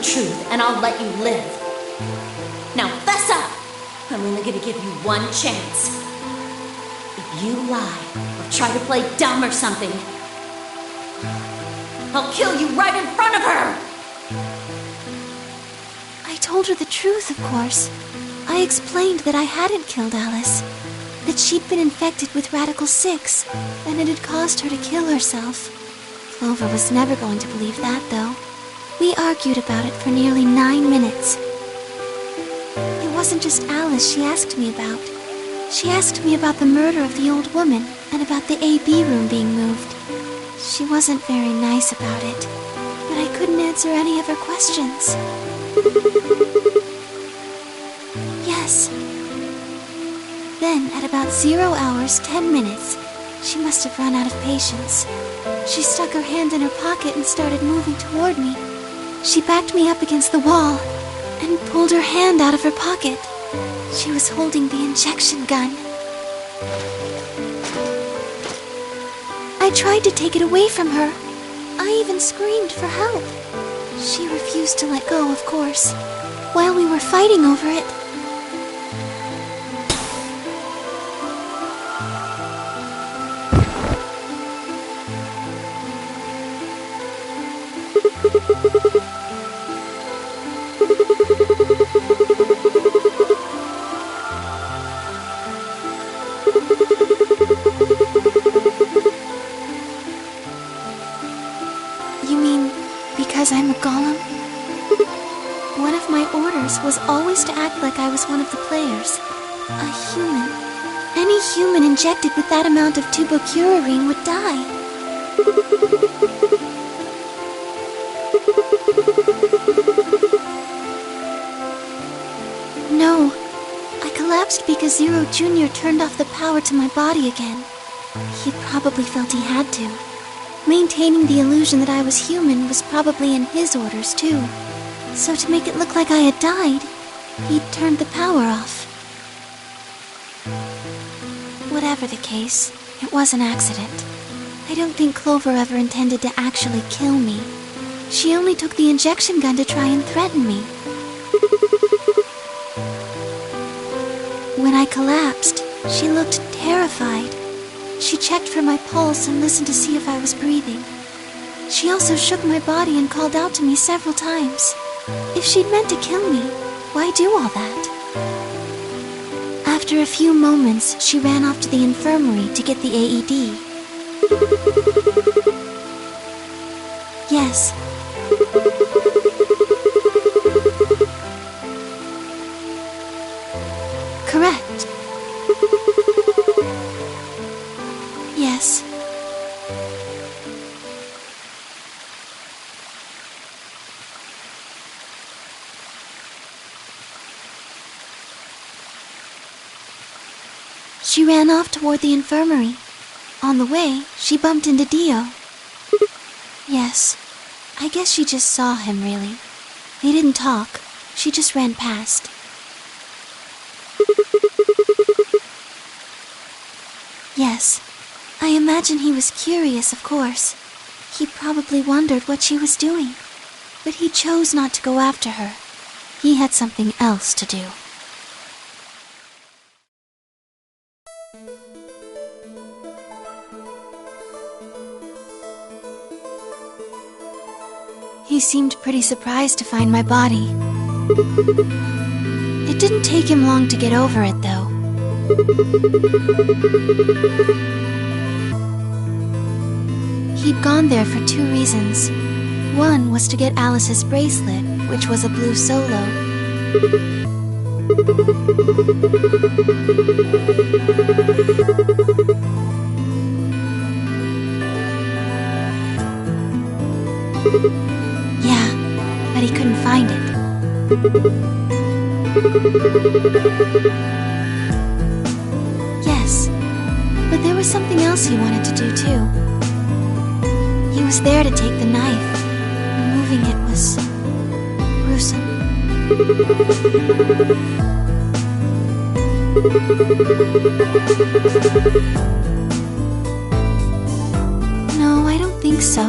truth, and I'll let you live. Now fess up! I'm only gonna give you one chance. If you lie, or try to play dumb or something, I'll kill you right in front of her! I told her the truth, of course. I explained that I hadn't killed Alice, that she'd been infected with Radical 6, and it had caused her to kill herself. Clover was never going to believe that, though. We argued about it for nearly 9 minutes. It wasn't just Alice she asked me about. She asked me about the murder of the old woman and about the AB room being moved. She wasn't very nice about it, but I couldn't answer any of her questions. Yes. Then, at about 0 hours, 10 minutes, she must have run out of patience. She stuck her hand in her pocket and started moving toward me. She backed me up against the wall and pulled her hand out of her pocket. She was holding the injection gun. I tried to take it away from her. I even screamed for help. She refused to let go, of course, while we were fighting over it. You mean because I'm a golem? One of my orders was always to act like I was one of the players. A human. Any human injected with that amount of tubocurarine would die. No. I collapsed because Zero Jr. turned off the power to my body again. He probably felt he had to. Maintaining the illusion that I was human was probably in his orders, too. So to make it look like I had died, he'd turned the power off. Whatever the case, it was an accident. I don't think Clover ever intended to actually kill me. She only took the injection gun to try and threaten me. When I collapsed, she looked terrified. She checked for my pulse and listened to see if I was breathing. She also shook my body and called out to me several times. If she'd meant to kill me, why do all that? After a few moments, she ran off to the infirmary to get the AED. Yes. Correct. Yes. She ran off toward the infirmary. On the way, she bumped into Dio. Yes. I guess she just saw him, really. They didn't talk. She just ran past. Yes. I imagine he was curious, of course. He probably wondered what she was doing. But he chose not to go after her. He had something else to do. He seemed pretty surprised to find my body. It didn't take him long to get over it, though. He'd gone there for 2 reasons. One was to get Alice's bracelet, which was a blue solo. Yeah, but he couldn't find it. Yes, but there was something else he wanted to do, too. He was there to take the knife. Removing it was gruesome. No, I don't think so.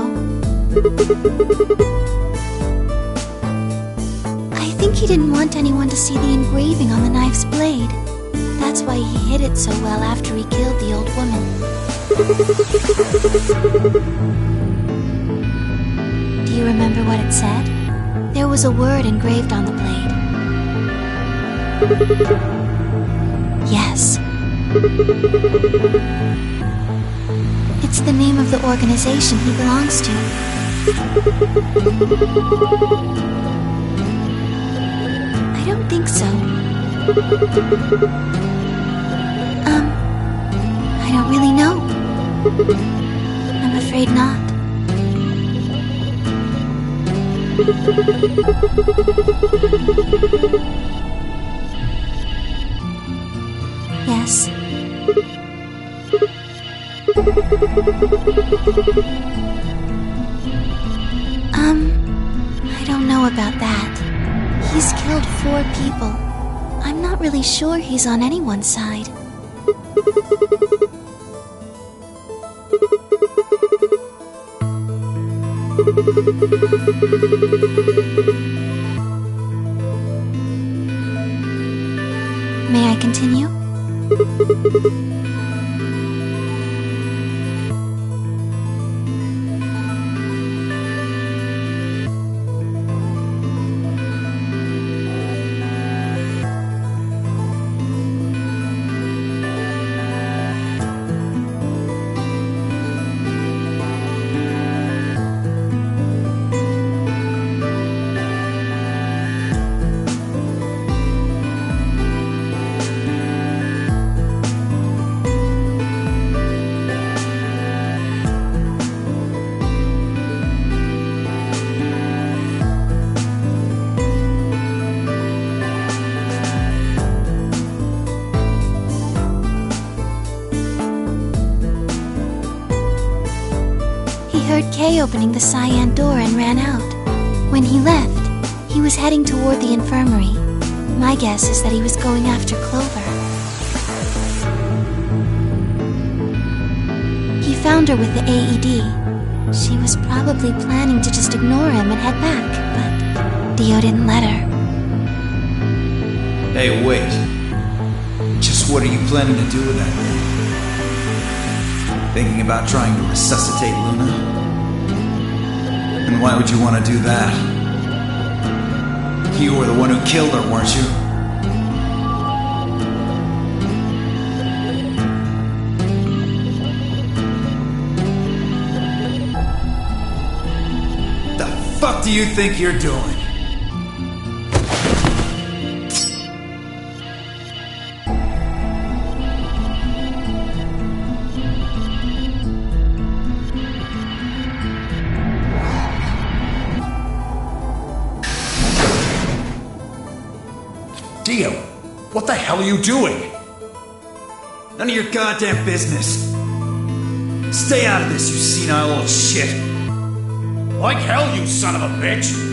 he didn't want anyone to see the engraving on the knife's blade. That's why he hid it so well after he killed the old woman. Do you remember what it said? There was a word engraved on the blade. Yes. It's the name of the organization he belongs to. I don't think so. I don't really know. I'm afraid not. Yes. I don't know about that. He's killed 4 people. I'm not really sure he's on anyone's side. May I continue? He heard Kay opening the cyan door and ran out. When he left, he was heading toward the infirmary. My guess is that he was going after Clover. He found her with the AED. She was probably planning to just ignore him and head back, but Dio didn't let her. Hey, wait. Just what are you planning to do with that thing? Thinking about trying to resuscitate Luna? And why would you want to do that? You were the one who killed her, weren't you? The fuck do you think you're doing? Dio, what the hell are you doing? None of your goddamn business. Stay out of this, you senile old shit. Like hell, you son of a bitch!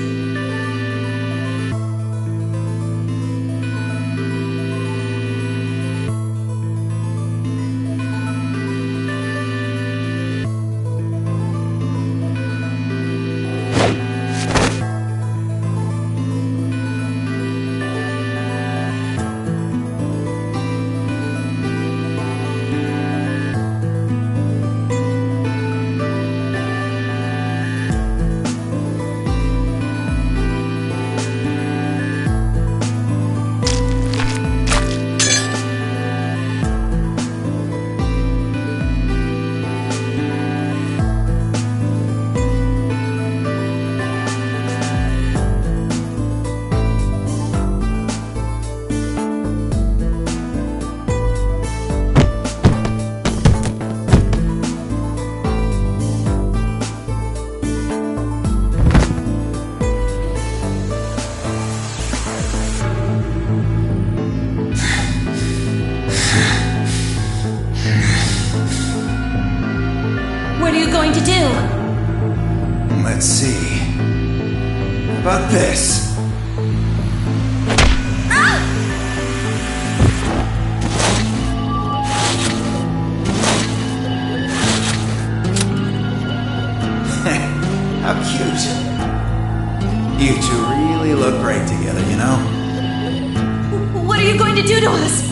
What are you going to do? Let's see. How about this? How cute. You two really look great together, you know? What are you going to do to us?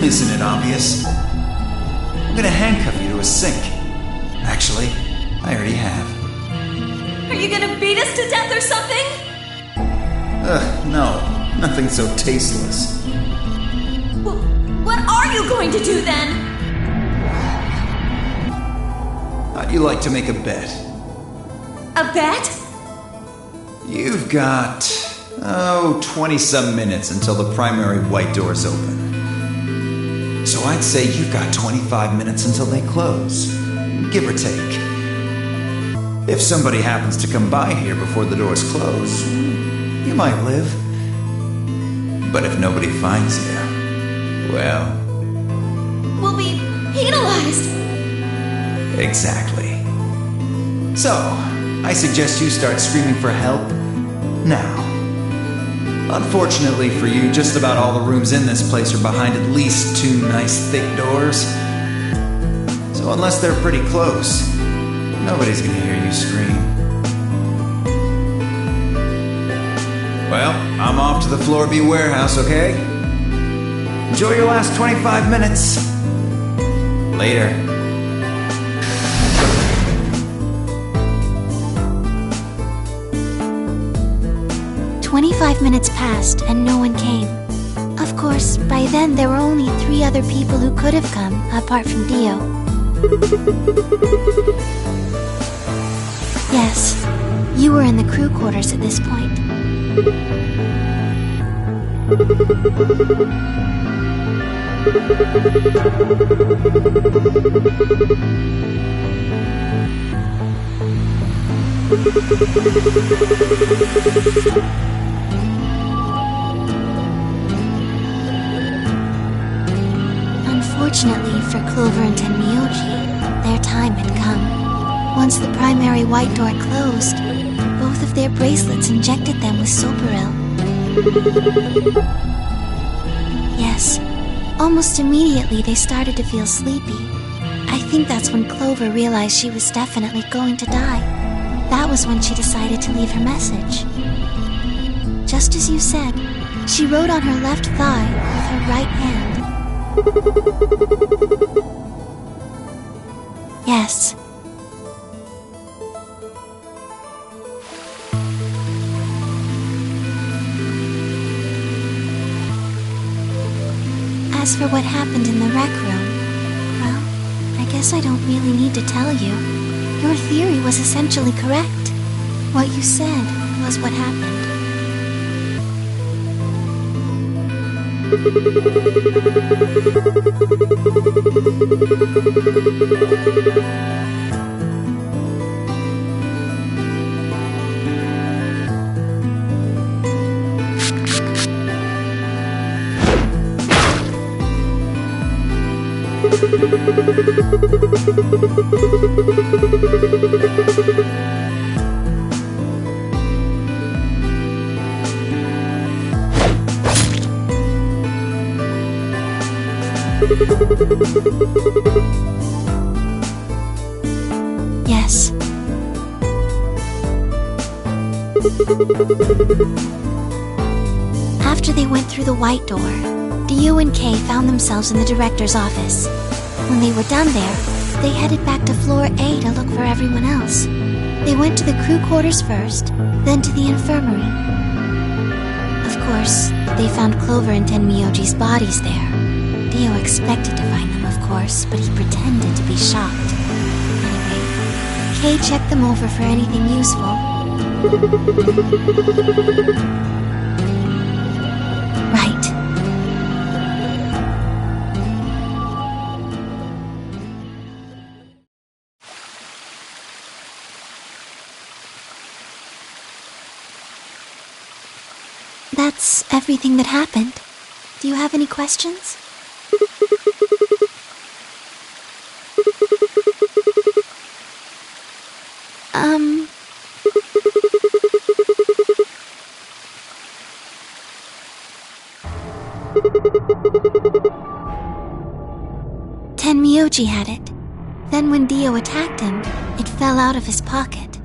Isn't it obvious? I'm gonna handcuff you to a sink. Actually, I already have. Are you gonna beat us to death or something? No. Nothing so tasteless. What are you going to do then? How'd you like to make a bet? A bet? You've got, 20-some minutes until the primary white doors open. So I'd say you've got 25 minutes until they close, give or take. If somebody happens to come by here before the doors close, you might live. But if nobody finds you, well... We'll be penalized. Exactly. So, I suggest you start screaming for help now. Unfortunately for you, just about all the rooms in this place are behind at least 2 nice thick doors. So unless they're pretty close, nobody's gonna hear you scream. Well, I'm off to the Floorby warehouse, okay? Enjoy your last 25 minutes. Later. 25 minutes passed and no one came. Of course, by then there were only 3 other people who could have come, apart from Dio. Yes, you were in the crew quarters at this point. Unfortunately for Clover and Tenmyoji, their time had come. Once the primary white door closed, both of their bracelets injected them with Soparil. Yes, almost immediately they started to feel sleepy. I think that's when Clover realized she was definitely going to die. That was when she decided to leave her message. Just as you said, she wrote on her left thigh with her right hand. Yes. As for what happened in the rec room, well, I guess I don't really need to tell you. Your theory was essentially correct. What you said was what happened. Yes. After they went through the white door, Dio and Kay found themselves in the director's office. When they were done there, they headed back to floor A to look for everyone else. They went to the crew quarters first, then to the infirmary. Of course, they found Clover and Tenmyoji's bodies there. Dio expected to find them, of course, but he pretended to be shocked. Anyway, Kay checked them over for anything useful. Right. That's everything that happened. Do you have any questions? Tenmyoji had it. Then when Dio attacked him, it fell out of his pocket.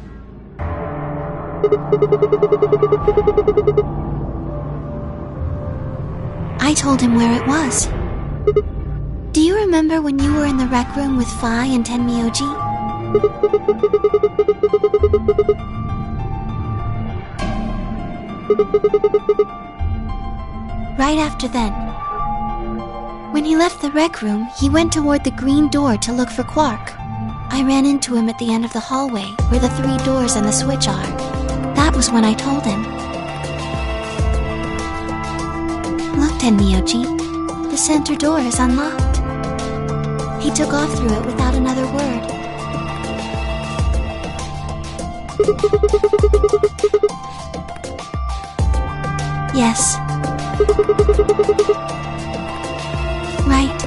I told him where it was. Do you remember when you were in the rec room with Fi and Tenmyoji? Right after then. When he left the rec room, he went toward the green door to look for Quark. I ran into him at the end of the hallway, where the 3 doors and the switch are. That was when I told him. Look, Tenmyoji, the center door is unlocked. He took off through it without another word. Yes. Right.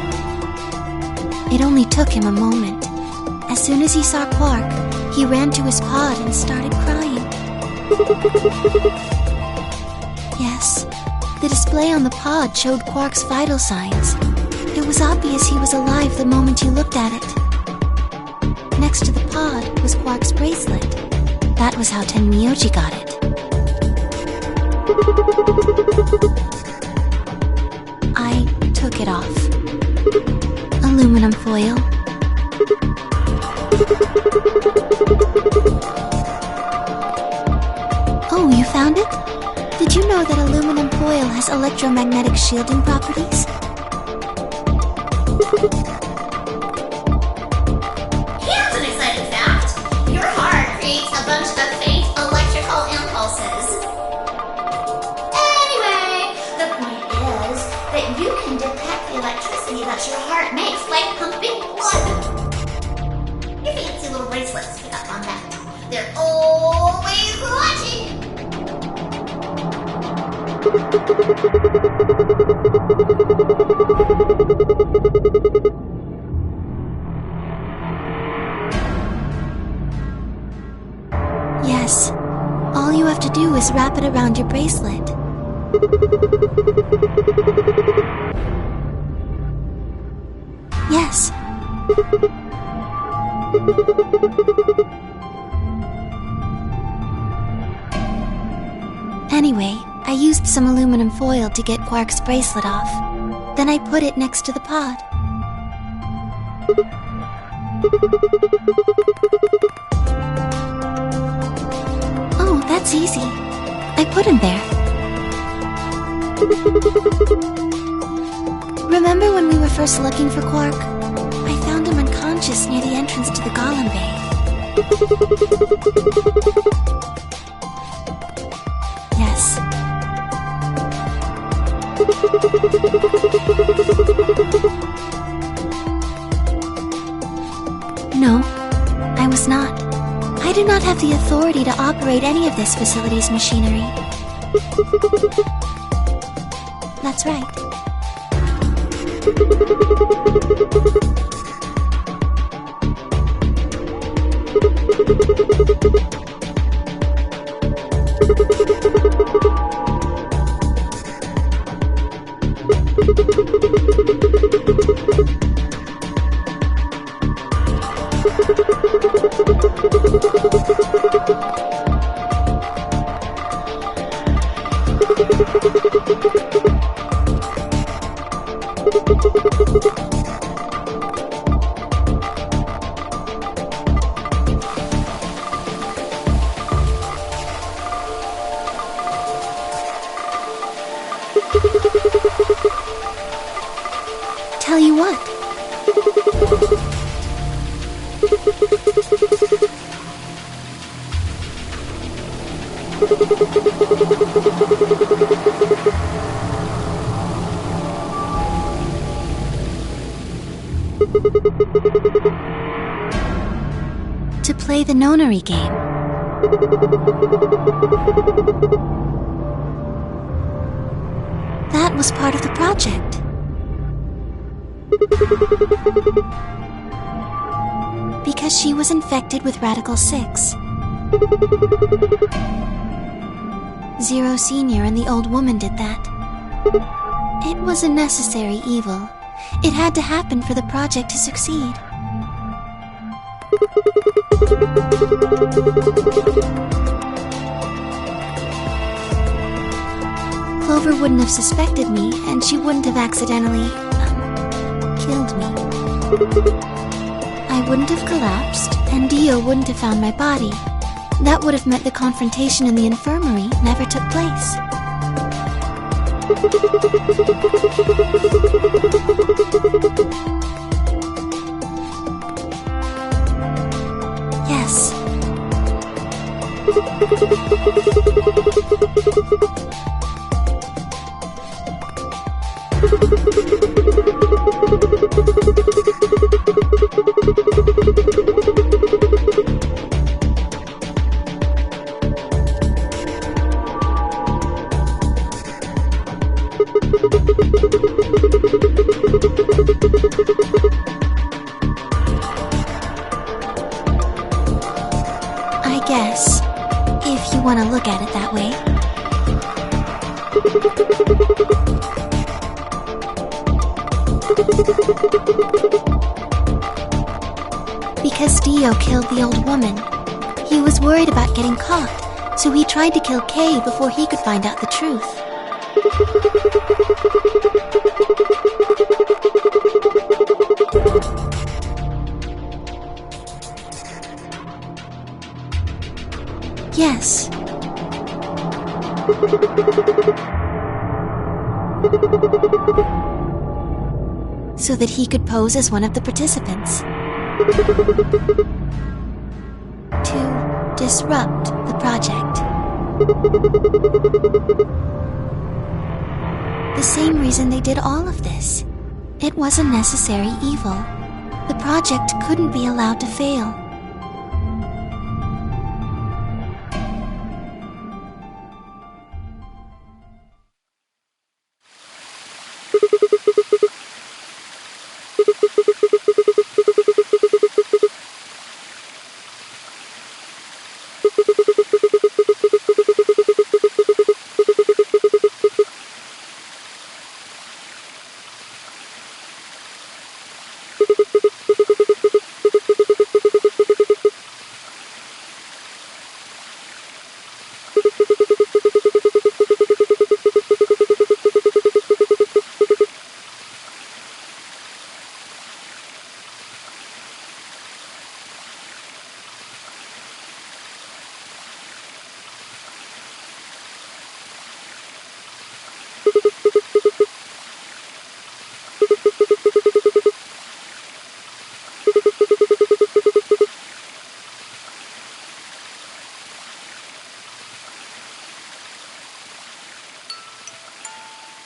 It only took him a moment. As soon as he saw Quark, he ran to his pod and started crying. Yes. The display on the pod showed Quark's vital signs. It was obvious he was alive the moment you looked at it. Next to the pod was Quark's bracelet. That was how Tenmyoji got it. I took it off. Aluminum foil. Oh, you found it? Did you know that aluminum foil has electromagnetic shielding properties? Here's an exciting fact. Your heart creates a bunch of faint electrical impulses. Anyway, the point is that you can detect the electricity that your heart makes by pumping blood. Your fancy little bracelets pick up on that. They're always watching. Yes. All you have to do is wrap it around your bracelet. Yes. Anyway, I used some aluminum foil to get Quark's bracelet off. Then I put it next to the pod. Oh, that's easy. I put him there. Remember when we were first looking for Quark? I found him unconscious near the entrance to the Golem Bay. Yes. No, I was not. I do not have the authority to operate any of this facility's machinery. That's right. Tell you what. To play the Nonary game. That was part of the project. Because she was infected with Radical 6. Zero Senior and the old woman did that. It was a necessary evil. It had to happen for the project to succeed. Clover wouldn't have suspected me, and she wouldn't have accidentally, killed me. I wouldn't have collapsed, and Dio wouldn't have found my body. That would have meant the confrontation in the infirmary never took place. Yes. I guess, if you want to look at it that way. Because Dio killed the old woman. He was worried about getting caught, so he tried to kill Kay before he could find out the truth. Yes. So that he could pose as one of the participants. To disrupt the project. The same reason they did all of this. It was a necessary evil. The project couldn't be allowed to fail.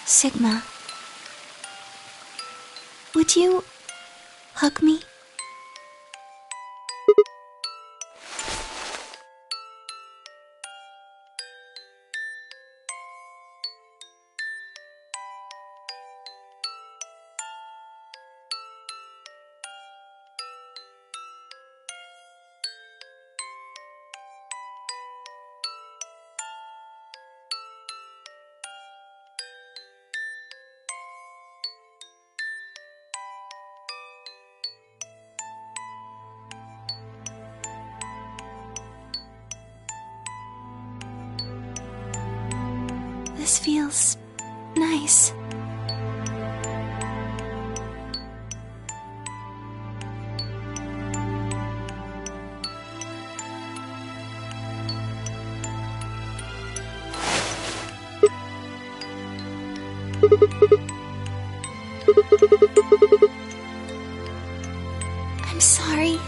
Sigma, would you hug me? This feels nice. I'm sorry.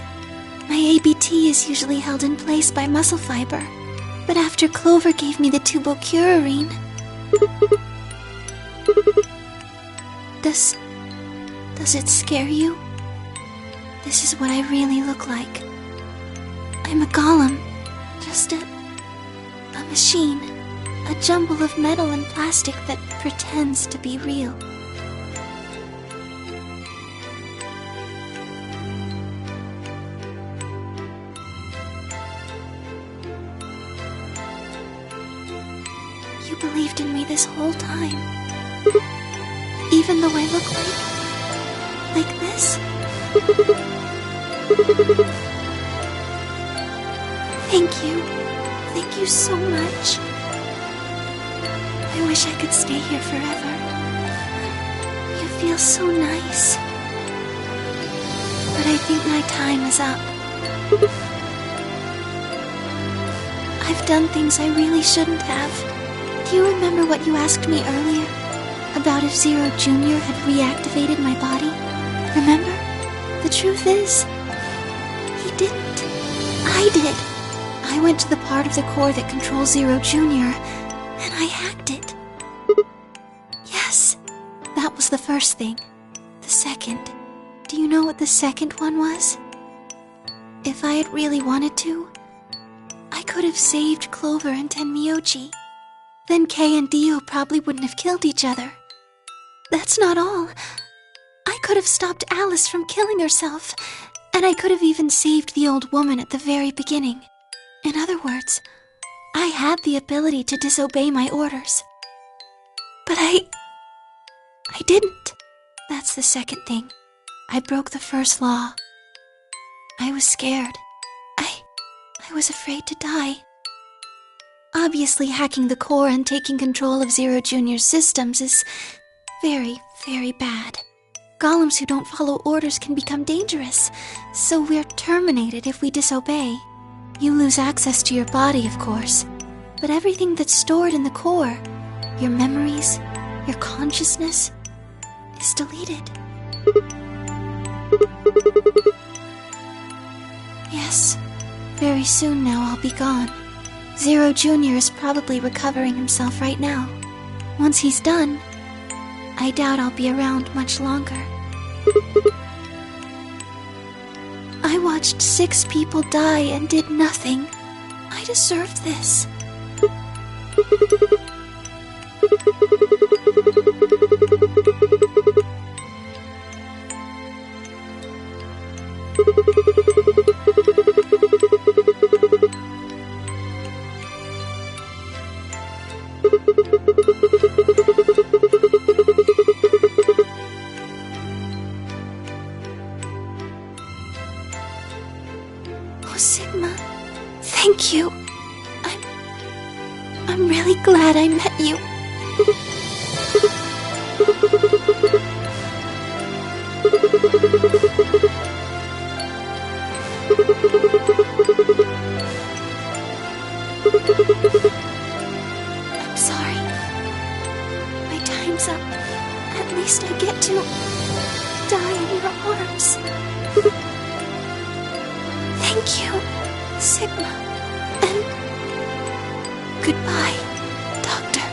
My ABT is usually held in place by muscle fiber, but after Clover gave me the tubocurarine... Does it scare you? This is what I really look like. I'm a golem. Just a machine. A jumble of metal and plastic that pretends to be real. You believed in me this whole time. Even though I look like this? Thank you. Thank you so much. I wish I could stay here forever. You feel so nice. But I think my time is up. I've done things I really shouldn't have. Do you remember what you asked me earlier? About if Zero Jr. had reactivated my body? Remember? The truth is, he didn't. I did. I went to the part of the core that controls Zero Jr., and I hacked it. Yes, that was the first thing. The second. Do you know what the second one was? If I had really wanted to, I could have saved Clover and Tenmyoji. Then Kei and Dio probably wouldn't have killed each other. That's not all. I could have stopped Alice from killing herself, and I could have even saved the old woman at the very beginning. In other words, I had the ability to disobey my orders. But I didn't. That's the second thing. I broke the first law. I was scared. I was afraid to die. Obviously, hacking the core and taking control of Zero Jr.'s systems is very, very bad. Golems who don't follow orders can become dangerous, so we're terminated if we disobey. You lose access to your body, of course, but everything that's stored in the core, your memories, your consciousness, is deleted. Yes, very soon now I'll be gone. Zero Jr. is probably recovering himself right now. Once he's done, I doubt I'll be around much longer. I watched 6 people die and did nothing. I deserved this. Oh, Sigma, thank you. I'm really glad I met you. I'm sorry. My time's up. At least I get to die in your arms. Thank you, Sigma. And goodbye, Doctor.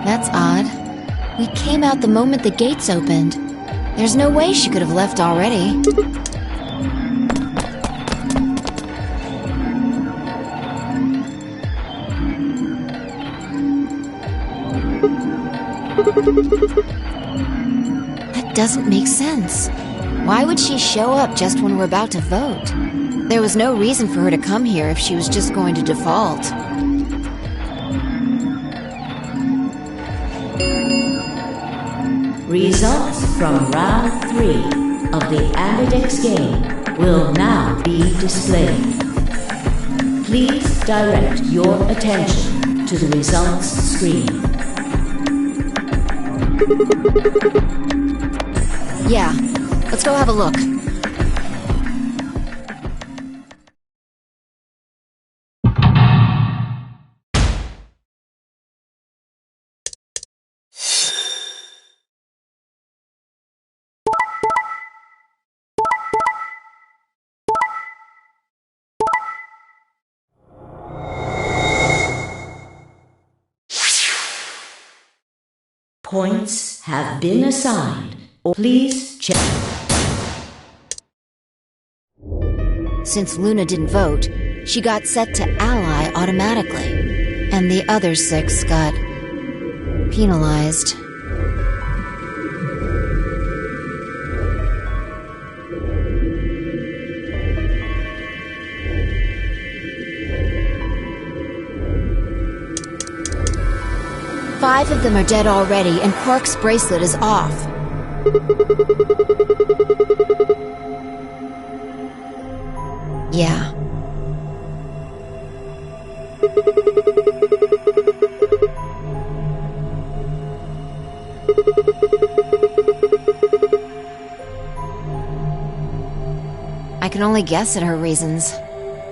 That's odd. We came out the moment the gates opened. There's no way she could have left already. That doesn't make sense. Why would she show up just when we're about to vote? There was no reason for her to come here if she was just going to default. Results from round 3 of the Ambidex game will now be displayed. Please direct your attention to the results screen. Yeah, let's go have a look. Points have been assigned. Please check. Since Luna didn't vote, she got set to ally automatically, and the other 6 got penalized. Five of them are dead already, and Quark's bracelet is off. Yeah. I can only guess at her reasons,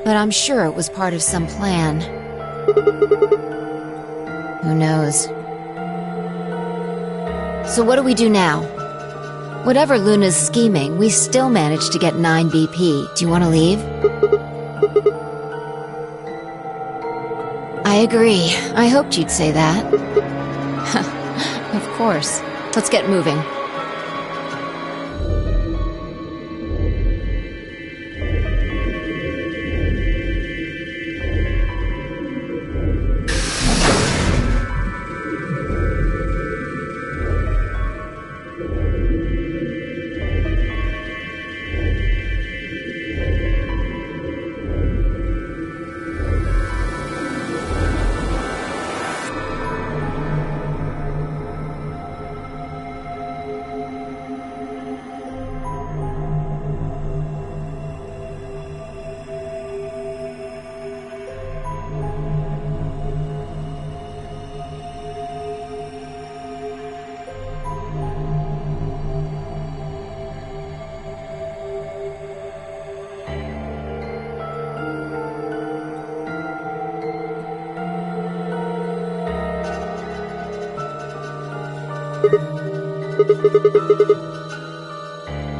but I'm sure it was part of some plan. Who knows? So what do we do now? Whatever Luna's scheming, we still managed to get 9 BP. Do you want to leave? I agree. I hoped you'd say that. Of course. Let's get moving.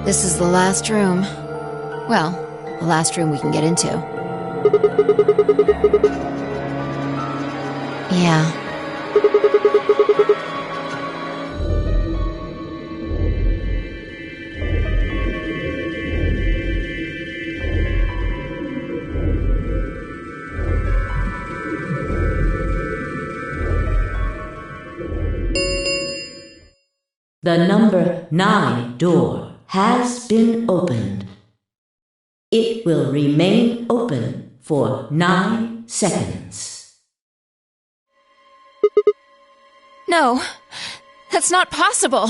This is the last room. Well, the last room we can get into. Yeah. The number 9 door has been opened. It will remain open for 9 seconds. No, that's not possible.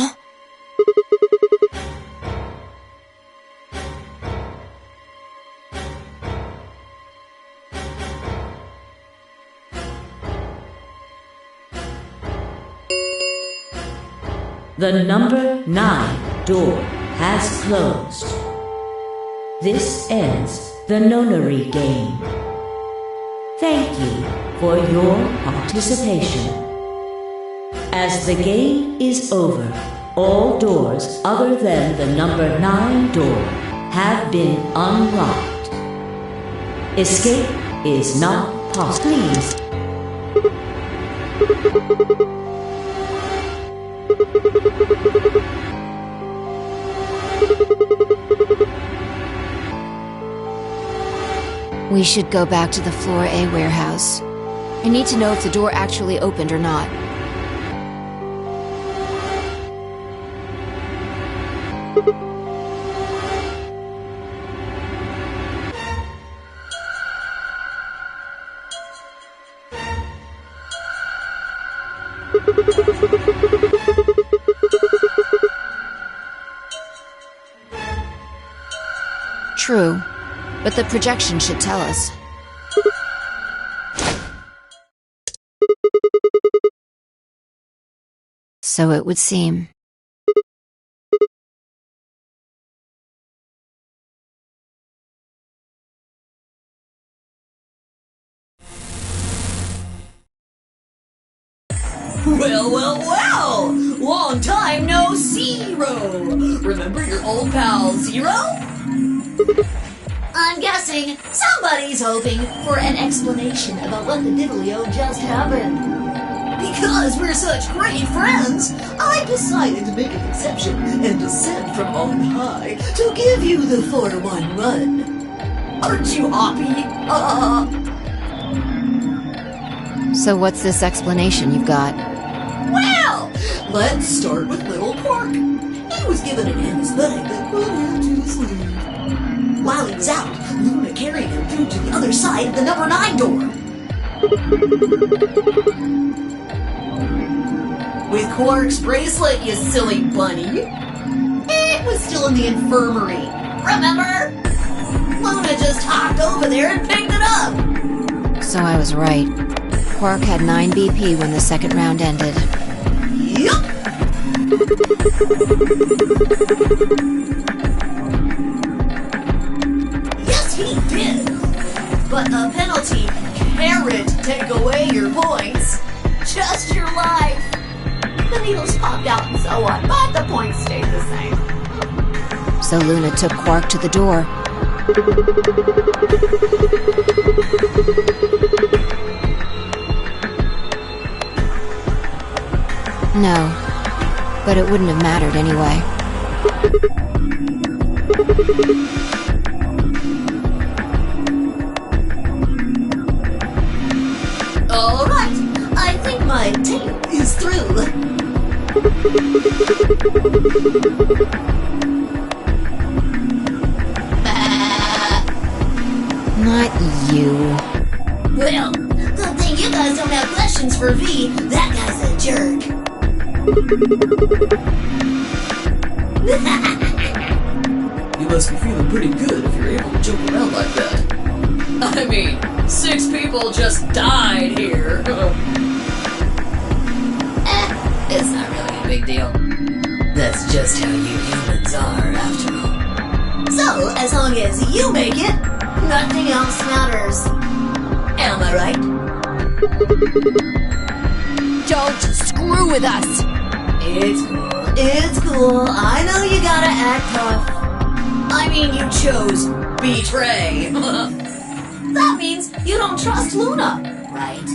The number 9 door has closed. This ends the nonary game. Thank you for your participation. As the game is over, all doors other than the number 9 door have been unlocked. Escape is not possible. Please. We should go back to the Floor A warehouse. I need to know if the door actually opened or not. True, but the projection should tell us. So it would seem. Well! Long time no Zero! Remember your old pal Zero? I'm guessing somebody's hoping for an explanation about what the diddlio just happened. Because we're such great friends, I decided to make an exception and descend from on high to give you the 4-1 run. Aren't you happy? So what's this explanation you've got? Well, let's start with little Quark. He was given an anesthetic that put him to sleep. While he was out, Luna carried him through to the other side of the number 9 door. With Quark's bracelet, you silly bunny. It was still in the infirmary. Remember? Luna just hopped over there and picked it up. So I was right. Quark had 9 BP when the second round ended. Yup. Yes, he did. But the penalty can't take away your points. Just your life. The needles popped out and so on, but the points stayed the same. So Luna took Quark to the door. No, but it wouldn't have mattered anyway. All right, I think my tale is through. Not you. Well, good thing you guys don't have questions for V. That guy's a jerk. You must be feeling pretty good if you're able to joke around like that. I mean, 6 people just died here. It's not really a big deal. That's just how you humans are, after all. So, as long as you make it, nothing else matters. Am I right? Don't screw with us! It's cool. I know you gotta act tough. I mean, you chose betray. That means you don't trust Luna, right?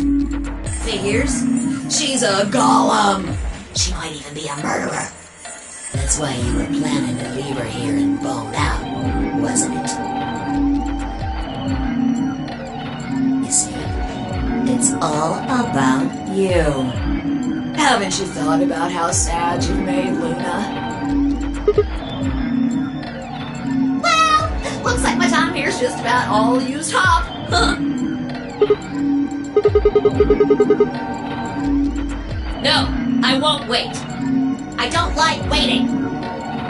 Figures? She's a golem. She might even be a murderer. That's why you were planning to leave her here and bone out, wasn't it? You see, it's all about you. Haven't you thought about how sad you've made Luna? Well, looks like my time here's just about all used up. No, I won't wait. I don't like waiting.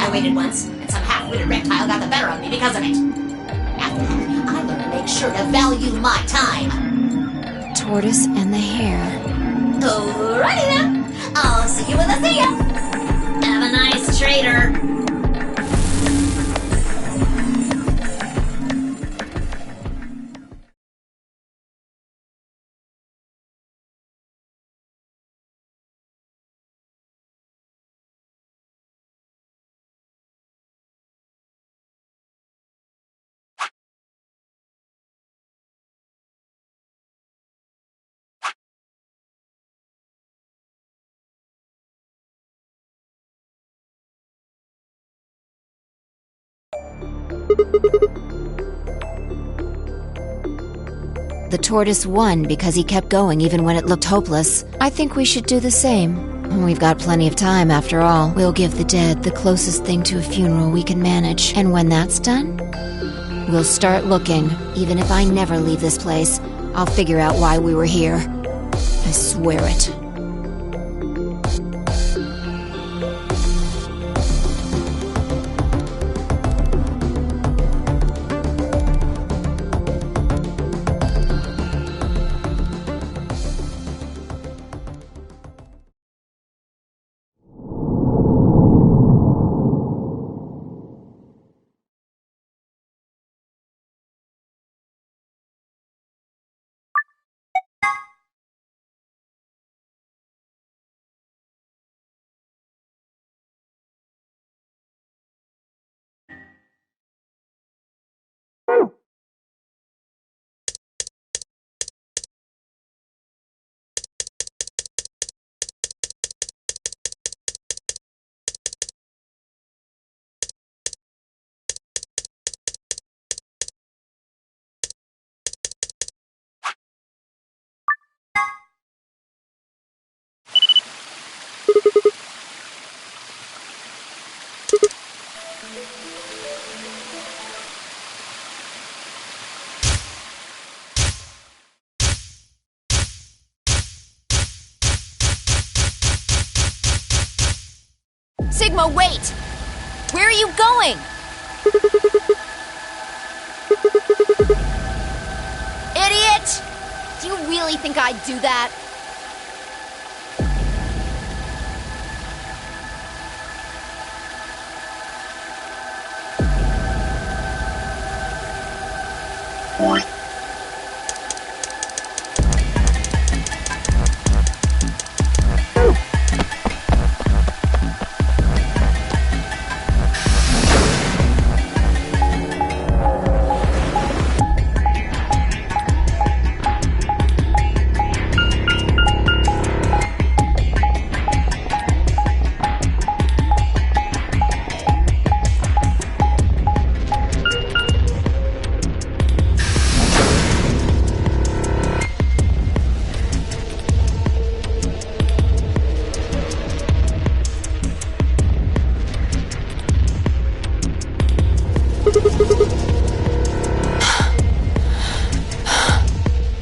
I waited once, and some half-witted reptile got the better of me because of it. After that, I learned to make sure to value my time. Tortoise and the hare. Alrighty then. I'll see you when I see ya. Have a nice trader. The tortoise won because he kept going even when it looked hopeless. I think we should do the same. We've got plenty of time after all. We'll give the dead the closest thing to a funeral we can manage. And when that's done, we'll start looking. Even if I never leave this place, I'll figure out why we were here. I swear it. Sigma, wait! Where are you going? Idiot! Do you really think I'd do that?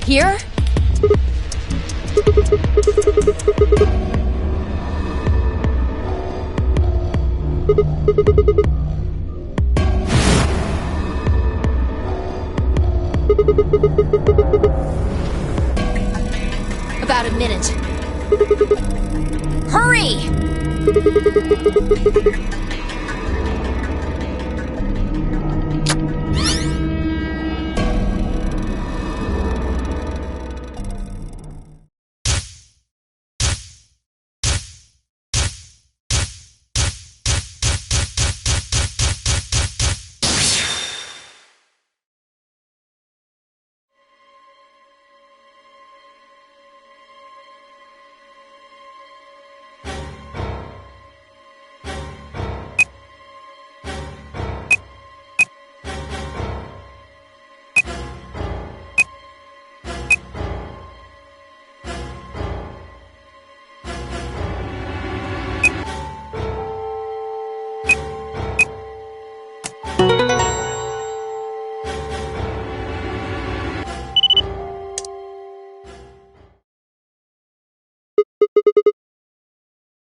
Here? About a minute. Hurry!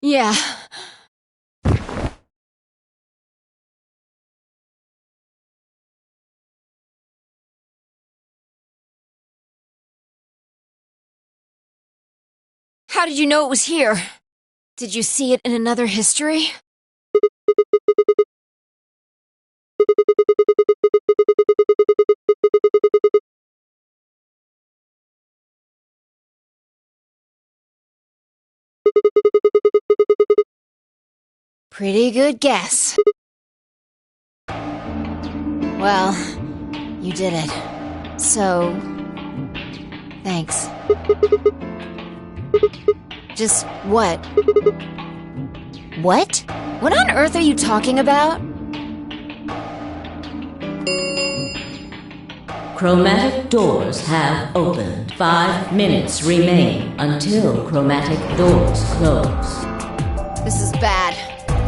Yeah. How did you know it was here? Did you see it in another history? Pretty good guess. Well, you did it. So, thanks. Just what? What? What on earth are you talking about? Chromatic doors have opened. 5 minutes remain until chromatic doors close. This is bad.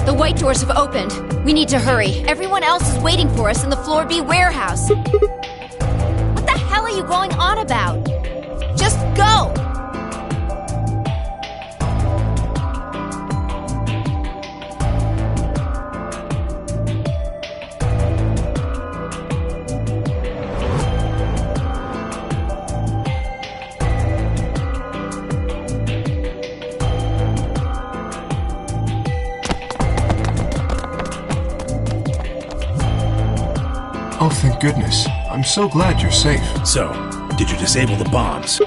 The white doors have opened. We need to hurry. Everyone else is waiting for us in the Floor B warehouse. What the hell are you going on about? Just go! Oh, thank goodness. I'm so glad you're safe. So, did you disable the bombs?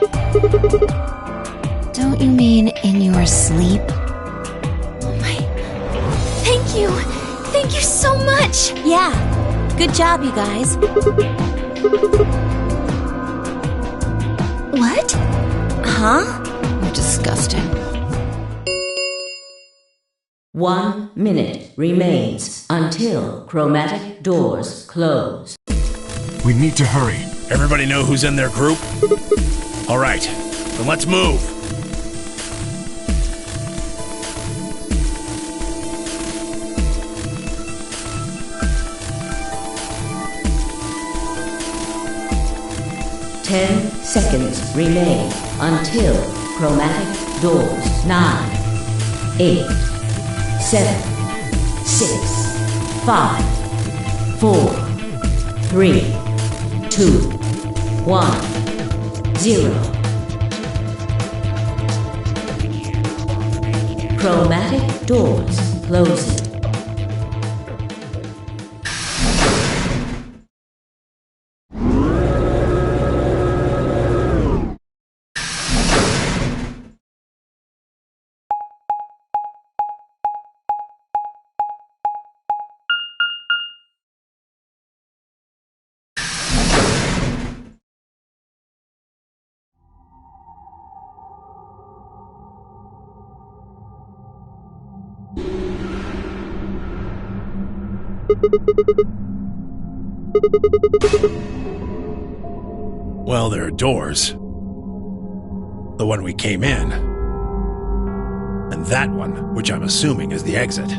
Don't you mean in your sleep? Oh my... Thank you! Thank you so much! Yeah. Good job, you guys. What? Huh? You're disgusting. 1 minute remains until chromatic doors close. We need to hurry. Everybody know who's in their group? All right, then let's move. Ten seconds remain until chromatic doors. 9, 8, 7, 6, 5, 4, 3, 2, 1, 0. Chromatic doors closing. Well, there are doors. The one we came in. And that one, which I'm assuming is the exit.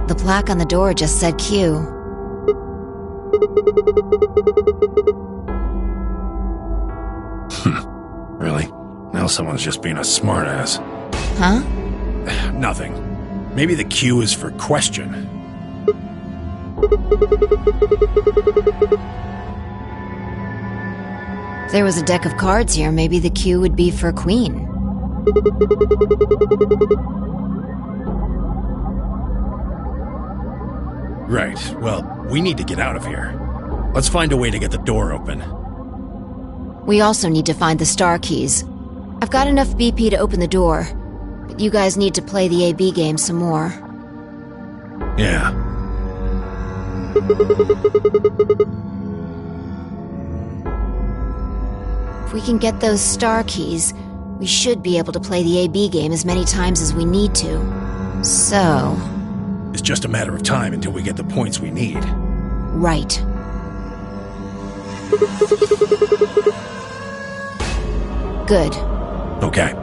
The plaque on the door just said Q. Really? Now someone's just being a smartass. Huh? Nothing. Maybe the Q is for question. If there was a deck of cards here, maybe the Q would be for Queen. Right. Well, we need to get out of here. Let's find a way to get the door open. We also need to find the star keys. I've got enough BP to open the door, but you guys need to play the AB game some more. Yeah. If we can get those star keys, we should be able to play the AB game as many times as we need to. So... It's just a matter of time until we get the points we need. Right. Good. Okay.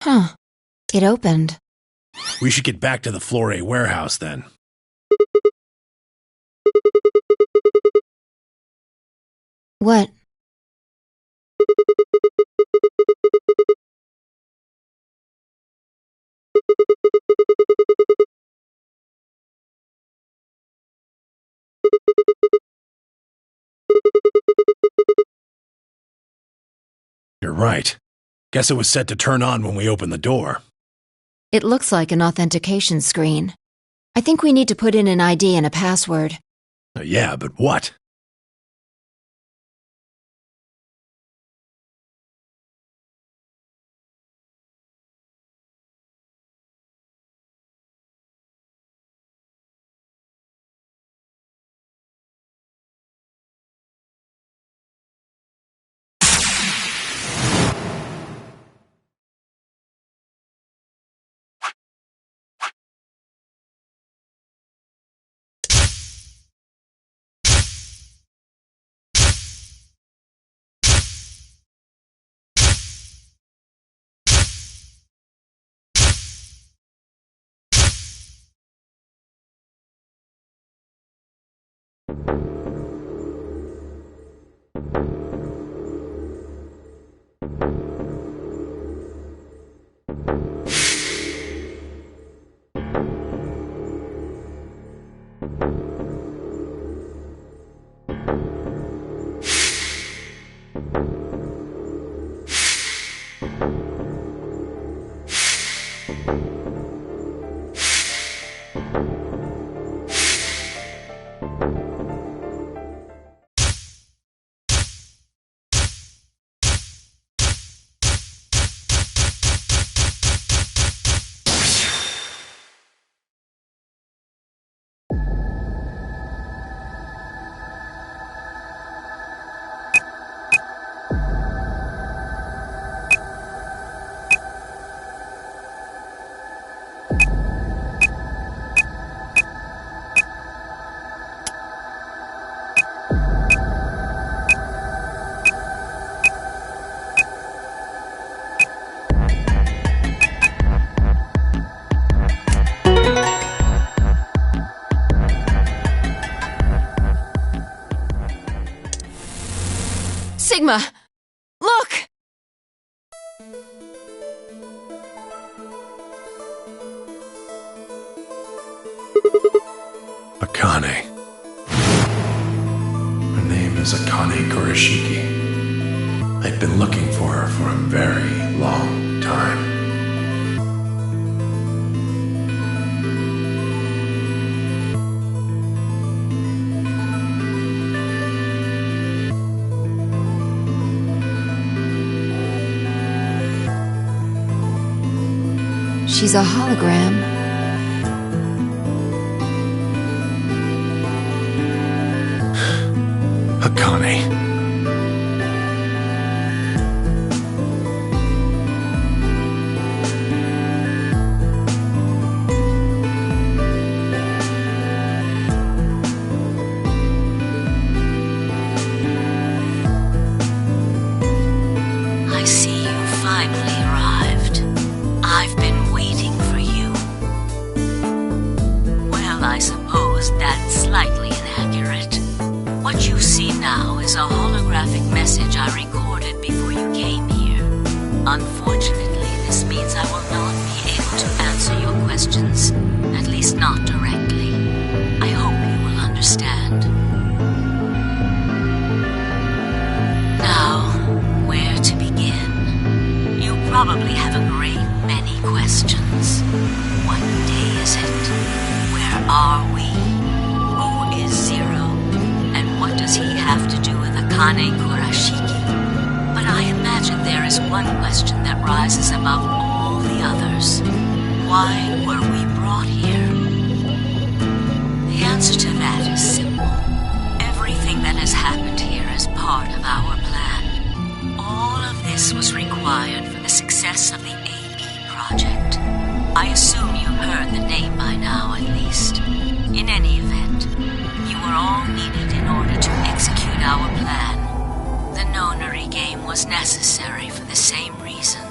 Huh. It opened. We should get back to the Floor A warehouse then. What? You're right. Guess it was set to turn on when we opened the door. It looks like an authentication screen. I think we need to put in an ID and a password. Yeah, but what? Sigma! Look! Akane. Her name is Akane Kurashiki. I've been looking for her for a very long time. She's a hologram. Akane. I see you finally arrived. I've been waiting for you. Well, I suppose that's slightly inaccurate. What you see now is a holographic message I recorded before you came here. Unfortunately, this means I will not be able to answer your questions, at least not directly. I hope are we? Who is Zero? And what does he have to do with Akane Kurashiki? But I imagine there is one question that rises above all the others. Why were we brought here? The answer to that is simple. Everything that has happened here is part of our plan. All of this was required for the success of the AB project. I assume you've heard the name by now, at least. In any event, you were all needed in order to execute our plan. The Nonary game was necessary for the same reason.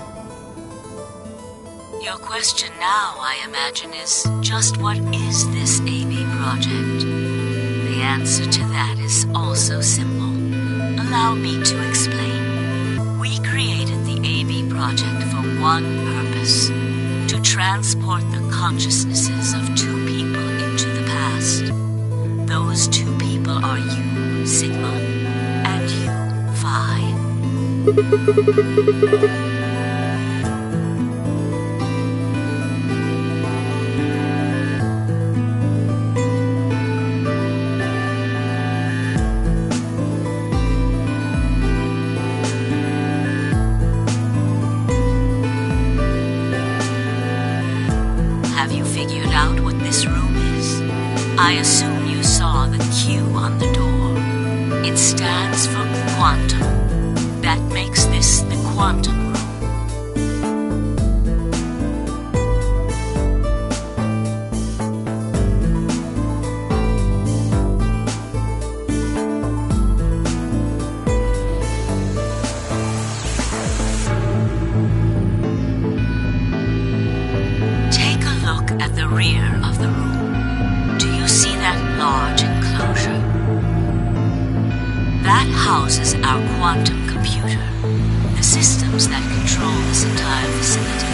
Your question now, I imagine, is just what is this AB project? The answer to that is also simple. Allow me to explain. We created the AB project for one purpose: to transport the consciousnesses of two people into the past. Those two people are you, Sigma, and you, Phi. Have you figured out what this room is? I assume you saw the Q on the door. It stands for quantum. That makes this the quantum room. Take a look at the rear of the room. Do you see that large enclosure? That houses our quantum computer. The systems that control this entire facility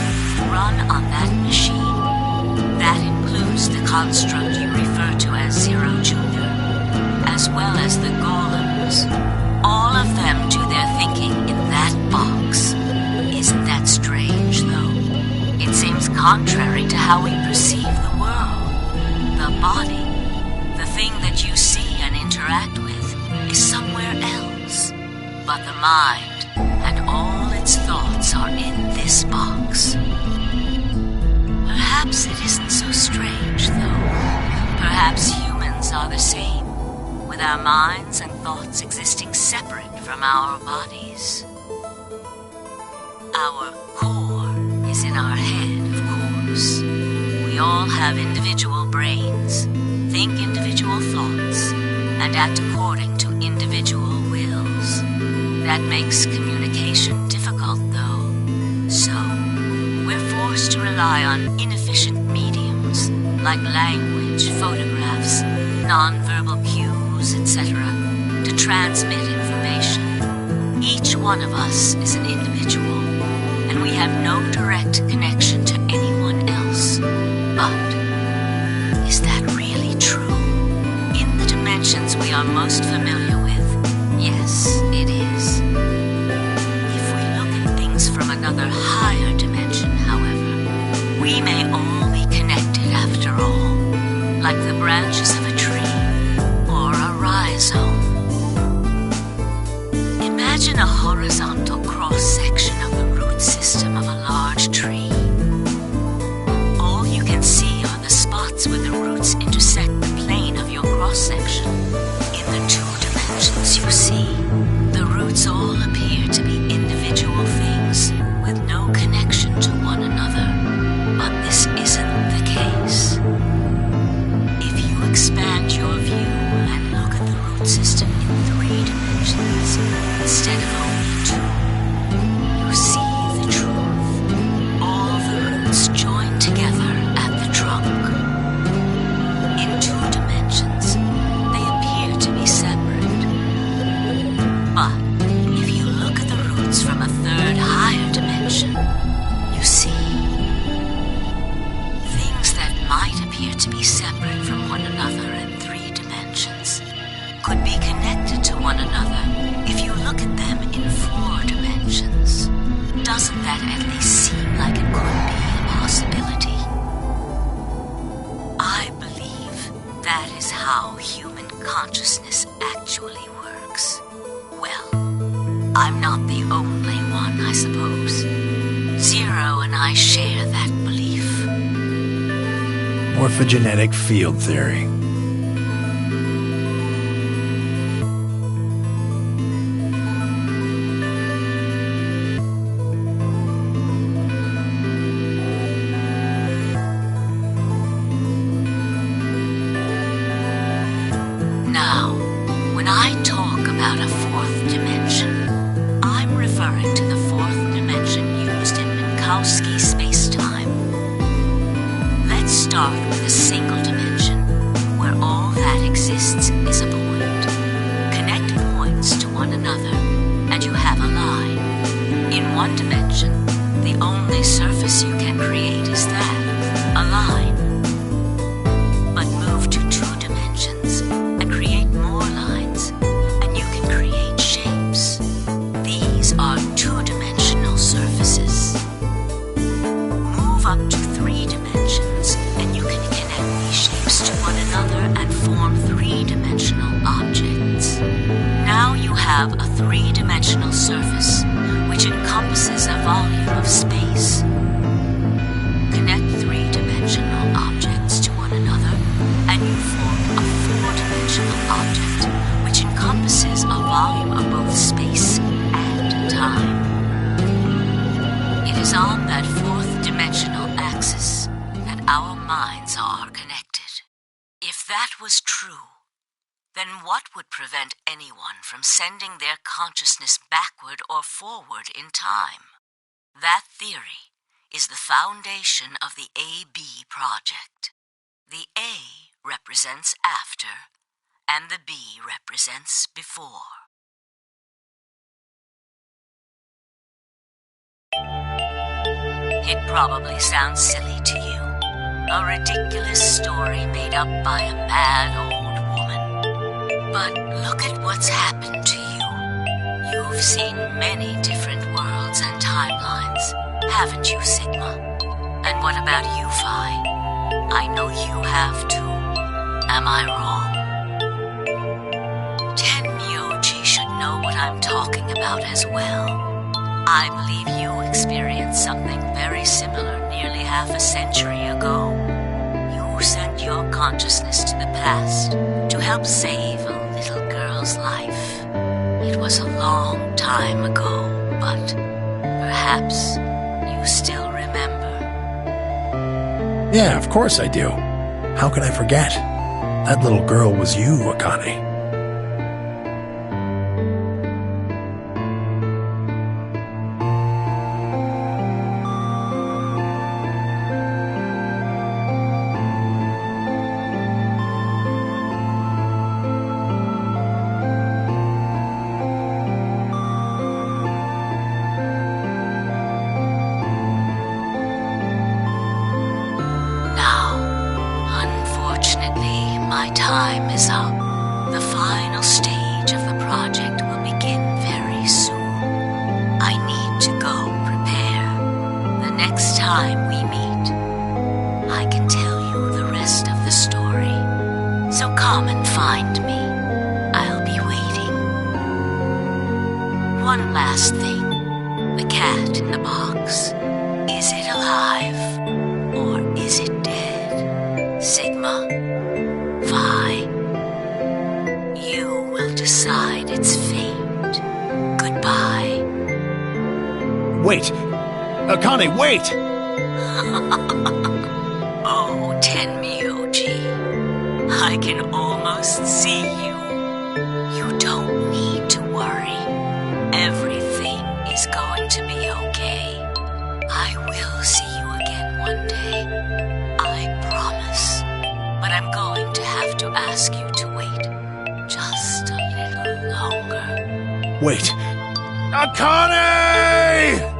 run on that machine. That includes the construct you refer to as Zero Jr., as well as the golems. All of them do their thinking in that box. Isn't that strange, though? It seems contrary to how we perceive the world. The body, the thing that you see and interact with, is somewhere else. But the mind and all its thoughts are in this box. Perhaps it isn't so strange, though. Perhaps humans are the same, with our minds and thoughts existing separate from our bodies. Our core is in our head, of course. We all have individual brains, think individual thoughts, and act according to individual wills. That makes communication difficult, though. So, we're forced to rely on inefficient mediums, like language, photographs, non-verbal cues, etc., to transmit information. Each one of us is an individual, and we have no direct connection to anyone else. But, is that really true? In the dimensions we are most familiar with, yes, it is. If we look at things from another higher dimension, however, we may all be connected after all, like the branches of a tree or a rhizome. Imagine a horizontal cross-section of the root system of a large tree. All you can see are the spots where the roots intersect the plane of your cross-section. In the two dimensions you see, the roots all appear to be individual things with no connection to one another. But this isn't the case. If you expand your view and look at the root system in 3 dimensions instead of only 2, you see the truth. All the roots join together at the trunk. In 2 dimensions, they appear to be separate. But if you look at the roots from a 3rd higher dimension, you see things that might appear to be separate from one another in 3 dimensions could be connected to one another if you look at them in 4 dimensions. Doesn't that at least seem like it could be a possibility? I believe that is how human consciousness actually works. Well, I'm not the only one, I suppose. Zero and I share that belief. Morphogenetic field theory. Now, when I talk about a fourth dimension, I'm referring to the fourth dimension used in Minkowski space-time. Let's start with a single dimension, where all that exists is a point. Connect points to one another, and you have a line. In one dimension, the only surface you can create is that, a line. But move to two dimensions, and create more lines, and you can create shapes. These are two-dimensional surfaces. Move up to three dimensions, and you can connect these shapes to one another and form three-dimensional objects. Now you have a three-dimensional surface, which encompasses a volume of space. Connect three-dimensional objects to one another, and you form a four-dimensional object, which encompasses a volume of both space and time. It is on that fourth dimensional axis that our minds are connected. If that was true, then what would prevent anyone from sending their consciousness backward or forward in time? That theory is the foundation of the AB project. The A represents after, and the B represents before. It probably sounds silly to you. A ridiculous story made up by a mad old woman. But look at what's happened to you. You've seen many different worlds and timelines, haven't you, Sigma? And what about you, Phi? I know you have too. Am I wrong? Tenmyoji should know what I'm talking about as well. I believe you experienced something very similar nearly half a century ago. You sent your consciousness to the past to help save a little girl's life. It was a long time ago, but perhaps you still remember. Yeah, of course I do. How could I forget? That little girl was you, Akane. My time is up. The final stage of the project will begin very soon. I need to go prepare. The next time we meet, I can tell you the rest of the story. So come and find me. I'll be waiting. One last thing. The cat in the box. Is it alive? Or is it dead? Sigma? Phi, you will decide its fate. Goodbye. Wait! Akane, wait! Oh, Tenmyoji, I can almost see you. You don't need to worry. Everything is going to be okay. I will see you again one day. I promise. But I'm going to have to ask you to wait just a little longer. Wait! Akane!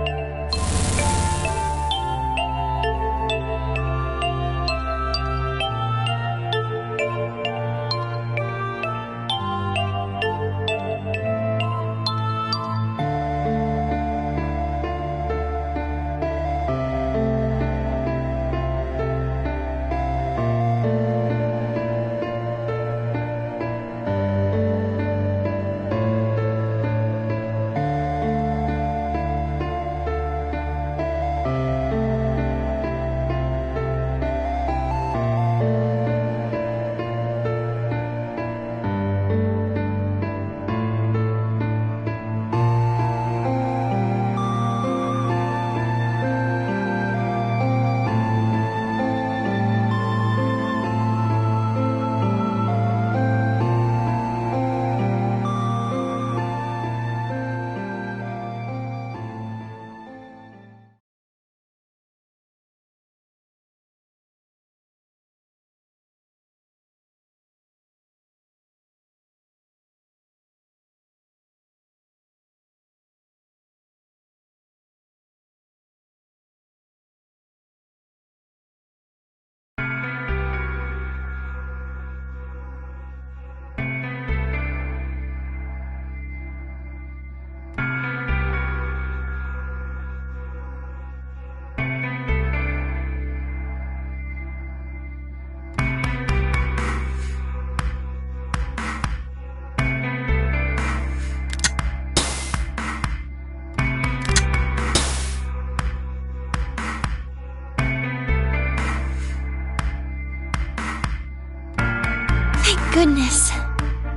goodness.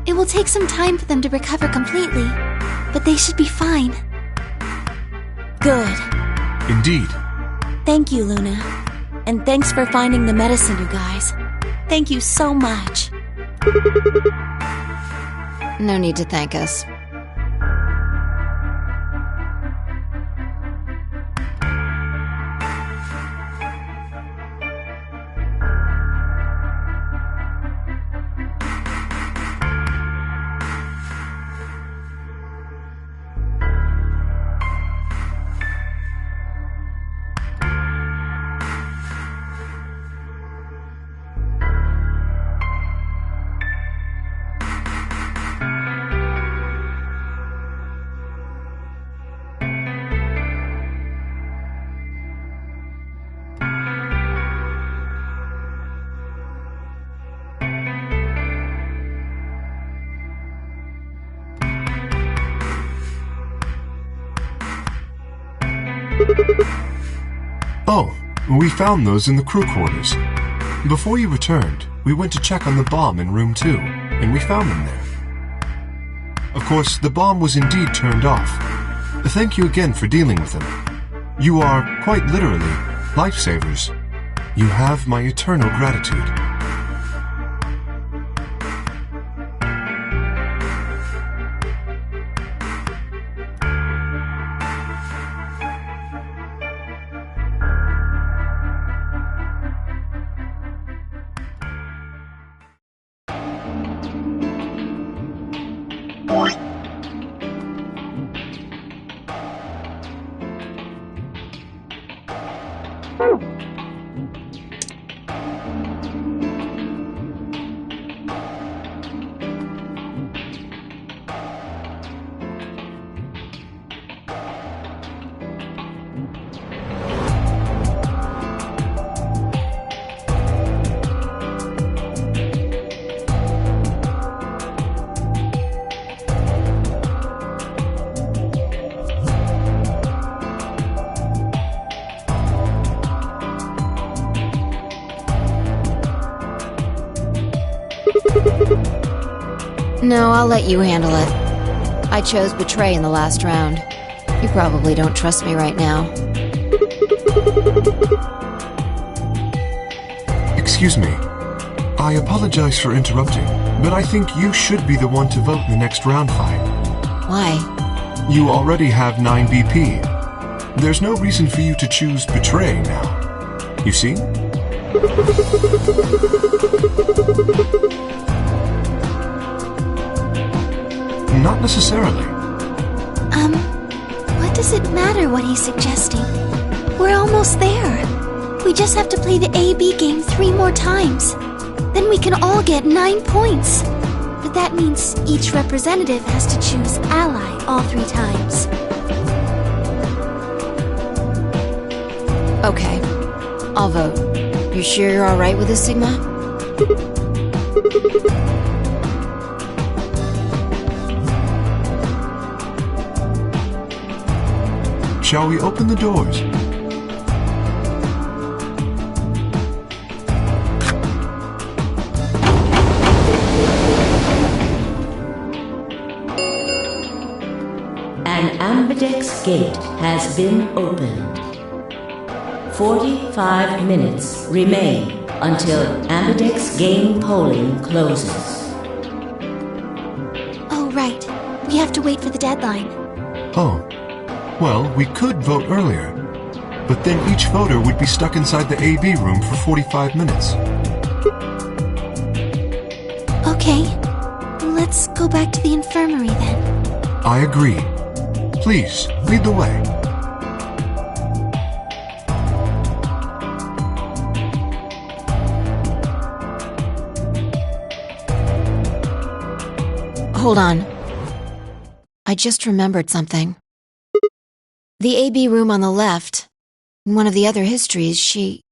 It will take some time for them to recover completely, but they should be fine. Good. Indeed. Thank you, Luna. And thanks for finding the medicine, you guys. Thank you so much. No need to thank us. Oh, we found those in the crew quarters. Before you returned, we went to check on the bomb in room 2, and we found them there. Of course, the bomb was indeed turned off. Thank you again for dealing with them. You are, quite literally, lifesavers. You have my eternal gratitude. No, I'll let you handle it. I chose Betray in the last round. You probably don't trust me right now. Excuse me. I apologize for interrupting, but I think you should be the one to vote in the next round fight. Why? You already have 9 BP. There's no reason for you to choose Betray now. You see? Not necessarily. What does it matter what he's suggesting? We're almost there. We just have to play the A-B game 3 more times. Then we can all get 9 points. But that means each representative has to choose Ally all 3 times. Okay, I'll vote. You sure you're alright with this, Sigma? Shall we open the doors? An Ambidex gate has been opened. 45 minutes remain until Ambidex game polling closes. Oh, right. We have to wait for the deadline. Oh. Well, we could vote earlier, but then each voter would be stuck inside the AB room for 45 minutes. Okay, let's go back to the infirmary then. I agree. Please, lead the way. Hold on. I just remembered something. The AB room on the left, in one of the other histories, she...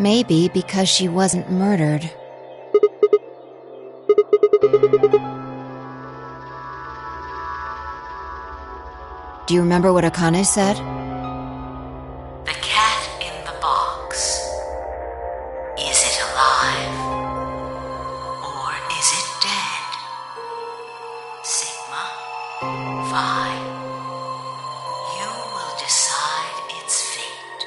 Maybe because she wasn't murdered. Do you remember what Akane said? The cat in the box. Is it alive? Or is it dead? Sigma, Phi. You will decide its fate.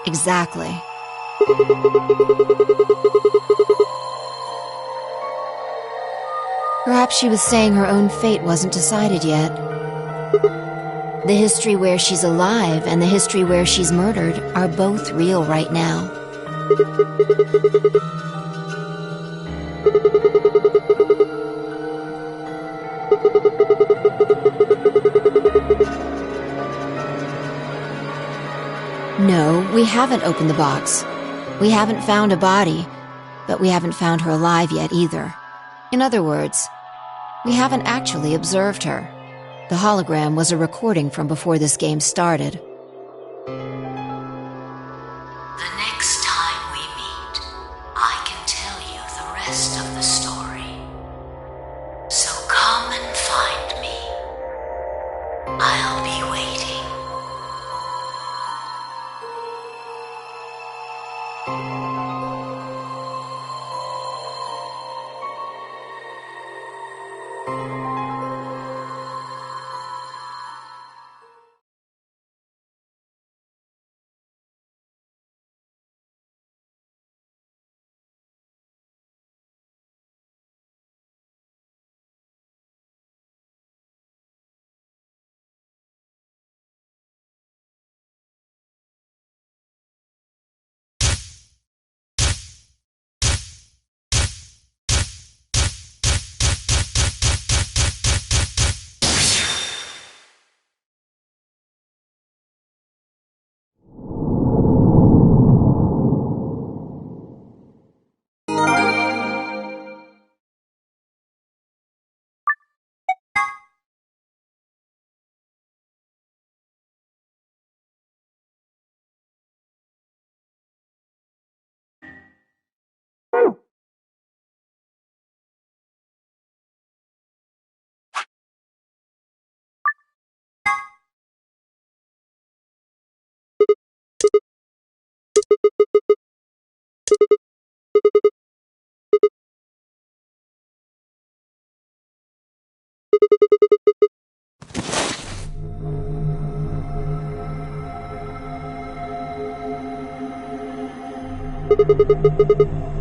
Exactly. Perhaps she was saying her own fate wasn't decided yet. The history where she's alive and the history where she's murdered are both real right now. No, we haven't opened the box. We haven't found a body, but we haven't found her alive yet either. In other words, we haven't actually observed her. The hologram was a recording from before this game started. The next time we meet, I can tell you the rest of the story. So come and find me. I'll be waiting.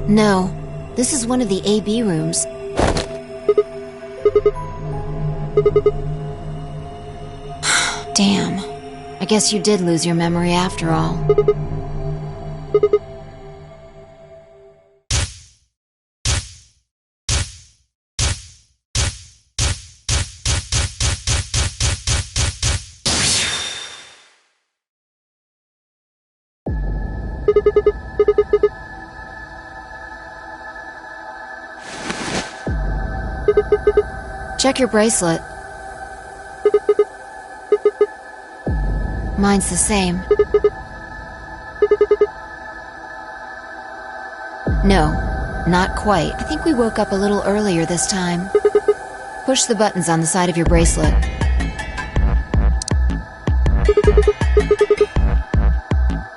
No, this is one of the AB rooms. Damn. I guess you did lose your memory after all. Check your bracelet. Mine's the same. No, not quite. I think we woke up a little earlier this time. Push the buttons on the side of your bracelet.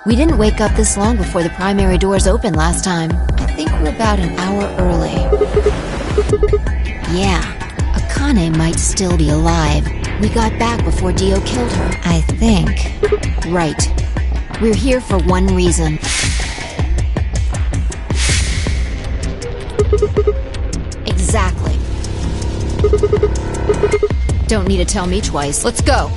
We didn't wake up this long before the primary doors opened last time. I think we're about an hour early. Yeah, Akane might still be alive. We got back before Dio killed her, I think. Right. We're here for one reason. Exactly. Don't need to tell me twice. Let's go!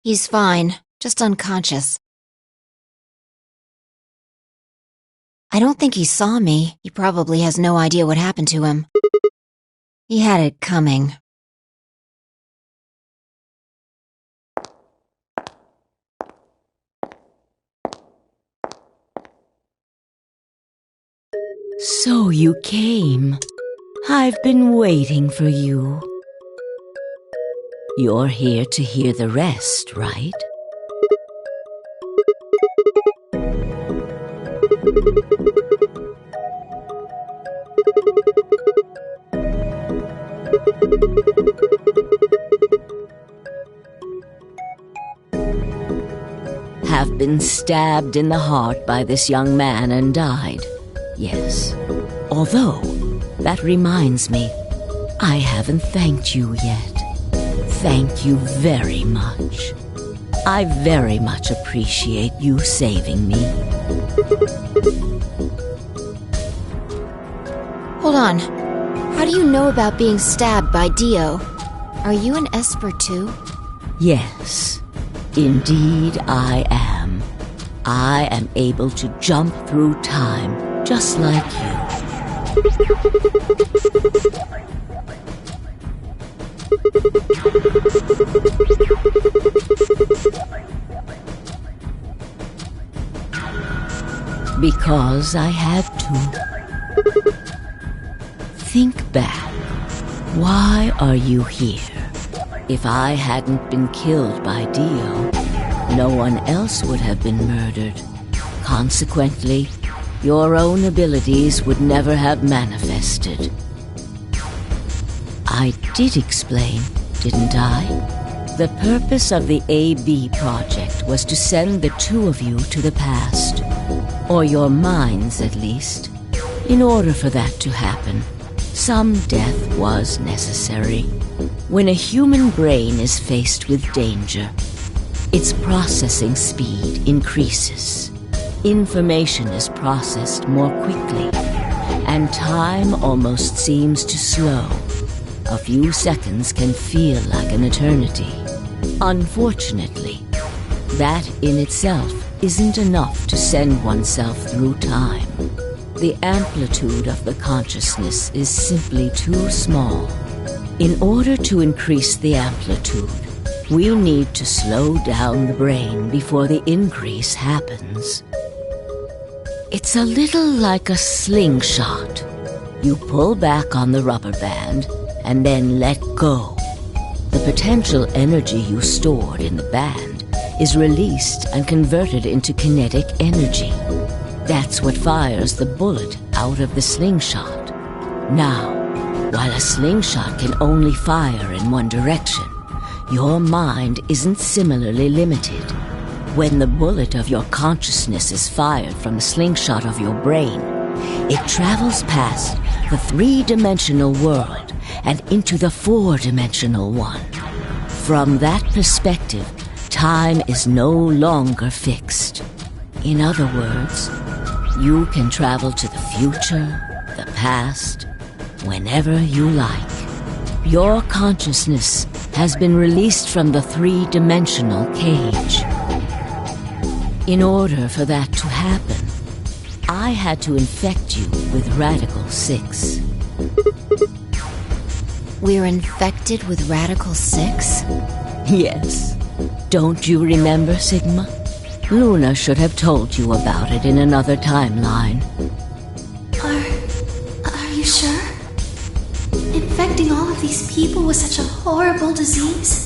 He's fine, just unconscious. I don't think he saw me. He probably has no idea what happened to him. He had it coming. So you came. I've been waiting for you. You're here to hear the rest, right? Have been stabbed in the heart by this young man and died. Yes. Although, that reminds me, I haven't thanked you yet. Thank you very much. I very much appreciate you saving me. Hold on. How do you know about being stabbed by Dio? Are you an Esper too? Yes, indeed I am. I am able to jump through time, just like you. Because I had to. Think back. Why are you here? If I hadn't been killed by Dio, no one else would have been murdered. Consequently, your own abilities would never have manifested. I did explain, didn't I? The purpose of the AB project was to send the two of you to the past. Or your minds, at least. In order for that to happen, some death was necessary. When a human brain is faced with danger, its processing speed increases. Information is processed more quickly, and time almost seems to slow. A few seconds can feel like an eternity. Unfortunately, that in itself isn't enough to send oneself through time. The amplitude of the consciousness is simply too small. In order to increase the amplitude, we need to slow down the brain before the increase happens. It's a little like a slingshot. You pull back on the rubber band and then let go. The potential energy you stored in the band is released and converted into kinetic energy. That's what fires the bullet out of the slingshot. Now, while a slingshot can only fire in one direction, your mind isn't similarly limited. When the bullet of your consciousness is fired from the slingshot of your brain, it travels past the three-dimensional world and into the four-dimensional one. From that perspective, time is no longer fixed. In other words, you can travel to the future, the past, whenever you like. Your consciousness has been released from the three-dimensional cage. In order for that to happen, I had to infect you with Radical 6. We're infected with Radical 6? Yes. Don't you remember, Sigma? Luna should have told you about it in another timeline. Are you sure? Infecting all of these people with such a horrible disease?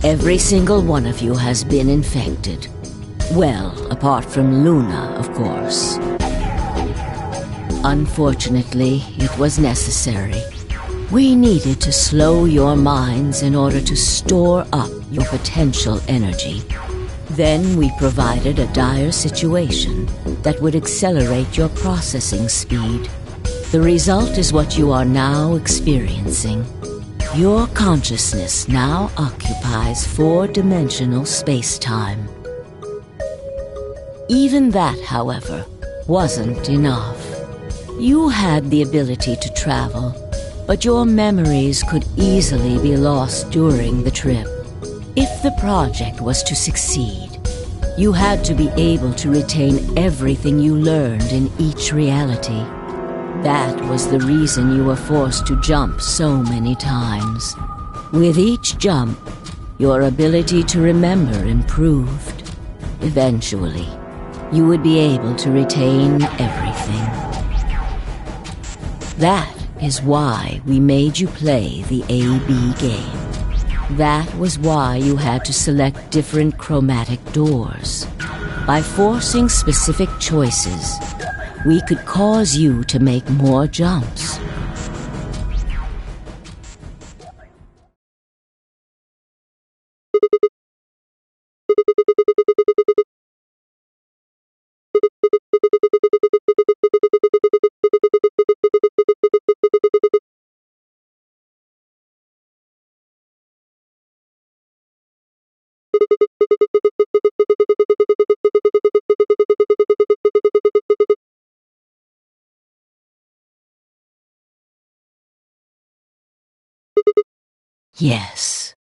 Every single one of you has been infected. Well, apart from Luna, of course. Unfortunately, it was necessary. We needed to slow your minds in order to store up your potential energy. Then we provided a dire situation that would accelerate your processing speed. The result is what you are now experiencing. Your consciousness now occupies 4-dimensional space-time. Even that, however, wasn't enough. You had the ability to travel, but your memories could easily be lost during the trip. If the project was to succeed, you had to be able to retain everything you learned in each reality. That was the reason you were forced to jump so many times. With each jump, your ability to remember improved. Eventually, you would be able to retain everything. That is why we made you play the AB game. That was why you had to select different chromatic doors. By forcing specific choices, we could cause you to make more jumps. Yes.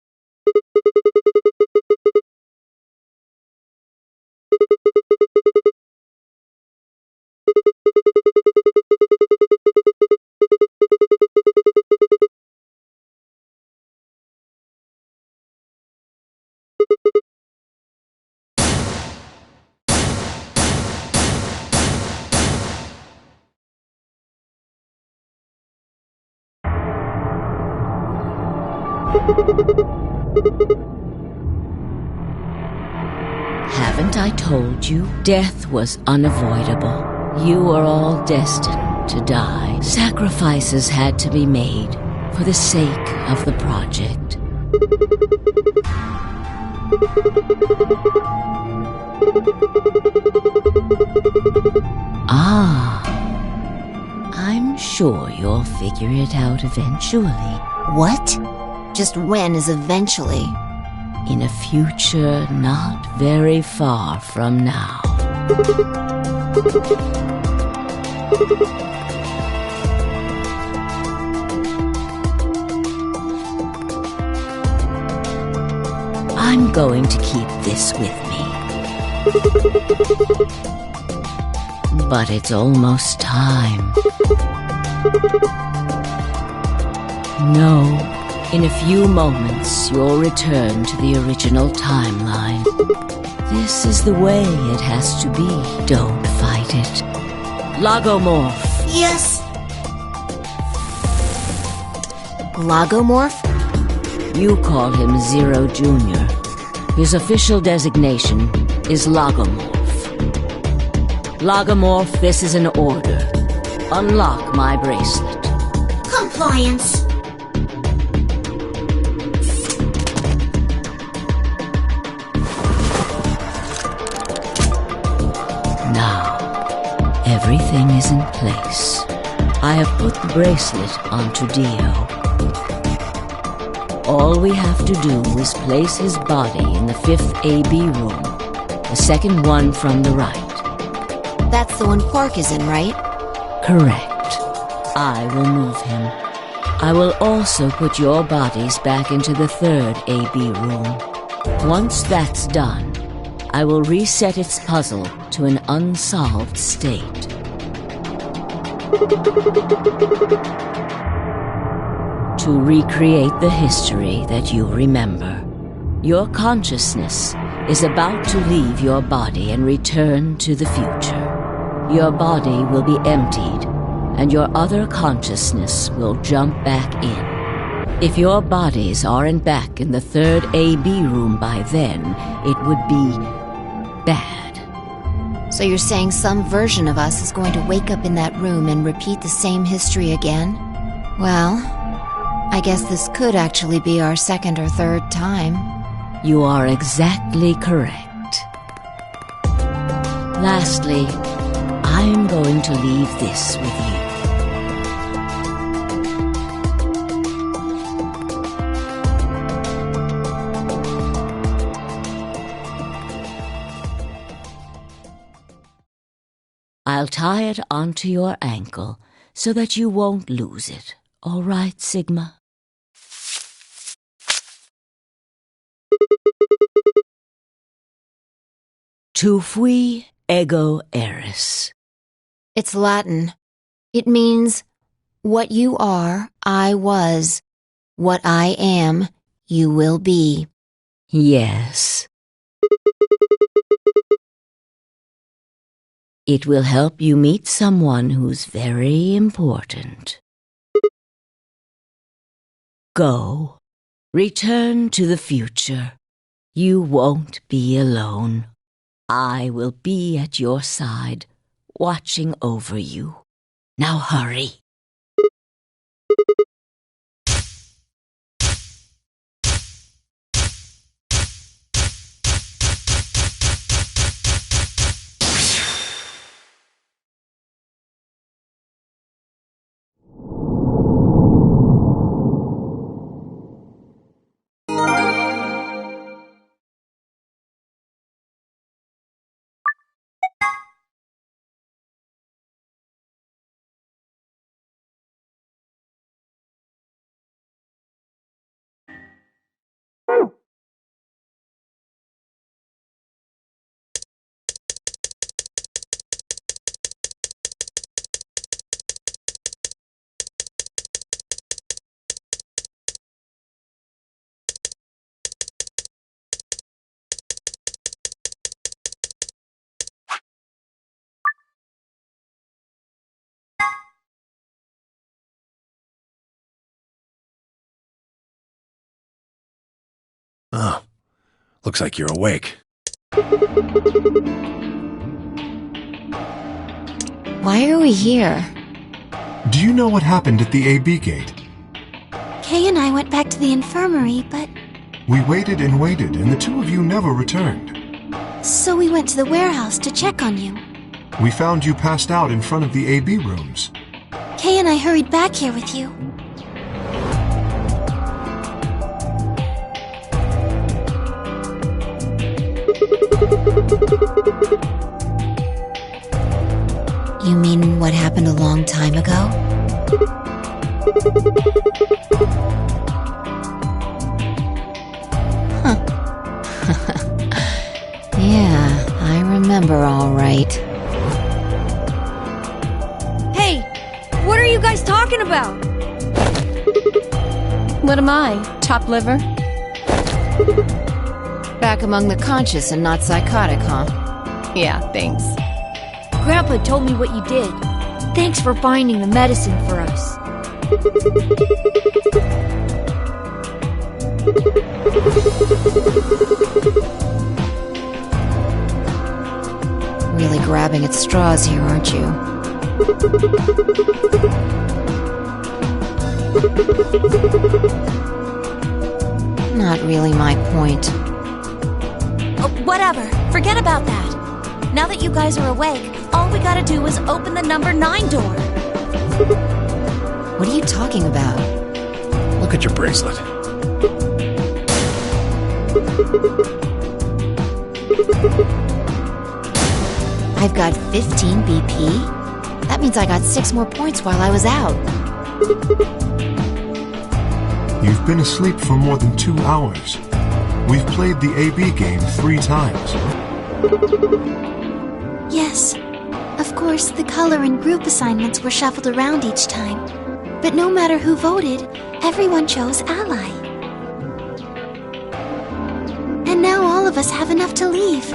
Haven't I told you? Death was unavoidable. You were all destined to die. Sacrifices had to be made for the sake of the project. Ah, I'm sure you'll figure it out eventually. What? Just when is eventually? In a future not very far from now. I'm going to keep this with me. But it's almost time. No, in a few moments you'll return to the original timeline. This is the way it has to be. Don't fight it. Logomorph. Yes. Logomorph? You call him Zero Jr. His official designation is Logomorph. Logomorph, this is an order. Unlock my bracelet. Compliance. Now, everything is in place. I have put the bracelet onto Dio. All we have to do is place his body in the 5th AB room, the second one from the right. That's the one Quark is in, right? Correct. I will move him. I will also put your bodies back into the 3rd AB room. Once that's done, I will reset its puzzle to an unsolved state. To recreate the history that you remember, your consciousness is about to leave your body and return to the future. Your body will be emptied, and your other consciousness will jump back in. If your bodies aren't back in the 3rd AB room by then, it would be bad. So you're saying some version of us is going to wake up in that room and repeat the same history again? Well, I guess this could actually be our 2nd or 3rd time. You are exactly correct. Lastly, I'm going to leave this with you. I'll tie it onto your ankle so that you won't lose it. All right, Sigma? Tu fui ego eris. It's Latin. It means, what you are, I was. What I am, you will be. Yes. It will help you meet someone who's very important. Go. Return to the future. You won't be alone. I will be at your side, watching over you. Now hurry. Oh, looks like you're awake. Why are we here? Do you know what happened at the AB gate? Kay and I went back to the infirmary, but... We waited and waited, and the two of you never returned. So we went to the warehouse to check on you. We found you passed out in front of the AB rooms. Kay and I hurried back here with you. You mean what happened a long time ago? Huh. Yeah, I remember all right. Hey, what are you guys talking about? What am I? Chopped liver? Back among the conscious and not psychotic, huh? Yeah, thanks. Grandpa told me what you did. Thanks for finding the medicine for us. Really grabbing at straws here, aren't you? Not really my point. Oh, whatever. Forget about that. Now that you guys are awake, all we gotta do is open the number 9 door. What are you talking about? Look at your bracelet. I've got 15 BP? That means I got 6 more points while I was out. You've been asleep for more than 2 hours. We've played the AB game 3 times. Yes. Of course, the color and group assignments were shuffled around each time. But no matter who voted, everyone chose Ally. And now all of us have enough to leave.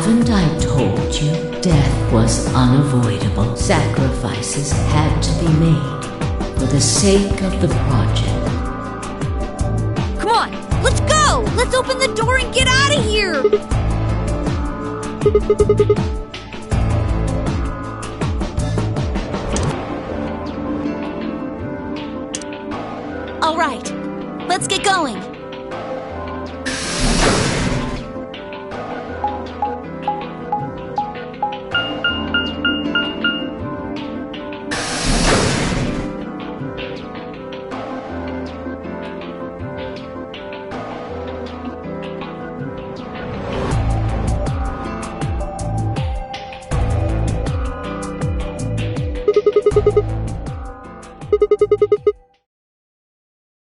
Haven't I told you death was unavoidable? Sacrifices had to be made for the sake of the project. Come on, let's go! Let's open the door and get out of here! All right, let's get going.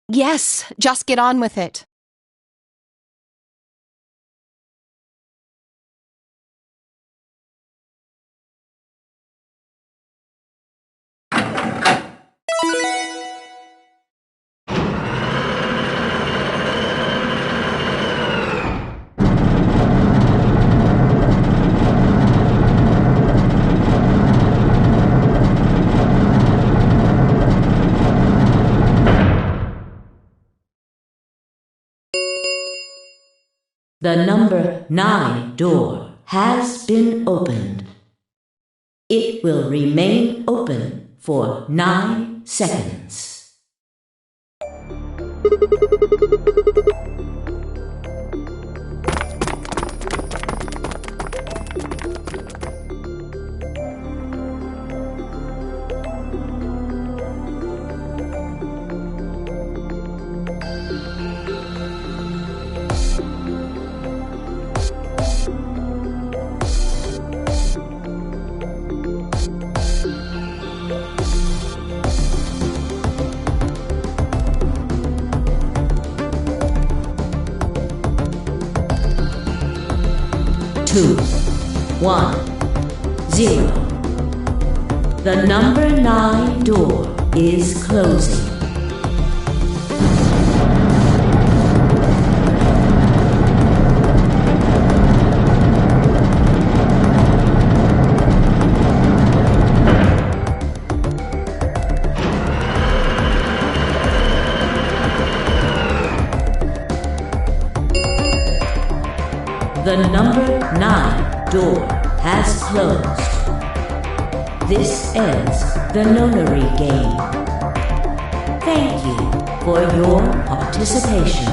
Yes, just get on with it. The number 9 door has been opened. It will remain open for 9 seconds. Two, 1, 0. The number 9 door is closing. The number 9 door has closed. This ends the nonary game. Thank you for your participation.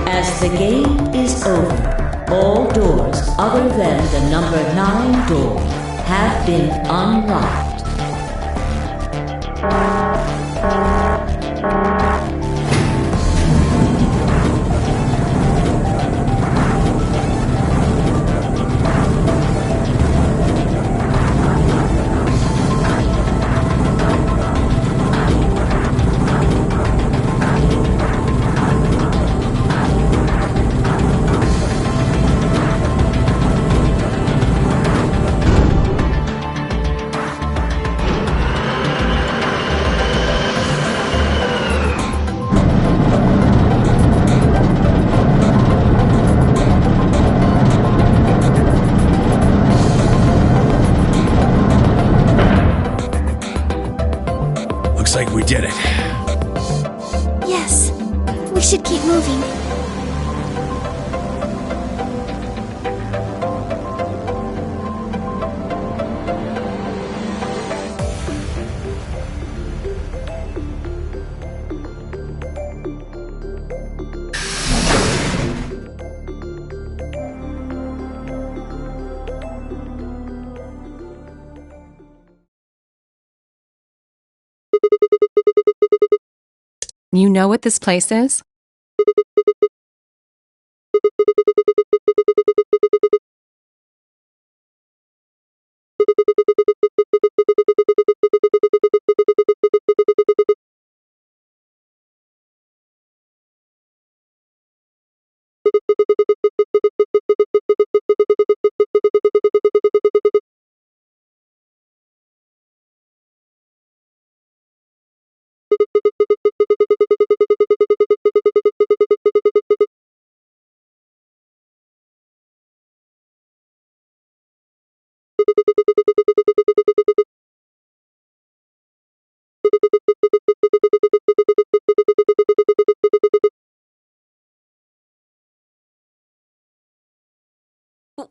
As the game is over, all doors other than the number 9 door have been unlocked. Looks like we did it. Yes, we should keep moving. You know what this place is?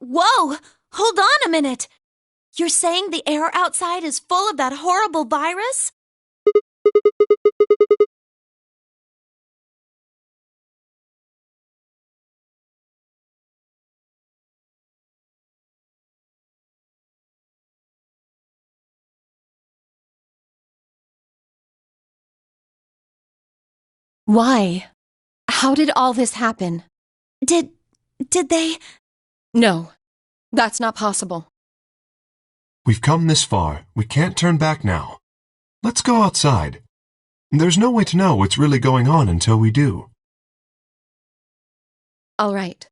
Whoa! Hold on a minute! You're saying the air outside is full of that horrible virus? Why? How did all this happen? Did they... No, that's not possible. We've come this far. We can't turn back now. Let's go outside. There's no way to know what's really going on until we do. All right.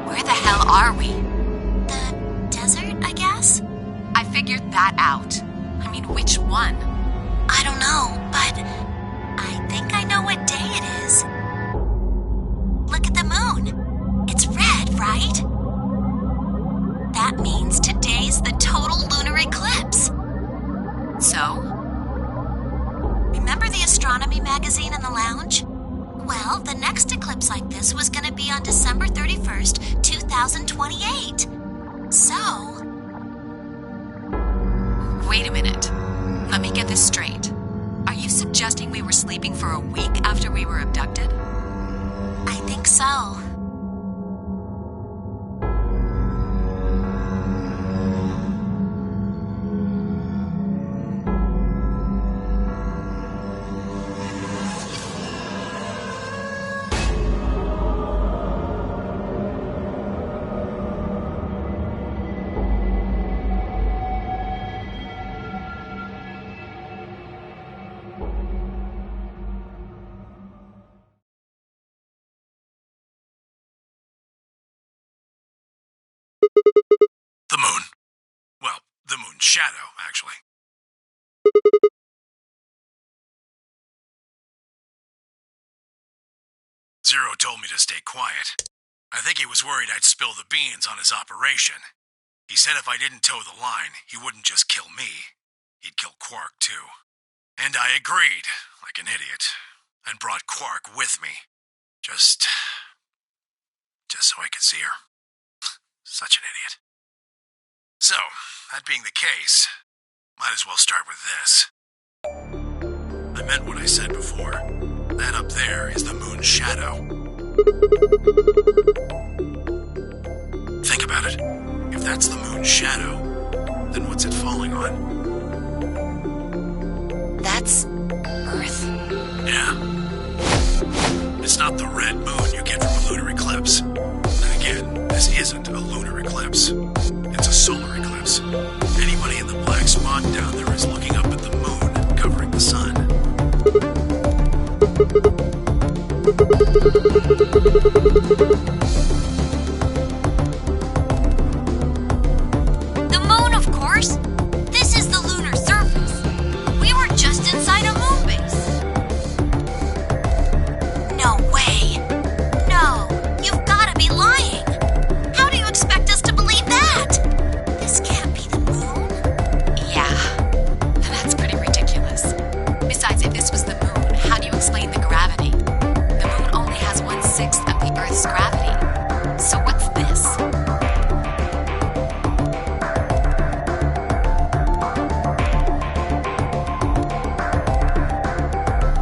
Where the hell are we? The desert, I guess? I figured that out. I mean, which one? I don't know, but I think I know what day it is. Look at the moon. It's red, right? That means today's the total lunar eclipse. So? Remember the astronomy magazine in the lounge? Well, the next eclipse like this was going to be on December 31st, 2028. So... Wait a minute. Let me get this straight. Are you suggesting we were sleeping for a week after we were abducted? I think so. The moon. Well, the moon's shadow, actually. Zero told me to stay quiet. I think he was worried I'd spill the beans on his operation. He said if I didn't toe the line, he wouldn't just kill me. He'd kill Quark, too. And I agreed, like an idiot, and brought Quark with me. Just so I could see her. Such an idiot. So, that being the case, might as well start with this. I meant what I said before. That up there is the moon's shadow. Think about it. If that's the moon's shadow, then what's it falling on? That's Earth. Yeah. It's not the red moon you get from a lunar eclipse. And again, this isn't a lunar eclipse. It's a solar eclipse. Anybody in the Black The moon, of course. This is the lunar surface. We were just inside a moon base. No way. No, you've gotta be lying. How do you expect us to believe that? This can't be the moon. Yeah, that's pretty ridiculous. Besides, if this was the moon, how do you explain the gravity? The moon only has 1/6 of the Earth's gravity. So what's this?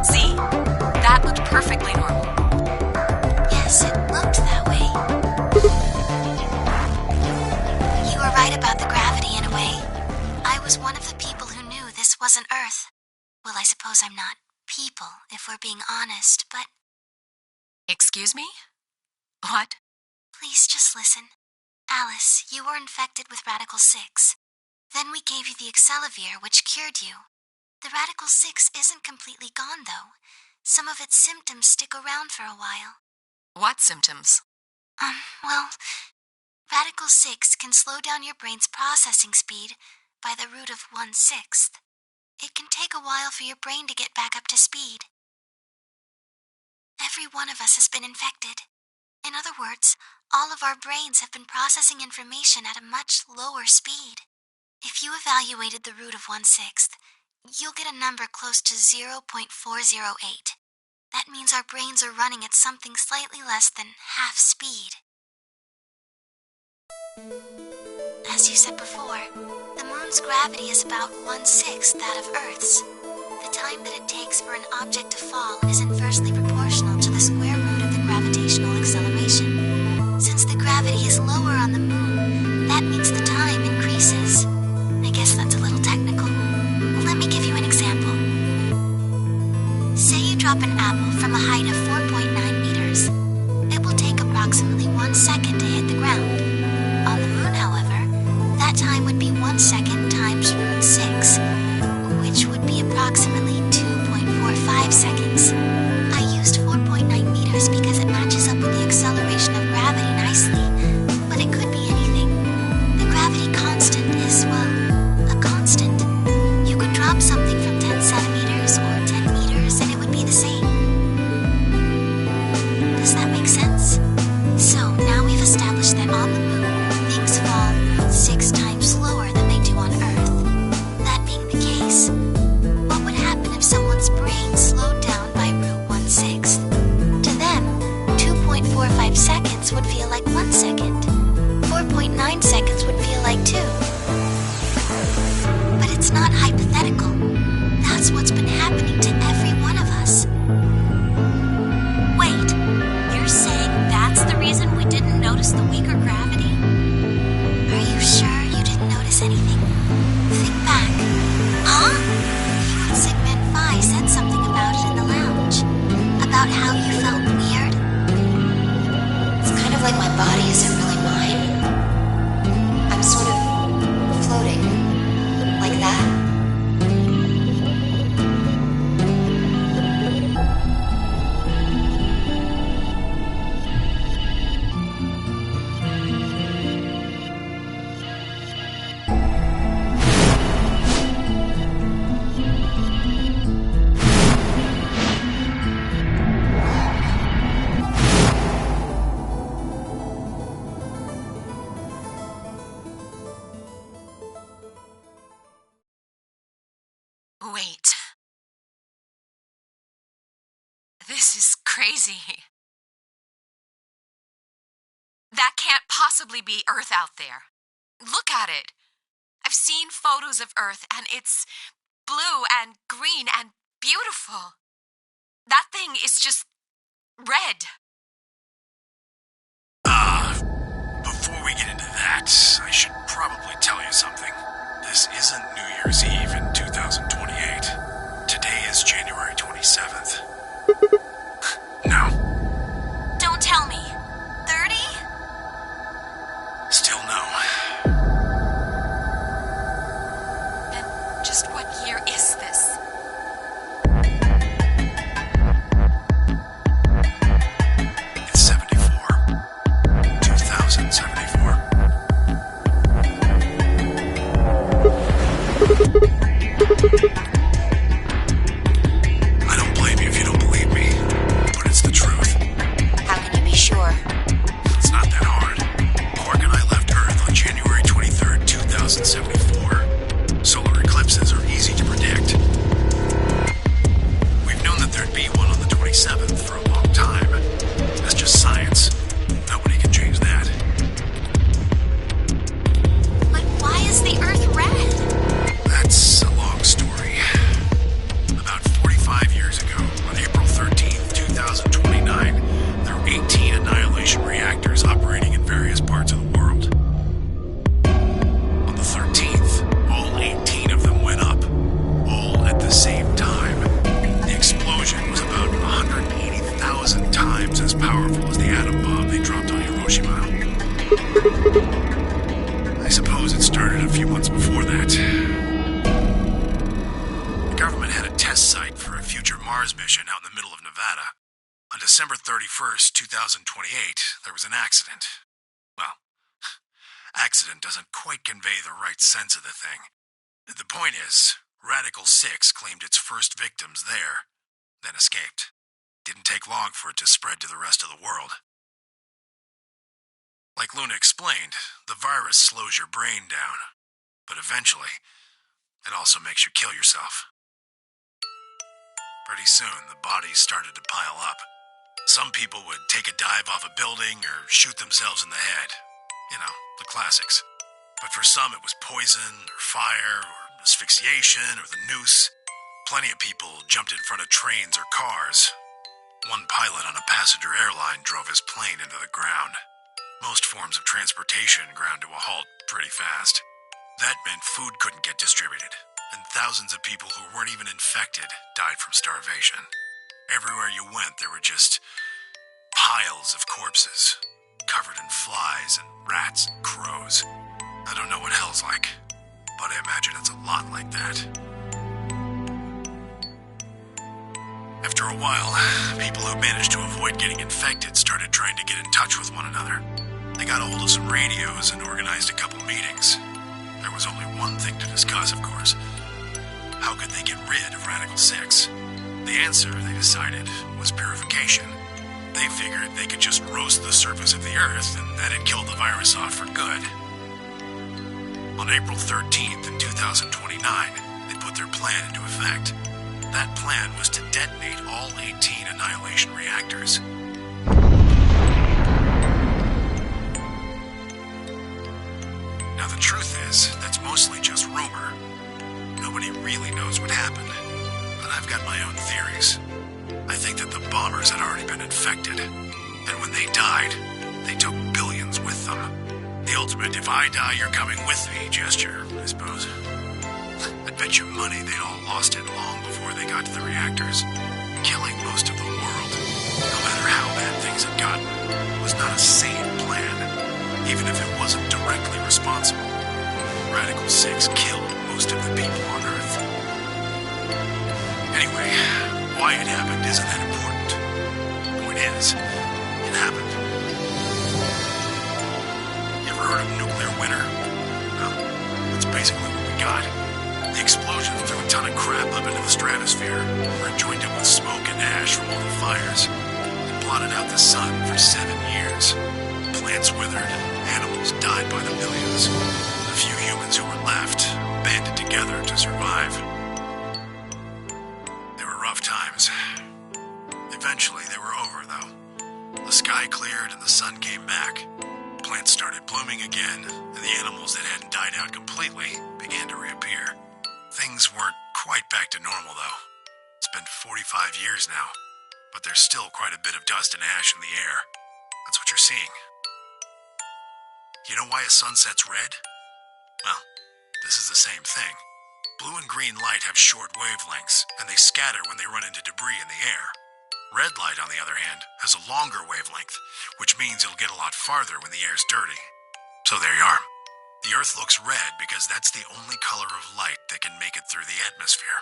See? That looked perfectly normal. Yes, it looked that way. You were right about the gravity in a way. I was one of the people who knew this wasn't Earth. Well, I suppose I'm not people, if we're being honest, but Excuse me? What? please just listen. Alice, you were infected with Radical 6. Then we gave you the Accelavir, which cured you. The Radical 6 isn't completely gone, though. Some of its symptoms stick around for a while. What symptoms? Well, Radical 6 can slow down your brain's processing speed by the root of 1/6. It can take a while for your brain to get back up to speed. Every one of us has been infected. In other words, all of our brains have been processing information at a much lower speed. If you evaluated the root of 1/6, you'll get a number close to 0.408. That means our brains are running at something slightly less than half speed. As you said before, the moon's gravity is about 1/6 that of Earth's. The time that it takes for an object to fall is inversely proportional to the square root of the gravitational acceleration. Since the gravity is lower on the moon, that means the time increases. I guess that's a little technical. Let me give you an example. Say you drop an apple from a height of 4.9 meters. It will take approximately 1 second to hit the ground. On the moon, however, that time would be 1 second times root 6, which would be approximately 2.45 seconds. I used 4.9 meters because it matches up with the acceleration of gravity nicely, but it could be anything. The gravity constant is, well, a constant. You could drop something from 10 centimeters or 10 meters and it would be the same. Does that make sense? So now we've established that on the moon, things fall 6 times slower than they do on Earth. That being the case, what would happen if someone's brain slowed down by root 1/6? To them, 2.45 seconds would feel like 1 second. 4.9 seconds would feel like 2. But it's not hypothetical. That's what's been happening to every one of us. Wait, you're saying that's the reason we didn't notice the weaker gravity? Are you sure you didn't notice anything? Think back. Huh? You and Sigmund Phi said something about it in the lounge. About how you felt weird. It's kind of like my body isn't really mine. I'm sort of floating. Like that. Wait. This is crazy. That can't possibly be Earth out there. Look at it. I've seen photos of Earth and it's blue and green and beautiful. That thing is just red. Before we get into that, I should probably tell you something. This isn't New Year's Eve in 2028. Today is January 27th. No. Don't tell me. 30? Still no. Then just what year is this? 1,000 times as powerful as the atom bomb they dropped on Hiroshima. I suppose it started a few months before that. The government had a test site for a future Mars mission out in the middle of Nevada. On December 31st, 2028, there was an accident. Well, accident doesn't quite convey the right sense of the thing. The point is, Radical 6 claimed its first victims there, then escaped. Didn't take long for it to spread to the rest of the world. Like Luna explained, the virus slows your brain down, but eventually, it also makes you kill yourself. Pretty soon, the bodies started to pile up. Some people would take a dive off a building or shoot themselves in the head. You know, the classics. But for some, it was poison, or fire, or asphyxiation, or the noose. Plenty of people jumped in front of trains or cars. One pilot on a passenger airline drove his plane into the ground. Most forms of transportation ground to a halt pretty fast. That meant food couldn't get distributed, and thousands of people who weren't even infected died from starvation. Everywhere you went, there were just piles of corpses, covered in flies and rats and crows. I don't know what hell's like, but I imagine it's a lot like that. After a while, people who managed to avoid getting infected started trying to get in touch with one another. They got a hold of some radios and organized a couple meetings. There was only one thing to discuss, of course. How could they get rid of Radical 6? The answer, they decided, was purification. They figured they could just roast the surface of the Earth and that'd kill the virus off for good. On April 13th in 2029, they put their plan into effect. That plan was to detonate all 18 annihilation reactors. Now the truth is, that's mostly just rumor. Nobody really knows what happened, but I've got my own theories. I think that the bombers had already been infected, and when they died, they took billions with them. The ultimate if I die, you're coming with me gesture, I suppose. I'd bet you money they'd all lost it long before they got to the reactors. Killing most of the world, no matter how bad things had gotten, was not a sane plan, even if it wasn't directly responsible. Radical 6 killed most of the people on Earth. Anyway, why it happened isn't that important. The point is, it happened. You ever heard of nuclear winter? Well, that's basically what we got. The explosion threw a ton of crap up into the stratosphere, where it joined up with smoke and ash from all the fires. It blotted out the sun for 7 years. Plants withered, animals died by the millions. The few humans who were left banded together to survive. They were rough times. Eventually, they were over, though. The sky cleared and the sun came back. Plants started blooming again, and the animals that hadn't died out completely began to reappear. Things weren't quite back to normal, though. It's been 45 years now, but there's still quite a bit of dust and ash in the air. That's what you're seeing. You know why a sunset's red? Well, this is the same thing. Blue and green light have short wavelengths, and they scatter when they run into debris in the air. Red light, on the other hand, has a longer wavelength, which means it'll get a lot farther when the air's dirty. So there you are. The Earth looks red because that's the only color of light that can make it through the atmosphere.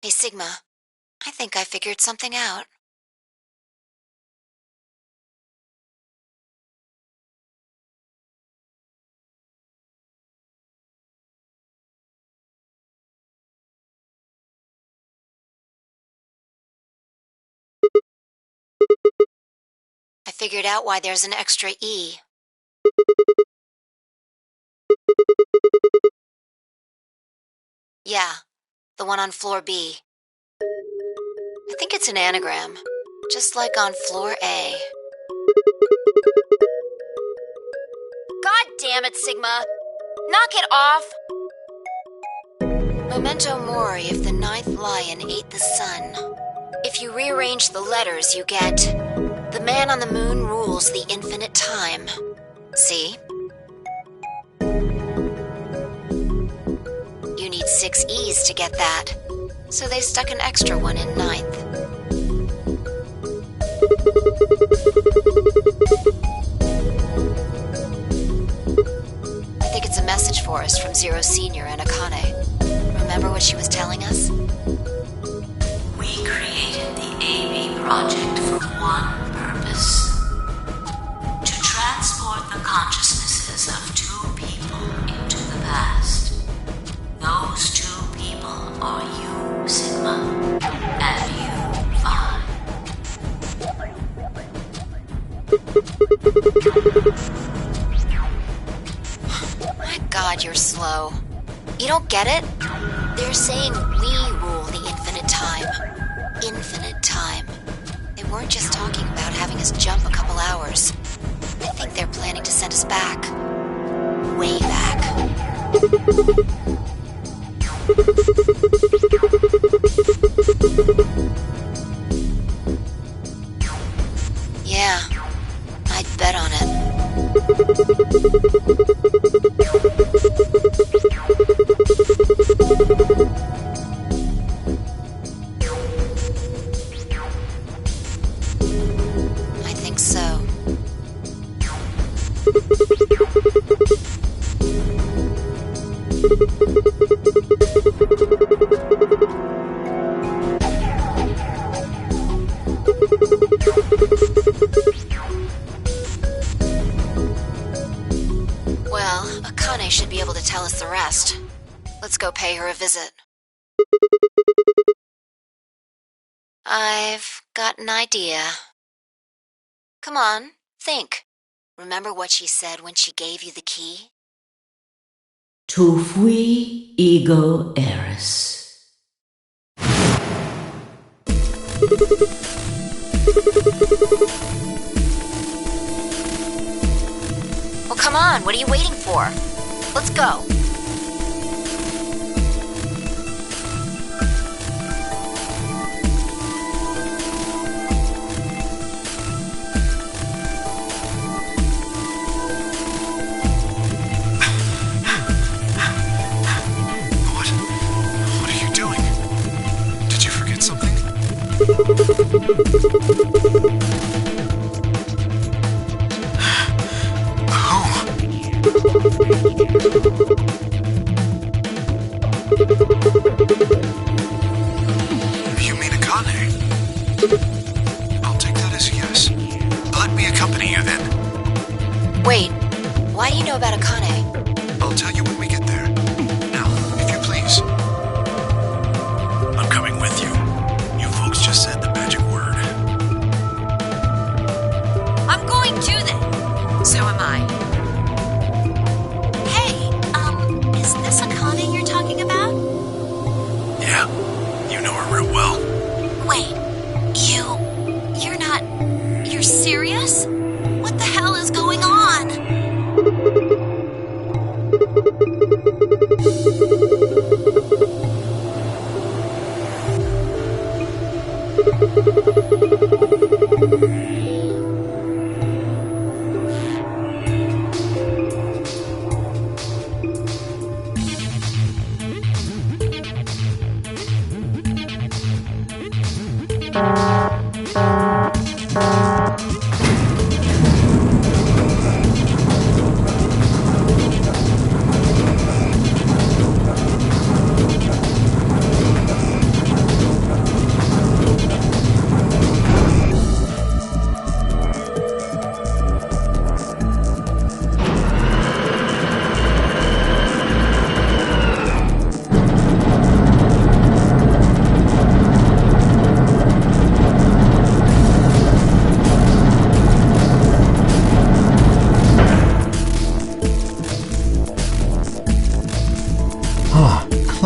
Hey, Sigma. I think I figured something out. I figured out why there's an extra E. Yeah, the one on floor B. I think it's an anagram, just like on floor A. God damn it, Sigma! Knock it off! Memento mori if the ninth lion ate the sun. If you rearrange the letters, you get... The man on the moon rules the infinite time. See? You need 6 E's to get that. So they stuck an extra one in ninth. I think it's a message for us from Zero Senior and Akane. Remember what she was telling us? We created the AB project for one purpose. To transport the consciousnesses of 2 people into the past. Those 2 people are you, Sigma, and you, Vi. My God, you're slow. You don't get it? They're saying we rule the infinite time. Infinite time. They weren't just talking about having us jump a couple hours. I think they're planning to send us back. Way back. Yeah, I'd bet on it. I think so. Well, Akane should be able to tell us the rest. Let's go pay her a visit. I've got an idea. Come on, think. Remember what she said when she gave you the key? Tu fui ego eris. Well, come on, what are you waiting for? Let's go. What are you doing? Did you forget something? You mean Akane? I'll take that as a yes. Let me accompany you then. Wait, why do you know about Akane? I'll tell you when we get there. Now, if you please. I'm coming with you. You folks just said the magic word. I'm going too then. So am I. Hey, is this Akane you're talking about? Yeah, you know her real well. Wait, you're not... You're serious? What the hell is going on?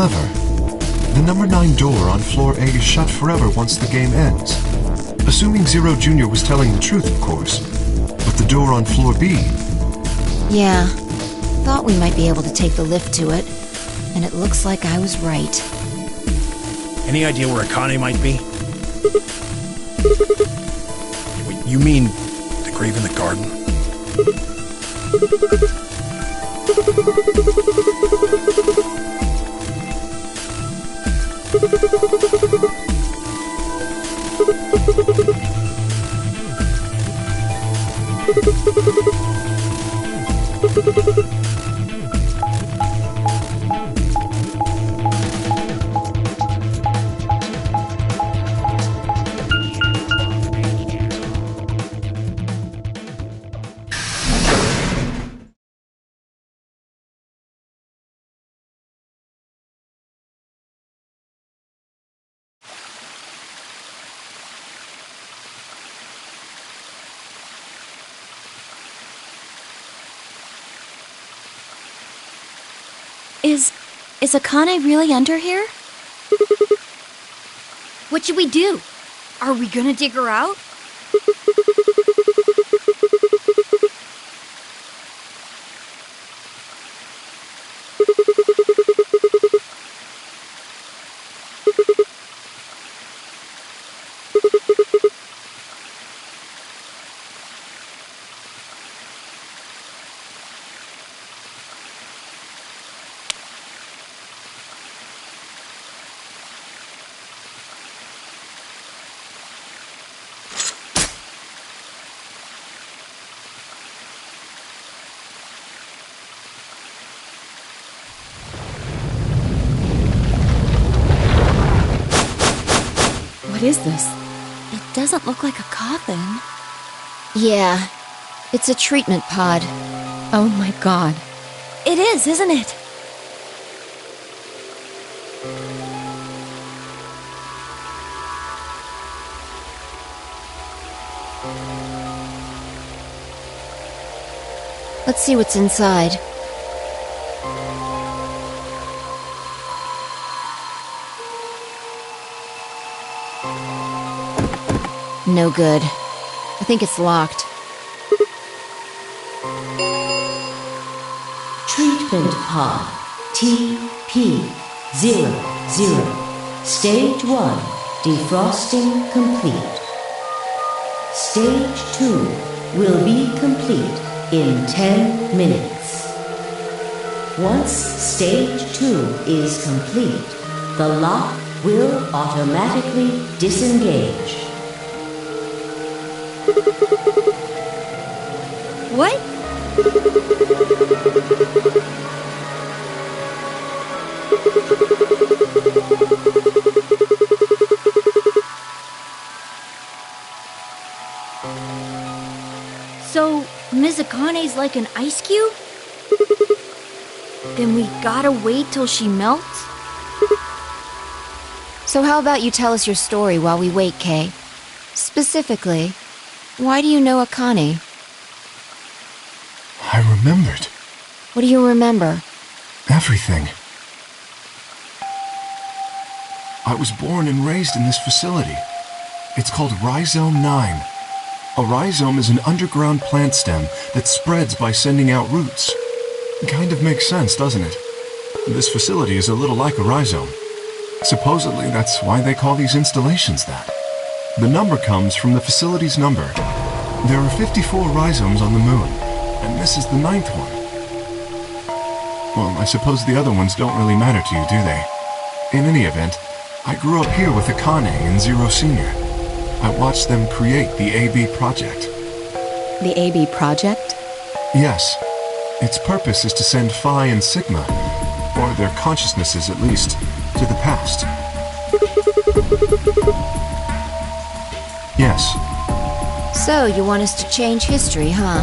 Clever. the number 9 door on floor A is shut forever once the game ends. Assuming Zero Jr. was telling the truth, of course. But the door on floor B... Yeah. Thought we might be able to take the lift to it. And it looks like I was right. Any idea where Akane might be? Wait, you mean the grave in the garden? Is Akane really under here? What should we do? Are we gonna dig her out? What is this? It doesn't look like a coffin. Yeah, it's a treatment pod. Oh my god. It is, isn't it? Let's see what's inside. No good. I think it's locked. Treatment pod TP00. Stage 1 defrosting complete. Stage 2 will be complete in 10 minutes. Once stage 2 is complete, the lock will automatically disengage. What? So, Ms. Akane's like an ice cube? Then we gotta wait till she melts? So how about you tell us your story while we wait, Kay? Specifically, why do you know Akane? I remembered. What do you remember? Everything. I was born and raised in this facility. It's called Rhizome 9. A rhizome is an underground plant stem that spreads by sending out roots. Kind of makes sense, doesn't it? This facility is a little like a rhizome. Supposedly, that's why they call these installations that. The number comes from the facility's number. There are 54 rhizomes on the moon, and this is the 9th one. Well, I suppose the other ones don't really matter to you, do they? In any event, I grew up here with Akane and Zero Sr. I watched them create the AB Project. The AB Project? Yes. Its purpose is to send Phi and Sigma, or their consciousnesses at least, to the past. Yes. So, you want us to change history, huh?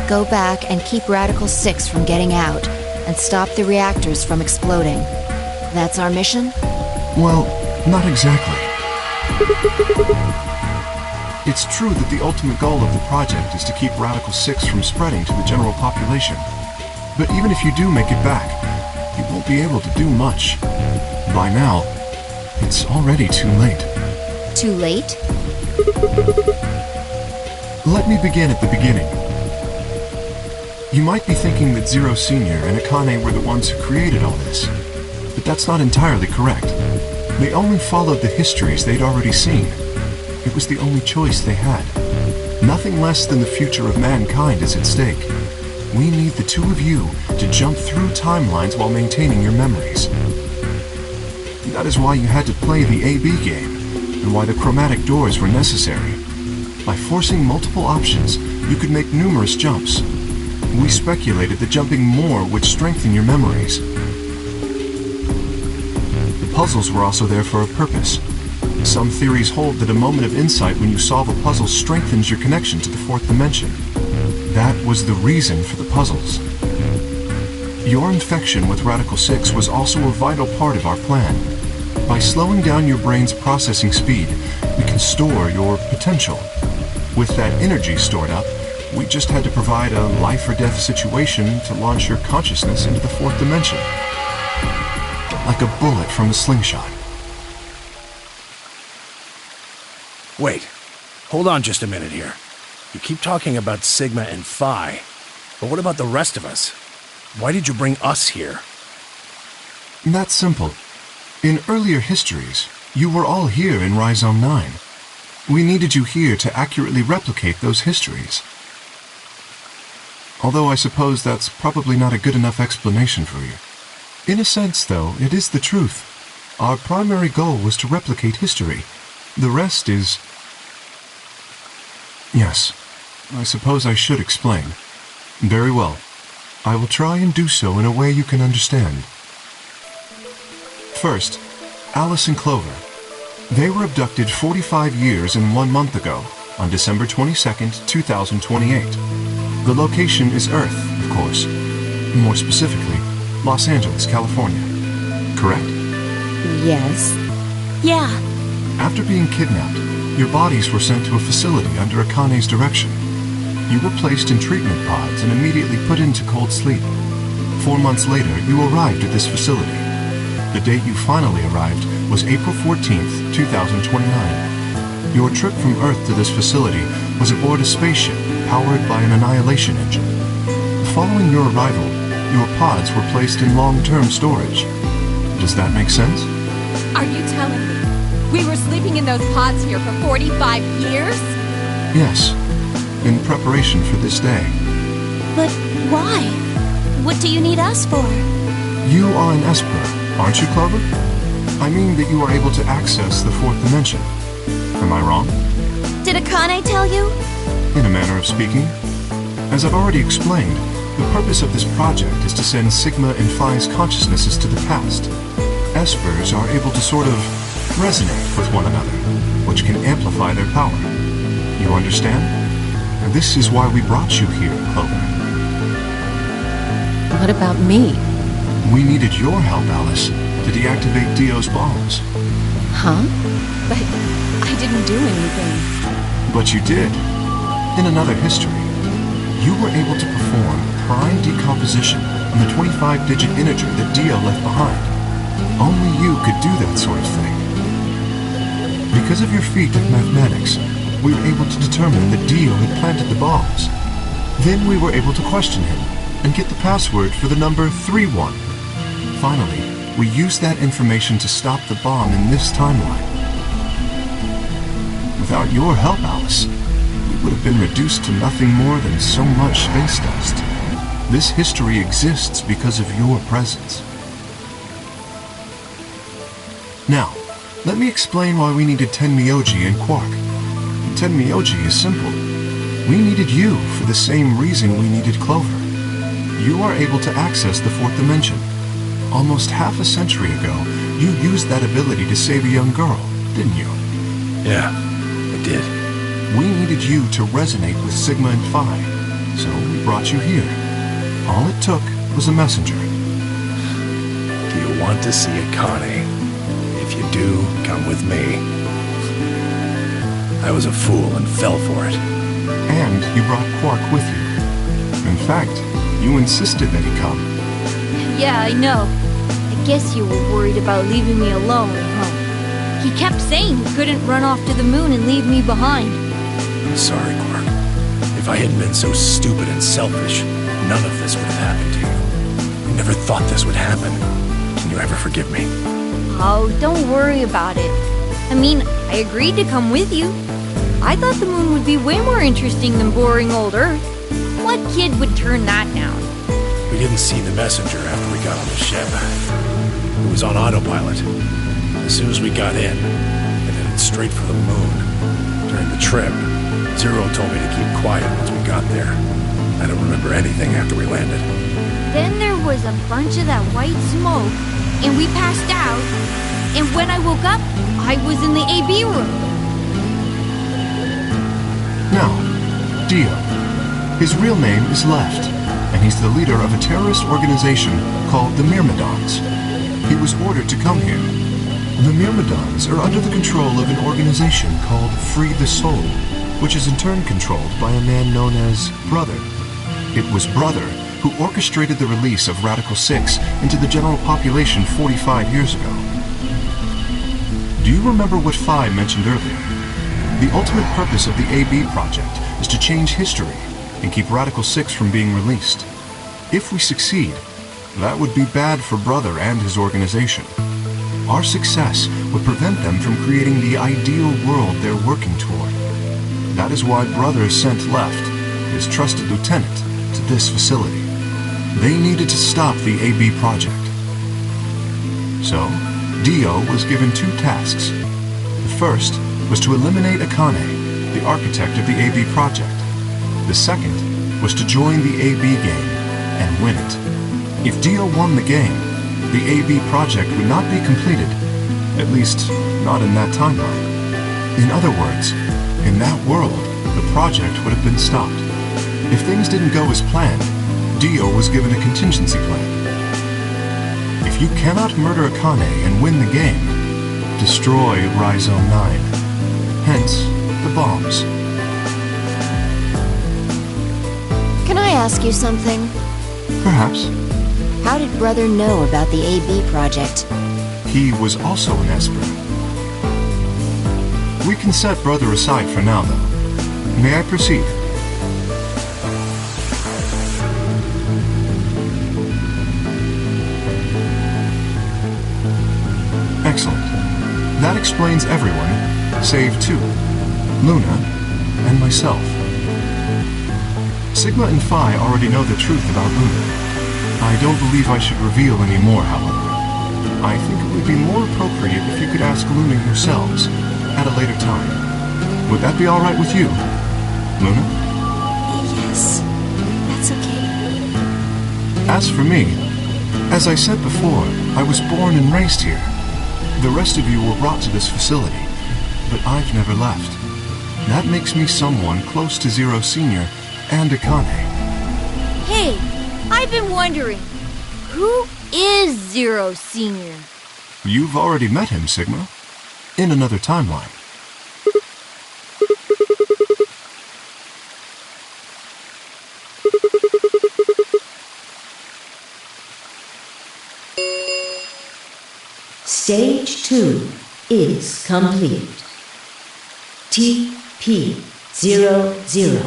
Go back and keep Radical 6 from getting out, and stop the reactors from exploding. That's our mission? Well, not exactly. It's true that the ultimate goal of the project is to keep Radical 6 from spreading to the general population. But even if you do make it back, you won't be able to do much. By now, It's already too late. Too late? Let me begin at the beginning. You might be thinking that Zero Senior and Akane were the ones who created all this, but that's not entirely correct. They only followed the histories they'd already seen. It was the only choice they had. Nothing less than the future of mankind is at stake. We need the two of you to jump through timelines while maintaining your memories. That is why you had to play the AB game, and why the chromatic doors were necessary. By forcing multiple options, you could make numerous jumps. We speculated that jumping more would strengthen your memories. The puzzles were also there for a purpose. Some theories hold that a moment of insight when you solve a puzzle strengthens your connection to the fourth dimension. That was the reason for the puzzles. Your infection with Radical 6 was also a vital part of our plan. By slowing down your brain's processing speed, we can store your potential. With that energy stored up, we just had to provide a life-or-death situation to launch your consciousness into the fourth dimension. Like a bullet from a slingshot. Wait, hold on just a minute here. You keep talking about Sigma and Phi, but what about the rest of us? Why did you bring us here? That's simple. In earlier histories, you were all here in Rhizome 9. We needed you here to accurately replicate those histories. Although I suppose that's probably not a good enough explanation for you. In a sense, though, it is the truth. Our primary goal was to replicate history. The rest is... Yes, I suppose I should explain. Very well. I will try and do so in a way you can understand. First, Alice and Clover. They were abducted 45 years and 1 month ago, on December 22nd, 2028. The location is Earth, of course. More specifically, Los Angeles, California. Correct? Yes. Yeah. After being kidnapped, your bodies were sent to a facility under Akane's direction. You were placed in treatment pods and immediately put into cold sleep. 4 months later, you arrived at this facility. The date you finally arrived was April 14th, 2029. Your trip from Earth to this facility was aboard a spaceship powered by an annihilation engine. Following your arrival, your pods were placed in long-term storage. Does that make sense? Are you telling me we were sleeping in those pods here for 45 years? Yes, in preparation for this day. But why? What do you need us for? You are an Esper, aren't you, Clover? I mean that you are able to access the fourth dimension. Am I wrong? Did Akane tell you? In a manner of speaking. As I've already explained, the purpose of this project is to send Sigma and Phi's consciousnesses to the past. Espers are able to sort of resonate with one another, which can amplify their power. You understand? And this is why we brought you here, Clover. What about me? We needed your help, Alice, to deactivate Dio's bombs. Huh? But I didn't do anything. But you did. In another history, you were able to perform prime decomposition on the 25-digit integer that Dio left behind. Only you could do that sort of thing. Because of your feat of mathematics, we were able to determine that Dio had planted the bombs. Then we were able to question him and get the password for the number 31. Finally, we used that information to stop the bomb in this timeline. Without your help, Alice, we would have been reduced to nothing more than so much space dust. This history exists because of your presence. Now, let me explain why we needed Tenmyoji and Quark. Tenmyoji is simple. We needed you for the same reason we needed Clover. You are able to access the fourth dimension. Almost half a century ago, you used that ability to save a young girl, didn't you? Yeah, I did. We needed you to resonate with Sigma and Phi, so we brought you here. All it took was a messenger. Do you want to see Akane? If you do, come with me. I was a fool and fell for it. And you brought Quark with you. In fact, you insisted that he come. Yeah, I know. I guess you were worried about leaving me alone, huh? He kept saying he couldn't run off to the moon and leave me behind. I'm sorry, Quark. If I hadn't been so stupid and selfish, none of this would have happened to you. I never thought this would happen. Can you ever forgive me? Oh, don't worry about it. I mean, I agreed to come with you. I thought the moon would be way more interesting than boring old Earth. What kid would turn that down? We didn't see the messenger after we got on the ship. It was on autopilot. As soon as we got in, it headed straight for the moon. During the trip, Zero told me to keep quiet once we got there. I don't remember anything after we landed. Then there was a bunch of that white smoke, and we passed out. And when I woke up, I was in the AB room. Now, Dio. His real name is Left, and he's the leader of a terrorist organization called the Myrmidons. He was ordered to come here. The Myrmidons are under the control of an organization called Free the Soul, which is in turn controlled by a man known as Brother. It was Brother who orchestrated the release of Radical 6 into the general population 45 years ago. Do you remember what Phi mentioned earlier? The ultimate purpose of the AB project is to change history and keep Radical 6 from being released. If we succeed, that would be bad for Brother and his organization. Our success would prevent them from creating the ideal world they're working toward. That is why Brother sent Left, his trusted lieutenant, to this facility. They needed to stop the AB project. So, Dio was given 2 tasks. The first was to eliminate Akane, the architect of the AB project. The second was to join the AB game and win it. If Dio won the game, the AB project would not be completed, at least not in that timeline. In other words, in that world, the project would have been stopped. If things didn't go as planned, Dio was given a contingency plan. If you cannot murder Akane and win the game, destroy Rhizome 9. Hence, the bombs. Can I ask you something? Perhaps. How did Brother know about the AB project? He was also an Esper. We can set Brother aside for now, though. May I proceed? Excellent. That explains everyone, save 2. Luna and myself. Sigma and Phi already know the truth about Luna. I don't believe I should reveal any more, however. I think it would be more appropriate if you could ask Luna yourselves at a later time. Would that be all right with you, Luna? Yes, that's okay. As for me, as I said before, I was born and raised here. The rest of you were brought to this facility, but I've never left. That makes me someone close to Zero Senior and Akane. Hey, I've been wondering, who is Zero Senior? You've already met him, Sigma. In another timeline. Stage 2 is complete. TP-00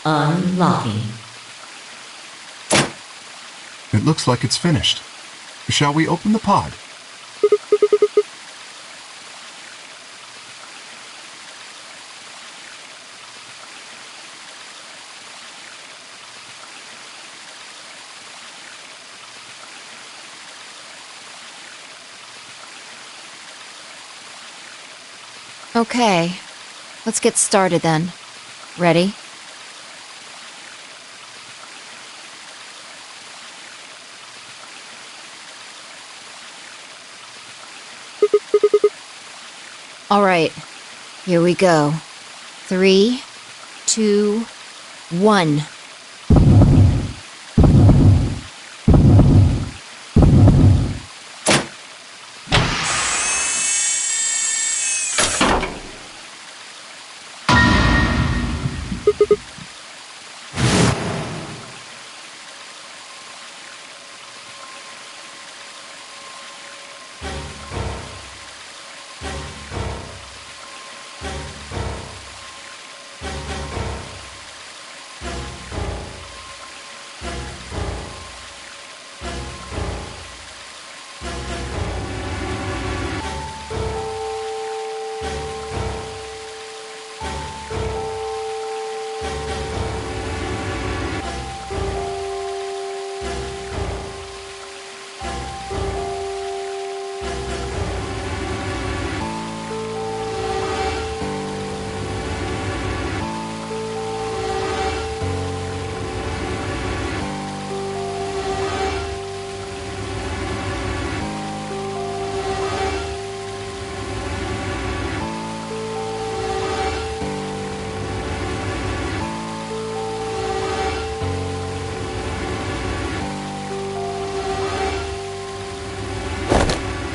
unlocking. It looks like it's finished. Shall we open the pod? Okay, let's get started then. Ready? All right, here we go. 3, 2, 1.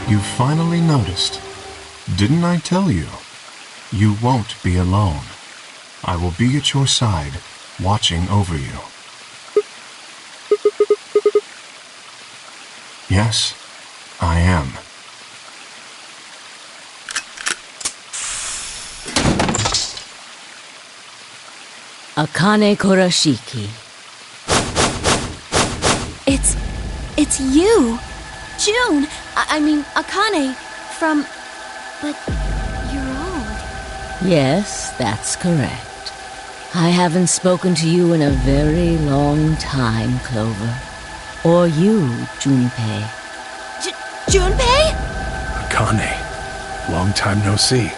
You finally noticed. Didn't I tell you? You won't be alone. I will be at your side, watching over you. Yes, I am. Akane Kurashiki. It's you! June! I mean, Akane, from... But you're old. Yes, that's correct. I haven't spoken to you in a very long time, Clover. Or you, Junpei. Junpei? Akane, long time no see.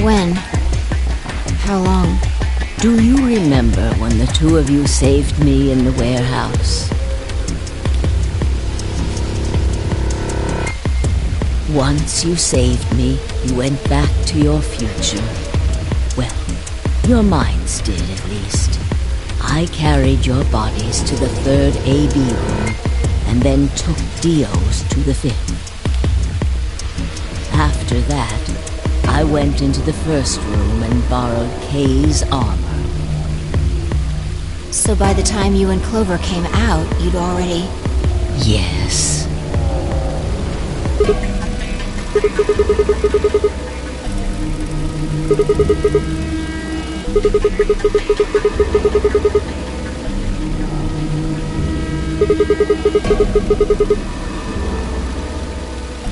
When? How long? Do you remember when the two of you saved me in the warehouse? Once you saved me, you went back to your future. Well, your minds did, at least. I carried your bodies to the 3rd AB room, and then took Dio's to the 5th. After that, I went into the 1st room and borrowed Kay's armor. So by the time you and Clover came out, you'd already... Yes.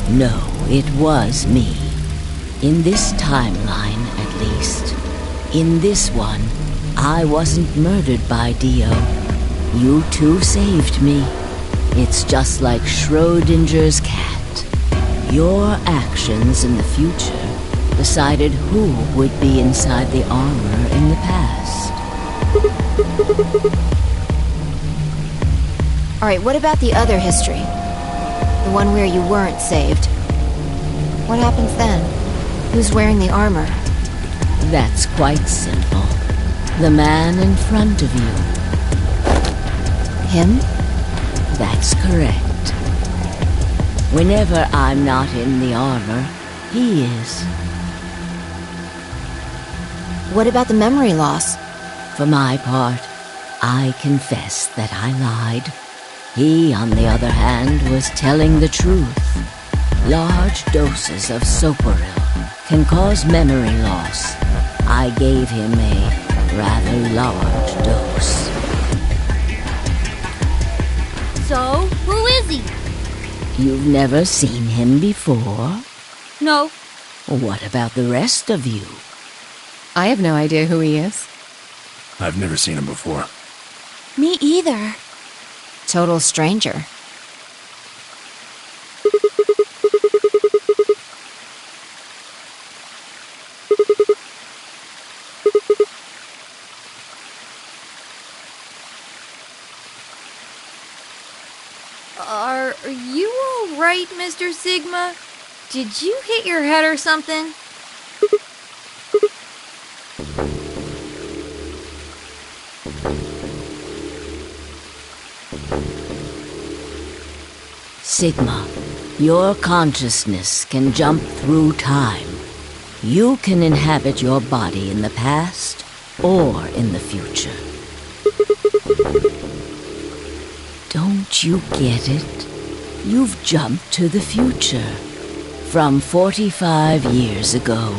No, it was me. In this timeline, at least. In this one, I wasn't murdered by Dio. You two saved me. It's just like Schrodinger's cat. Your actions in the future decided who would be inside the armor in the past. Alright, what about the other history? The one where you weren't saved. What happens then? Who's wearing the armor? That's quite simple. The man in front of you. Him? That's correct. Whenever I'm not in the armor, he is. What about the memory loss? For my part, I confess that I lied. He, on the other hand, was telling the truth. Large doses of Soporil can cause memory loss. I gave him a rather large dose. So, who is he? You've never seen him before? No. What about the rest of you? I have no idea who he is. I've never seen him before. Me either. Total stranger. Are you all right, Mr. Sigma? Did you hit your head or something? Sigma, your consciousness can jump through time. You can inhabit your body in the past or in the future. Don't you get it? You've jumped to the future. From 45 years ago.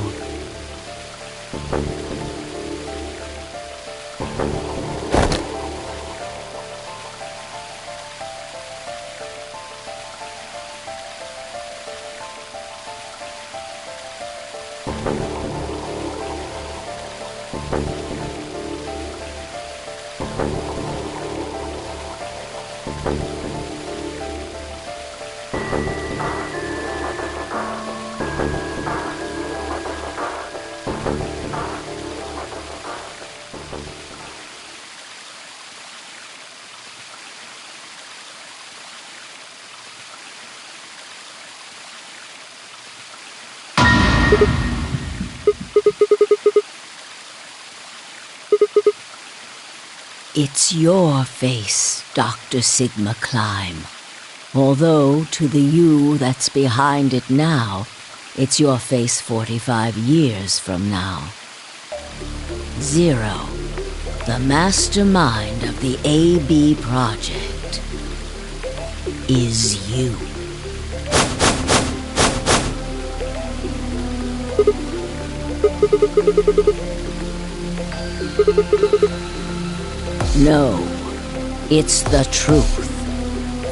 It's your face, Dr. Sigma Climb. Although, to the you that's behind it now, it's your face 45 years from now. Zero, the mastermind of the AB project, is you. No, it's the truth.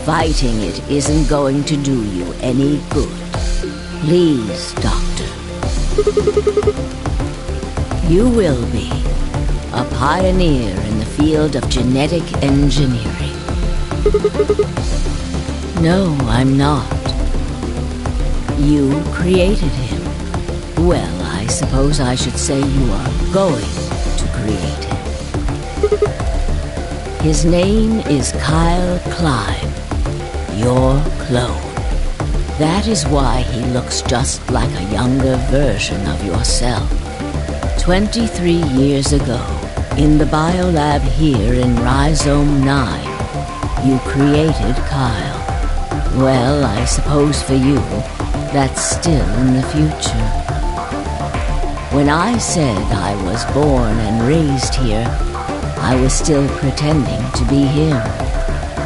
Fighting it isn't going to do you any good. Please, Doctor. You will be a pioneer in the field of genetic engineering. No, I'm not. You created him. Well, I suppose I should say you are going to create him. His name is Kyle Climb, your clone. That is why he looks just like a younger version of yourself. 23 years ago, in the biolab here in Rhizome 9, you created Kyle. Well, I suppose for you, that's still in the future. When I said I was born and raised here, I was still pretending to be him.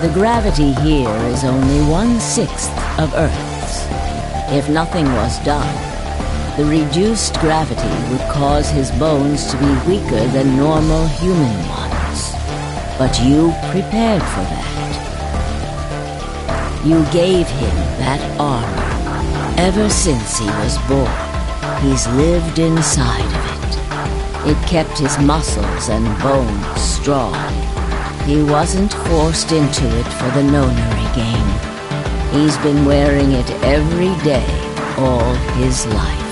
The gravity here is only 1/6 of Earth's. If nothing was done, the reduced gravity would cause his bones to be weaker than normal human ones. But you prepared for that. You gave him that armor. Ever since he was born, he's lived inside of it. It kept his muscles and bones strong. He wasn't forced into it for the nonary game. He's been wearing it every day, all his life.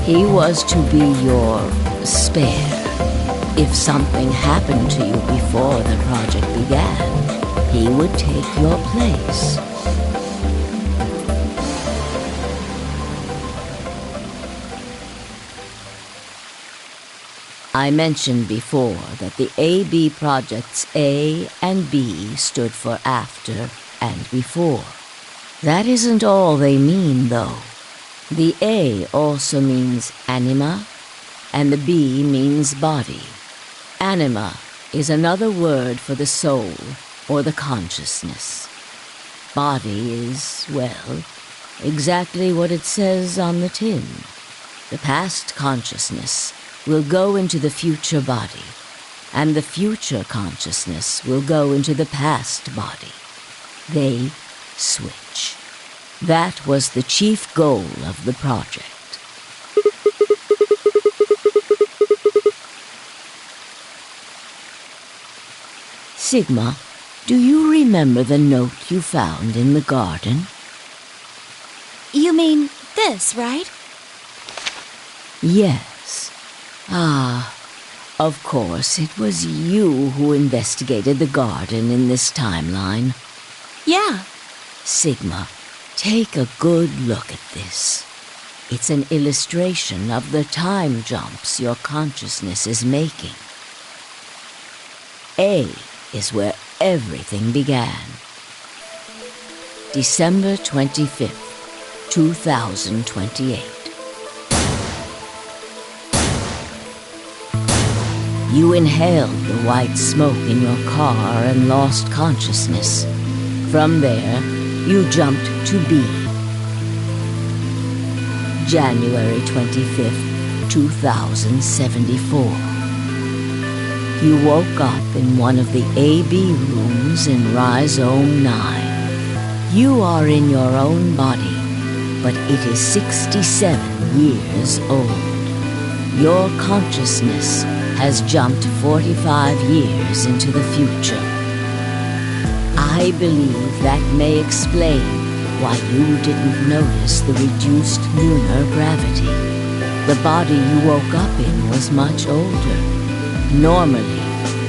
He was to be your spare. If something happened to you before the project began, he would take your place. I mentioned before that the AB projects A and B stood for after and before. That isn't all they mean, though. The A also means anima, and the B means body. Anima is another word for the soul, or the consciousness. Body is, well, exactly what it says on the tin. The past consciousness will go into the future body, and the future consciousness will go into the past body. They switch. That was the chief goal of the project. Sigma, do you remember the note you found in the garden? You mean this, right? Yes. Ah, of course, it was you who investigated the garden in this timeline. Yeah. Sigma, take a good look at this. It's an illustration of the time jumps your consciousness is making. A is where everything began. December 25th, 2028. You inhaled the white smoke in your car and lost consciousness. From there, you jumped to B. January 25th, 2074. You woke up in one of the AB rooms in Rhizome 9. You are in your own body, but it is 67 years old. Your consciousness has jumped 45 years into the future. I believe that may explain why you didn't notice the reduced lunar gravity. The body you woke up in was much older. Normally,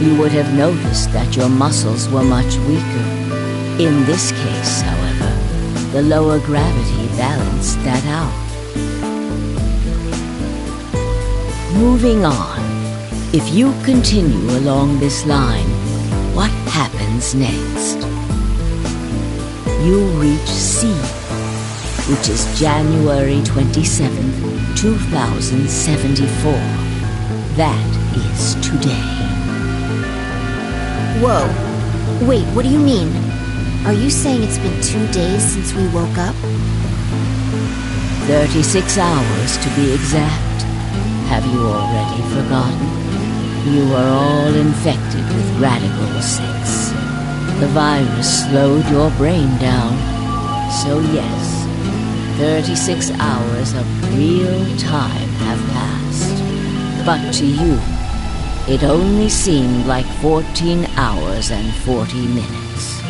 you would have noticed that your muscles were much weaker. In this case, however, the lower gravity balanced that out. Moving on, if you continue along this line, what happens next? You reach C, which is January 27th, 2074. That is today. Whoa. Wait, what do you mean? Are you saying it's been 2 days since we woke up? 36 hours to be exact. Have you already forgotten? You are all infected with Radical 6. The virus slowed your brain down. So yes, 36 hours of real time have passed. But to you, it only seemed like 14 hours and 40 minutes.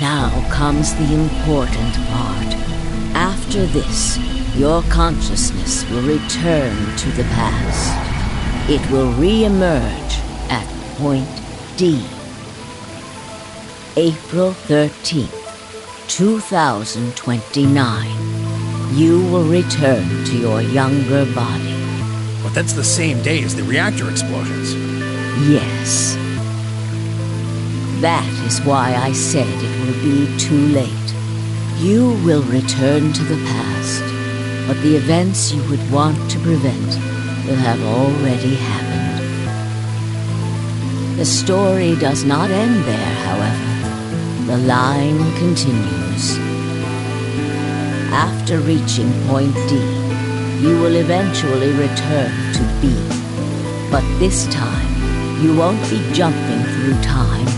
Now comes the important part. After this, your consciousness will return to the past. It will re-emerge at point D. April 13th, 2029. You will return to your younger body. But that's the same day as the reactor explosions. Yes. That is why I said it will be too late. You will return to the past, but the events you would want to prevent will have already happened. The story does not end there, however. The line continues. After reaching point D, you will eventually return to B. But this time, you won't be jumping through time,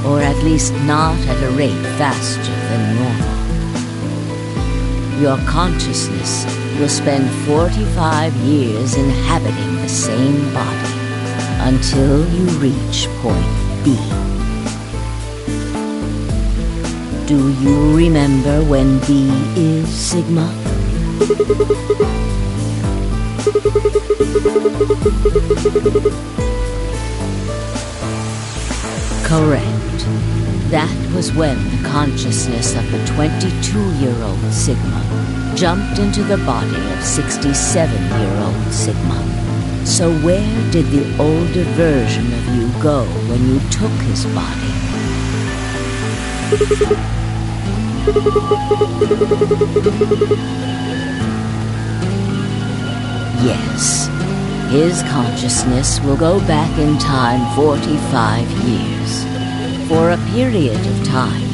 or at least not at a rate faster than normal. Your consciousness will spend 45 years inhabiting the same body until you reach point B. Do you remember when B is, Sigma? Correct. That was when the consciousness of the 22-year-old Sigma jumped into the body of 67-year-old Sigma. So where did the older version of you go when you took his body? Yes, his consciousness will go back in time 45 years. For a period of time,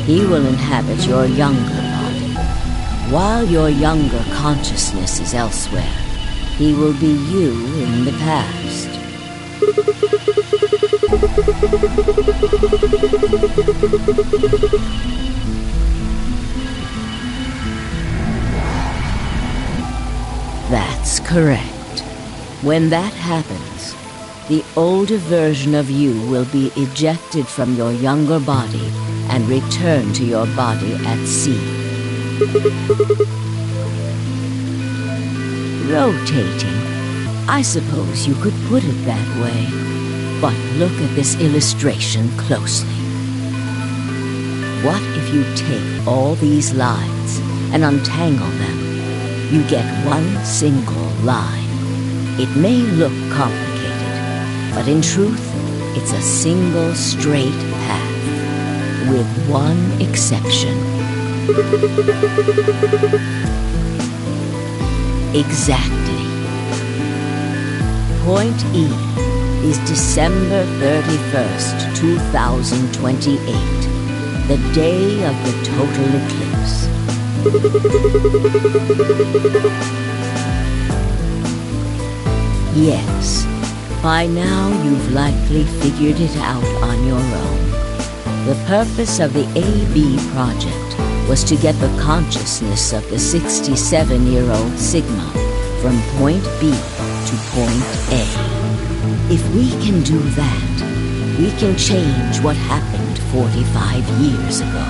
he will inhabit your younger body. While your younger consciousness is elsewhere, he will be you in the past. That's correct. When that happens, the older version of you will be ejected from your younger body and return to your body at C. Rotating. I suppose you could put it that way. But look at this illustration closely. What if you take all these lines and untangle them? You get one single line. It may look complicated, but in truth, it's a single straight path, with one exception. Exactly. Point E is December 31st, 2028, the day of the total eclipse. Yes, by now you've likely figured it out on your own. The purpose of the AB project was to get the consciousness of the 67-year-old Sigma from point B to point A. If we can do that, we can change what happened 45 years ago.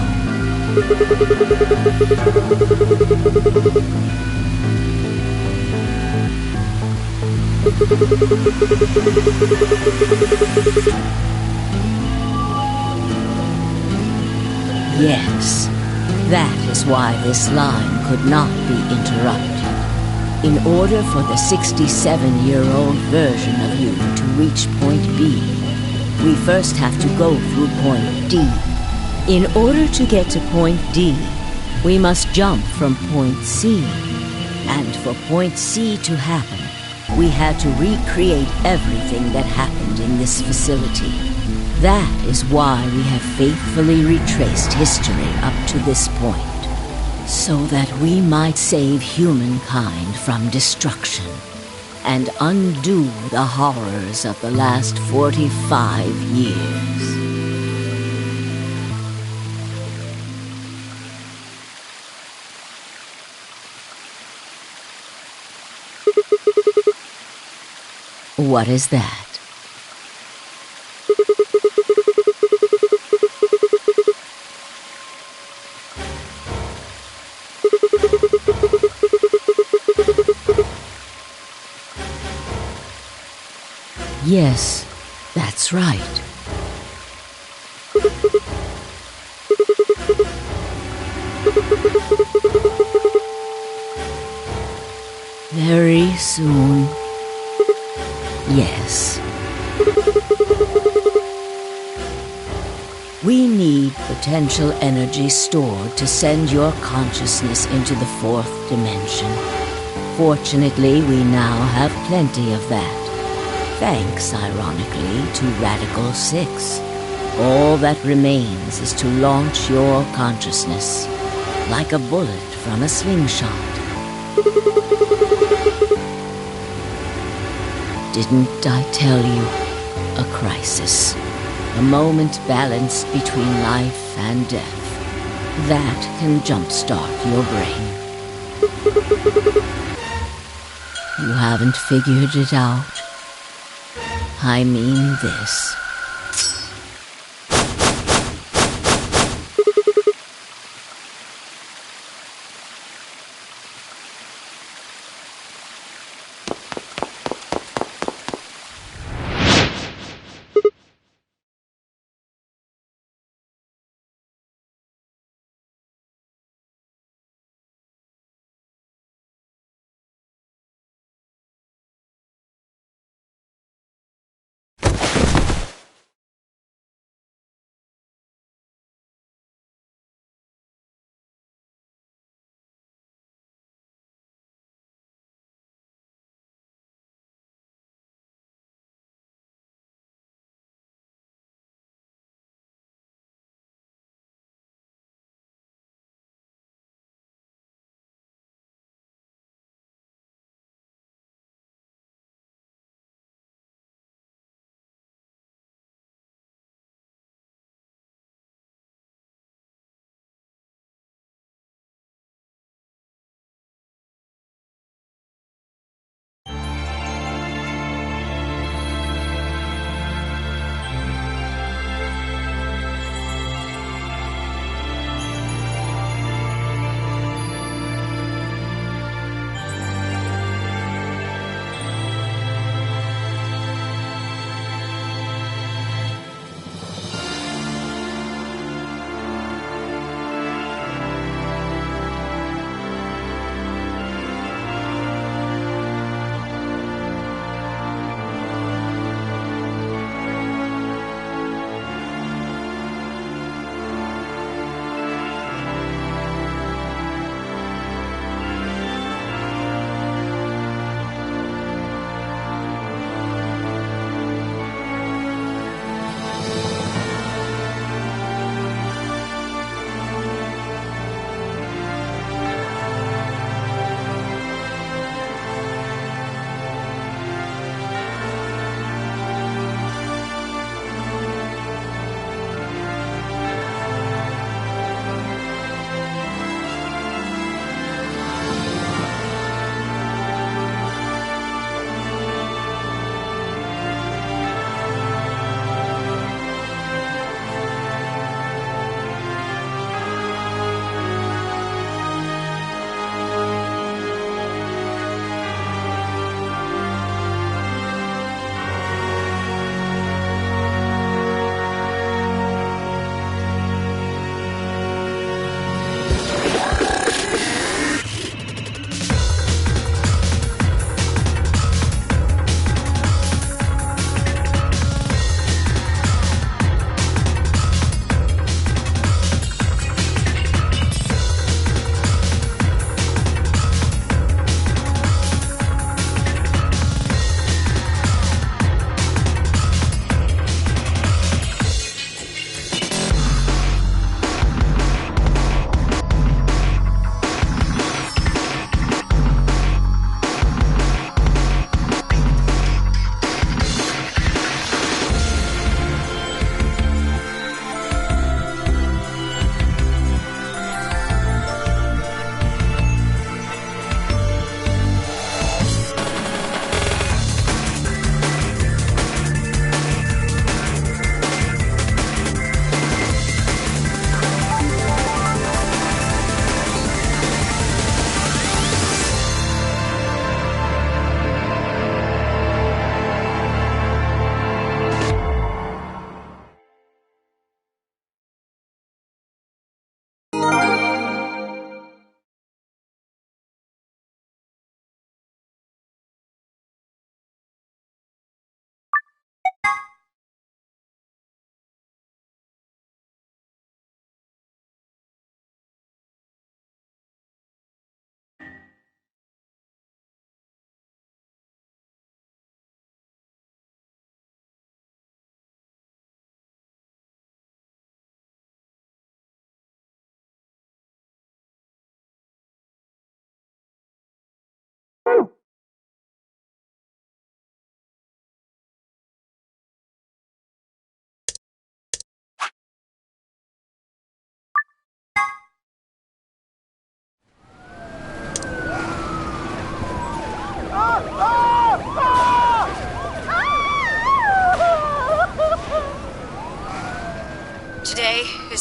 Yes, that is why this line could not be interrupted. In order for the 67-year-old version of you to reach point B, we first have to go through point D. In order to get to point D, we must jump from point C. And for point C to happen, we had to recreate everything that happened in this facility. That is why we have faithfully retraced history up to this point, so that we might save humankind from destruction and undo the horrors of the last 45 years. What is that? Yes, that's right. Very soon. Yes. We need potential energy stored to send your consciousness into the fourth dimension. Fortunately, we now have plenty of that. Thanks, ironically, to Radical 6. All that remains is to launch your consciousness, like a bullet from a slingshot. Didn't I tell you? A crisis. A moment balanced between life and death. That can jumpstart your brain. You haven't figured it out? I mean this.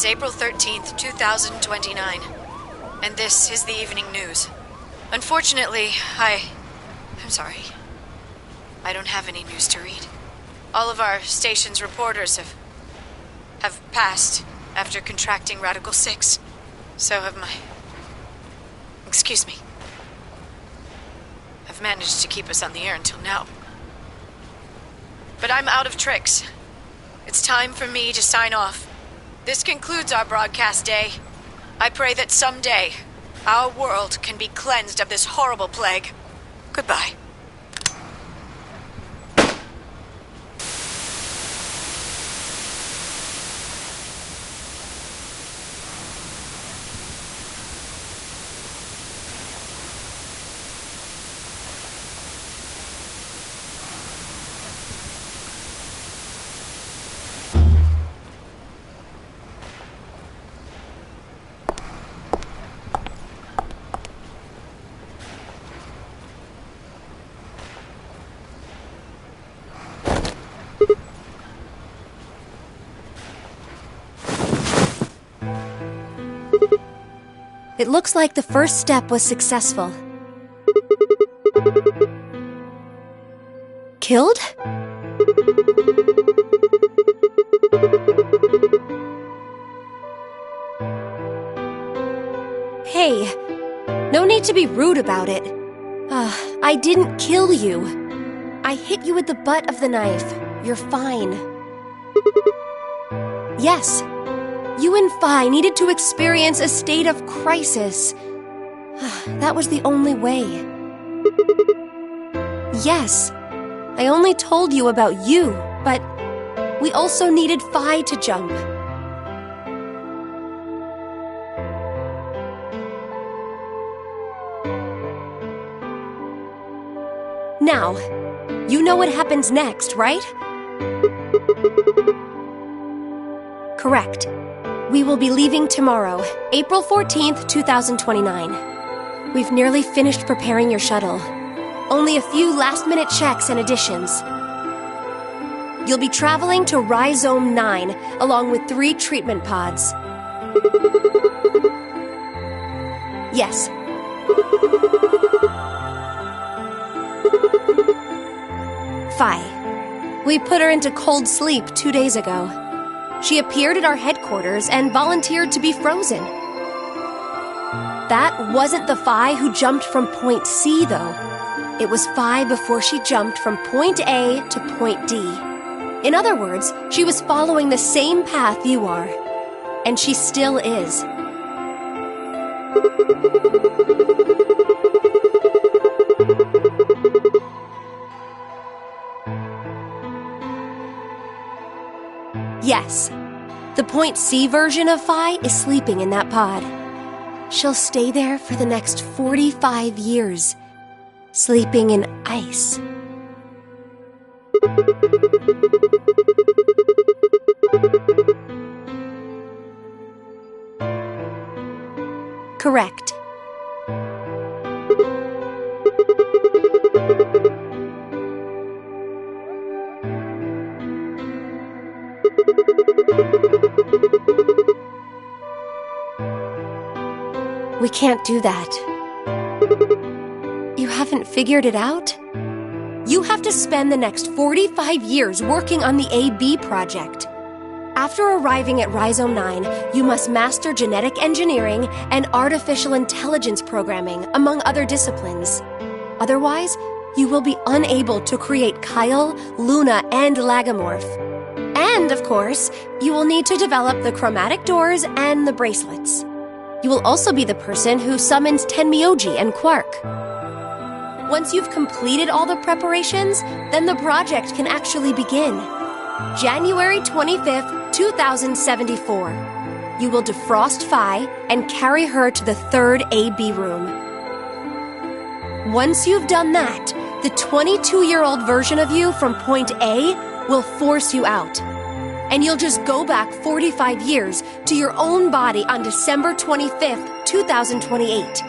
is April 13th, 2029, and this is the evening news. Unfortunately, I'm sorry. I don't have any news to read. All of our station's reporters have passed after contracting Radical 6. So have my... Excuse me. Have managed to keep us on the air until now. But I'm out of tricks. It's time for me to sign off. This concludes our broadcast day. I pray that someday our world can be cleansed of this horrible plague. Goodbye. It looks like the first step was successful. Killed? Hey, no need to be rude about it. I didn't kill you. I hit you with the butt of the knife. You're fine. Yes. You and Phi needed to experience a state of crisis. That was the only way. Yes, I only told you about you, but we also needed Phi to jump. Now, you know what happens next, right? Correct. We will be leaving tomorrow, April 14th, 2029. We've nearly finished preparing your shuttle. Only a few last-minute checks and additions. You'll be traveling to Rhizome 9, along with 3 treatment pods. Yes. Phi. We put her into cold sleep 2 days ago. She appeared at our headquarters and volunteered to be frozen. That wasn't the Phi who jumped from Point C, though. It was Phi before she jumped from Point A to Point D. In other words, she was following the same path you are. And she still is. Yes, the Point C version of Phi is sleeping in that pod. She'll stay there for the next 45 years, sleeping in ice. Correct. We can't do that. You haven't figured it out? You have to spend the next 45 years working on the AB project. After arriving at Rhizome 9, you must master genetic engineering and artificial intelligence programming, among other disciplines. Otherwise, you will be unable to create Kyle, Luna, and Lagomorph. And, of course, you will need to develop the chromatic doors and the bracelets. You will also be the person who summons Tenmyoji and Quark. Once you've completed all the preparations, then the project can actually begin. January 25th, 2074. You will defrost Phi and carry her to the 3rd AB room. Once you've done that, the 22-year-old version of you from Point A will force you out. And you'll just go back 45 years to your own body on December 25th, 2028.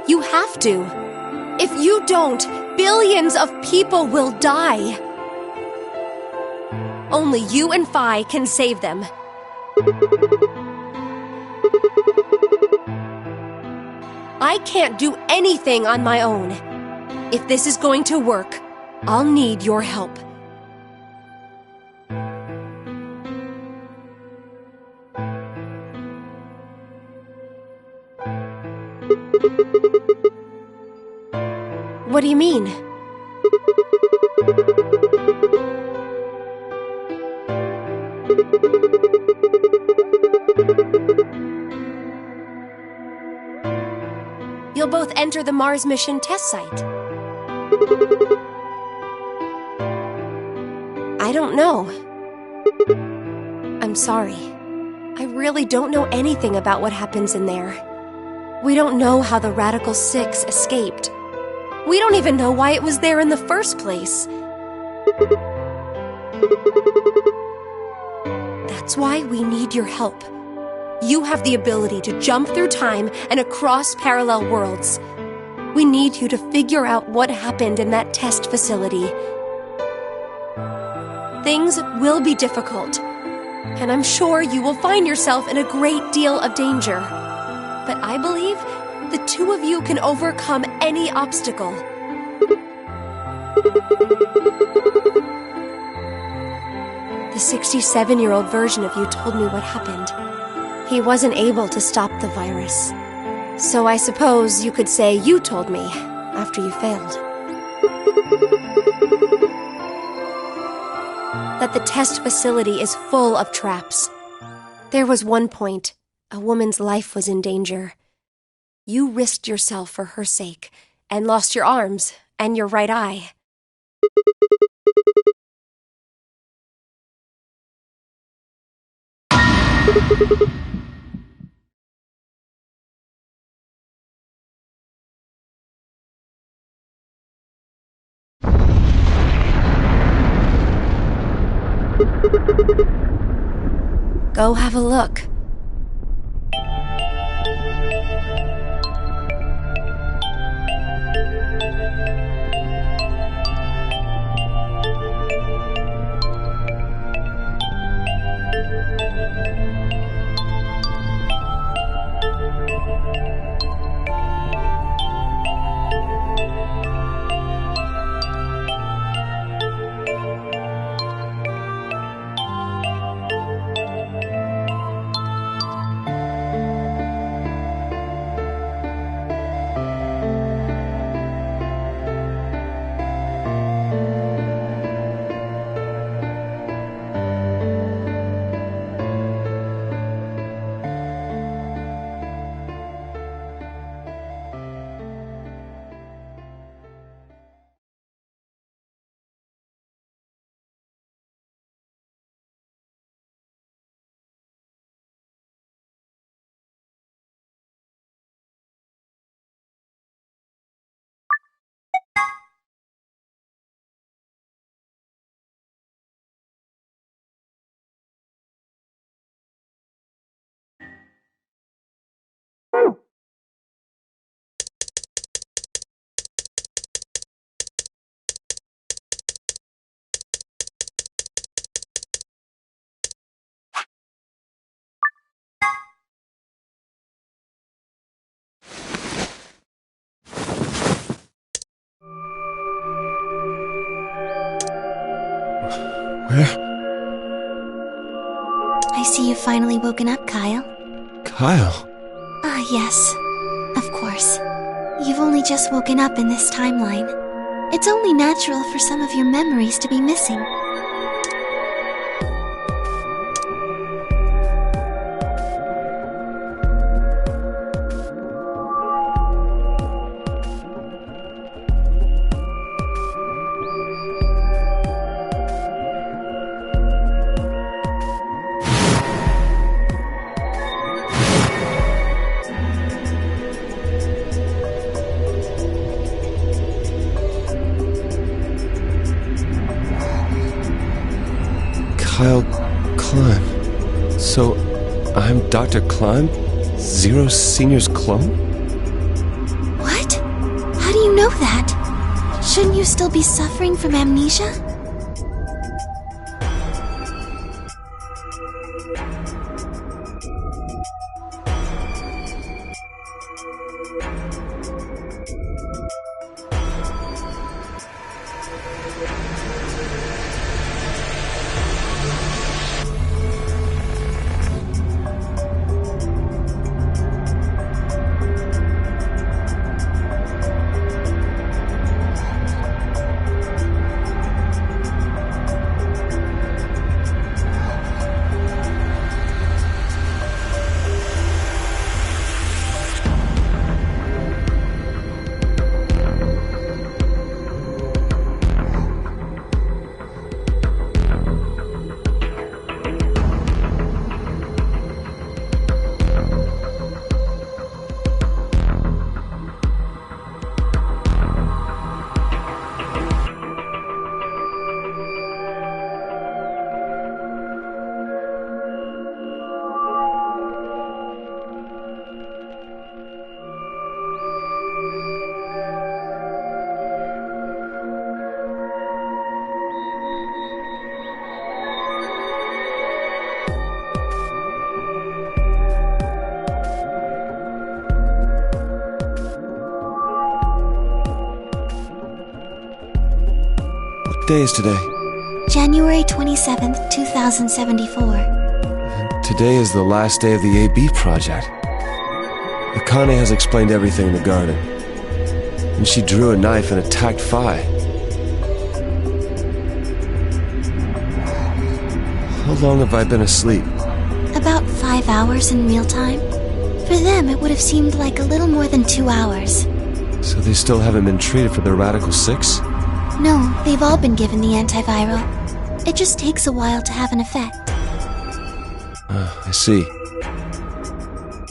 You have to. If you don't, billions of people will die. Only you and Phi can save them. I can't do anything on my own. If this is going to work, I'll need your help. What do you mean? You'll both enter the Mars mission test site. I don't know. I'm sorry. I really don't know anything about what happens in there. We don't know how the Radical Six escaped. We don't even know why it was there in the first place. That's why we need your help. You have the ability to jump through time and across parallel worlds. We need you to figure out what happened in that test facility. Things will be difficult, and I'm sure you will find yourself in a great deal of danger. But I believe the two of you can overcome any obstacle. The 67-year-old version of you told me what happened. He wasn't able to stop the virus. So I suppose you could say you told me after you failed. That the test facility is full of traps. There was one point a woman's life was in danger. You risked yourself for her sake and lost your arms and your right eye. Go have a look. I see you've finally woken up, Kyle. Kyle? Ah, yes. Of course. You've only just woken up in this timeline. It's only natural for some of your memories to be missing. Kyle Klein. So, I'm Dr. Klein? Zero Senior's clone? What? know that? Shouldn't you still be suffering from amnesia? What day is today? January 27th, 2074. Today is the last day of the AB project. Akane has explained everything in the garden. And she drew a knife and attacked Phi. How long have I been asleep? About 5 hours in real time. For them, it would have seemed like a little more than 2 hours. So they still haven't been treated for their Radical 6? No, they've all been given the antiviral. It just takes a while to have an effect. I see.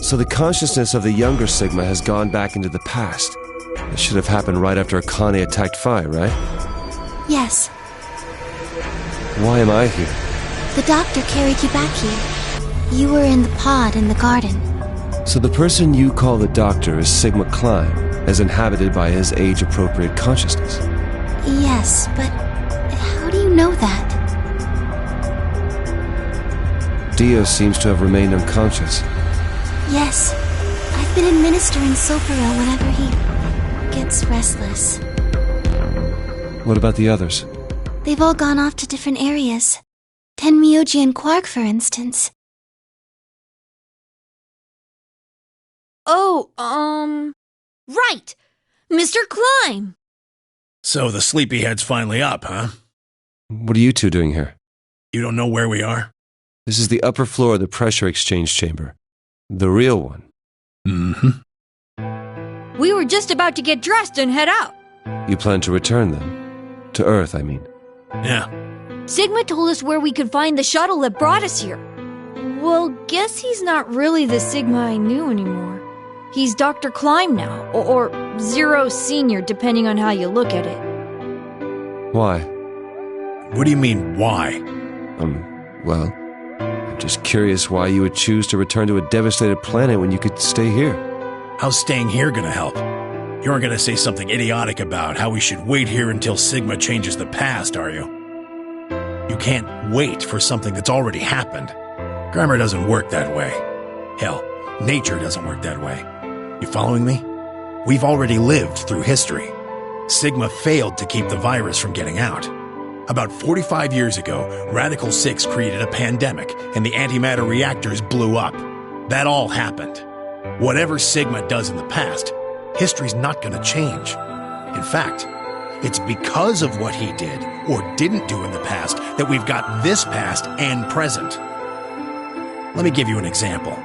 So the consciousness of the younger Sigma has gone back into the past. It should have happened right after Akane attacked Phi, right? Yes. Why am I here? The doctor carried you back here. You were in the pod in the garden. So the person you call the doctor is Sigma Klein, as inhabited by his age-appropriate consciousness. Yes, but how do you know that? Dio seems to have remained unconscious. Yes. I've been administering Soparil whenever he gets restless. What about the others? They've all gone off to different areas. Tenmyoji and Quark, for instance. Oh, right! Mr. Klein! So the sleepyhead's finally up, huh? What are you two doing here? You don't know where we are? This is the upper floor of the pressure exchange chamber. The real one. Mm-hmm. We were just about to get dressed and head out. You plan to return then? To Earth, I mean. Yeah. Sigma told us where we could find the shuttle that brought us here. Well, guess he's not really the Sigma I knew anymore. He's Dr. Klein now, or Zero Senior, depending on how you look at it. Why? What do you mean, why? Well, I'm just curious why you would choose to return to a devastated planet when you could stay here. How's staying here gonna help? You aren't gonna say something idiotic about how we should wait here until Sigma changes the past, are you? You can't wait for something that's already happened. Grammar doesn't work that way. Hell, nature doesn't work that way. You following me? We've already lived through history. Sigma failed to keep the virus from getting out. About 45 years ago, Radical 6 created a pandemic, and the antimatter reactors blew up. That all happened. Whatever Sigma does in the past, history's not gonna change. In fact, it's because of what he did, or didn't do in the past, that we've got this past and present. Let me give you an example.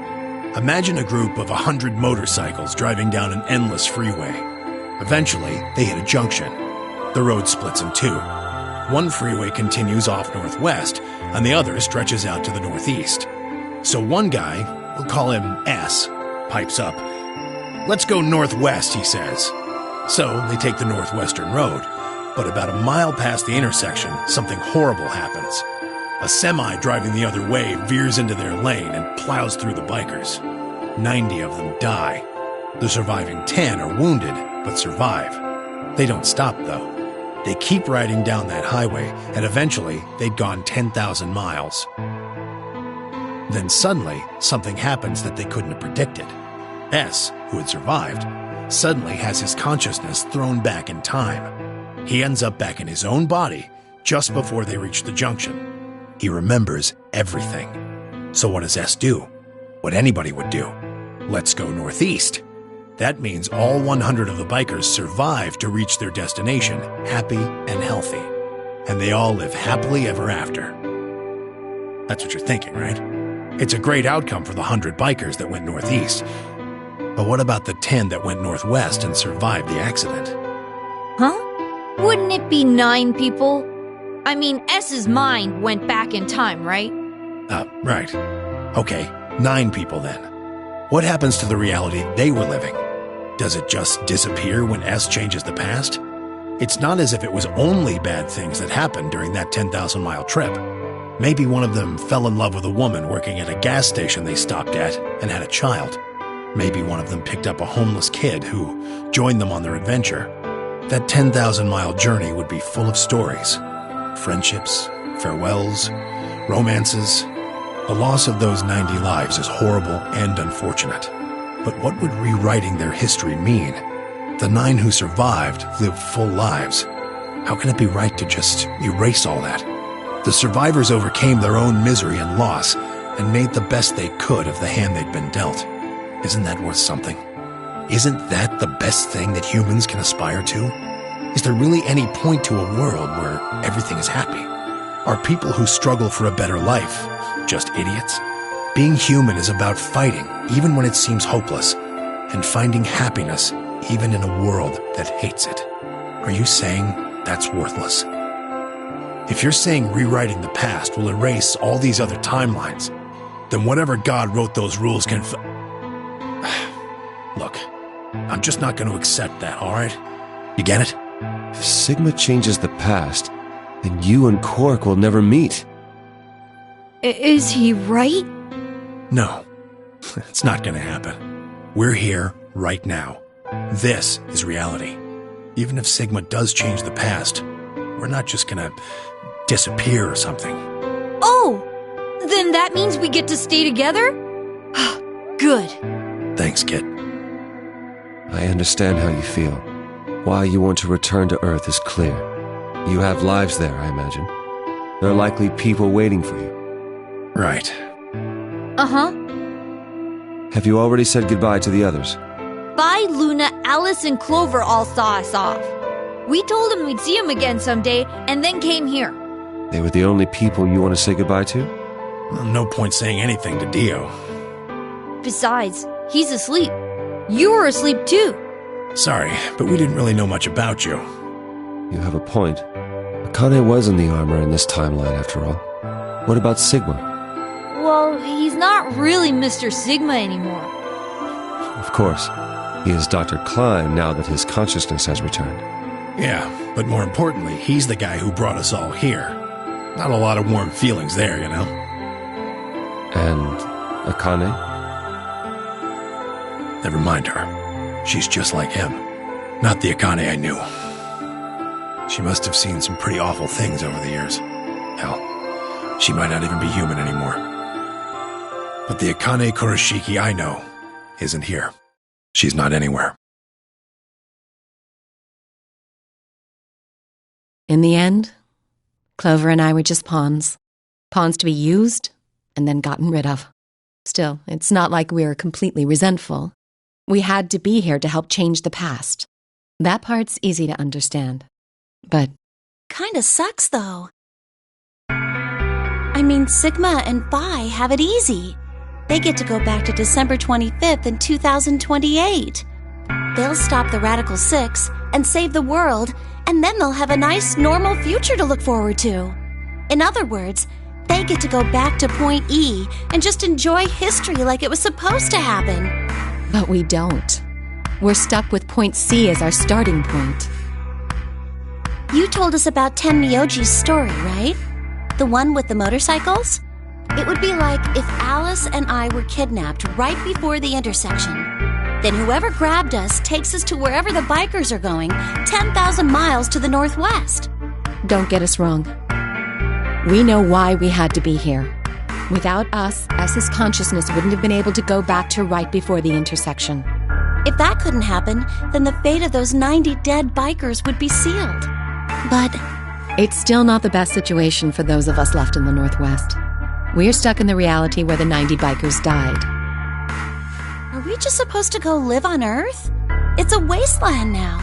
Imagine a group of 100 motorcycles driving down an endless freeway. Eventually, they hit a junction. The road splits in two. One freeway continues off northwest, and the other stretches out to the northeast. So one guy, we'll call him S, pipes up. "Let's go northwest," he says. So they take the northwestern road, but about a mile past the intersection, something horrible happens. A semi driving the other way veers into their lane and plows through the bikers. 90 of them die. The surviving 10 are wounded, but survive. They don't stop, though. They keep riding down that highway, and eventually they'd gone 10,000 miles. Then suddenly, something happens that they couldn't have predicted. S, who had survived, suddenly has his consciousness thrown back in time. He ends up back in his own body just before they reach the junction. He remembers everything. So what does S do? What anybody would do. Let's go northeast. That means all 100 of the bikers survive to reach their destination, happy and healthy. And they all live happily ever after. That's what you're thinking, right? It's a great outcome for the 100 bikers that went northeast. But what about the 10 that went northwest and survived the accident? Huh? Wouldn't it be 9 people? I mean, S's mind went back in time, right? Right. Okay, 9 people then. What happens to the reality they were living? Does it just disappear when S changes the past? It's not as if it was only bad things that happened during that 10,000-mile trip. Maybe one of them fell in love with a woman working at a gas station they stopped at and had a child. Maybe one of them picked up a homeless kid who joined them on their adventure. That 10,000-mile journey would be full of stories. Friendships, farewells, romances. The loss of those 90 lives is horrible and unfortunate. But what would rewriting their history mean? The 9 who survived lived full lives. How can it be right to just erase all that? The survivors overcame their own misery and loss and made the best they could of the hand they'd been dealt. Isn't that worth something? Isn't that the best thing that humans can aspire to? Is there really any point to a world where everything is happy? Are people who struggle for a better life just idiots? Being human is about fighting even when it seems hopeless, and finding happiness even in a world that hates it. Are you saying that's worthless? If you're saying rewriting the past will erase all these other timelines, then whatever God wrote those rules can Look, I'm just not going to accept that, alright? You get it? If Sigma changes the past, then you and Quark will never meet. Is he right? No, it's not going to happen. We're here right now. This is reality. Even if Sigma does change the past, we're not just going to disappear or something. Oh! Then that means we get to stay together? Good. Thanks, kid. I understand how you feel. Why you want to return to Earth is clear. You have lives there, I imagine. There are likely people waiting for you. Right. Uh-huh. Have you already said goodbye to the others? Bye, Luna, Alice, and Clover all saw us off. We told them we'd see them again someday, and then came here. They were the only people you want to say goodbye to? Well, no point saying anything to Dio. Besides, he's asleep. You were asleep too. Sorry, but we didn't really know much about you. You have a point. Akane was in the armor in this timeline, after all. What about Sigma? Well, he's not really Mr. Sigma anymore. Of course. He is Dr. Klein now that his consciousness has returned. Yeah, but more importantly, he's the guy who brought us all here. Not a lot of warm feelings there, you know? And Akane? Never mind her. She's just like him. Not the Akane I knew. She must have seen some pretty awful things over the years. Hell, she might not even be human anymore. But the Akane Kurashiki I know isn't here. She's not anywhere. In the end, Clover and I were just pawns. Pawns to be used and then gotten rid of. Still, it's not like we're completely resentful. We had to be here to help change the past. That part's easy to understand. But kinda sucks, though. I mean, Sigma and Phi have it easy. They get to go back to December 25th in 2028. They'll stop the Radical 6 and save the world, and then they'll have a nice, normal future to look forward to. In other words, they get to go back to Point E and just enjoy history like it was supposed to happen. But we don't. We're stuck with Point C as our starting point. You told us about Tenmyoji's story, right? The one with the motorcycles? It would be like if Alice and I were kidnapped right before the intersection. Then whoever grabbed us takes us to wherever the bikers are going, 10,000 miles to the northwest. Don't get us wrong. We know why we had to be here. Without us, S's consciousness wouldn't have been able to go back to right before the intersection. If that couldn't happen, then the fate of those 90 dead bikers would be sealed. But it's still not the best situation for those of us left in the Northwest. We're stuck in the reality where the 90 bikers died. Are we just supposed to go live on Earth? It's a wasteland now.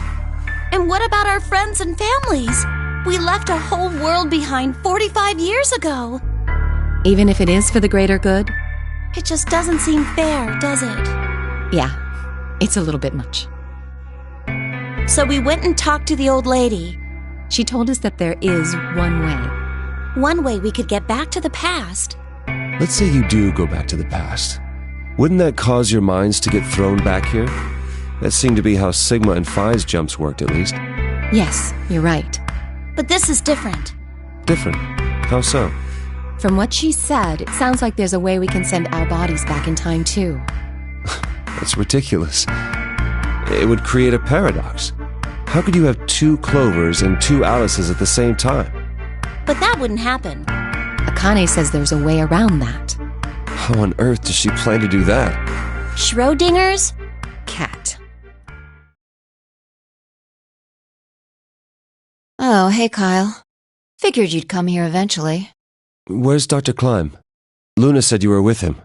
And what about our friends and families? We left a whole world behind 45 years ago. Even if it is for the greater good? It just doesn't seem fair, does it? Yeah, it's a little bit much. So we went and talked to the old lady. She told us that there is one way. One way we could get back to the past. Let's say you do go back to the past. Wouldn't that cause your minds to get thrown back here? That seemed to be how Sigma and Phi's jumps worked, at least. Yes, you're right. But this is different. Different? How so? From what she said, it sounds like there's a way we can send our bodies back in time, too. That's ridiculous. It would create a paradox. How could you have 2 Clovers and 2 Alices at the same time? But that wouldn't happen. Akane says there's a way around that. How on earth does she plan to do that? Schrodinger's cat. Oh, hey, Kyle. Figured you'd come here eventually. Where's Dr. Klein? Luna said you were with him.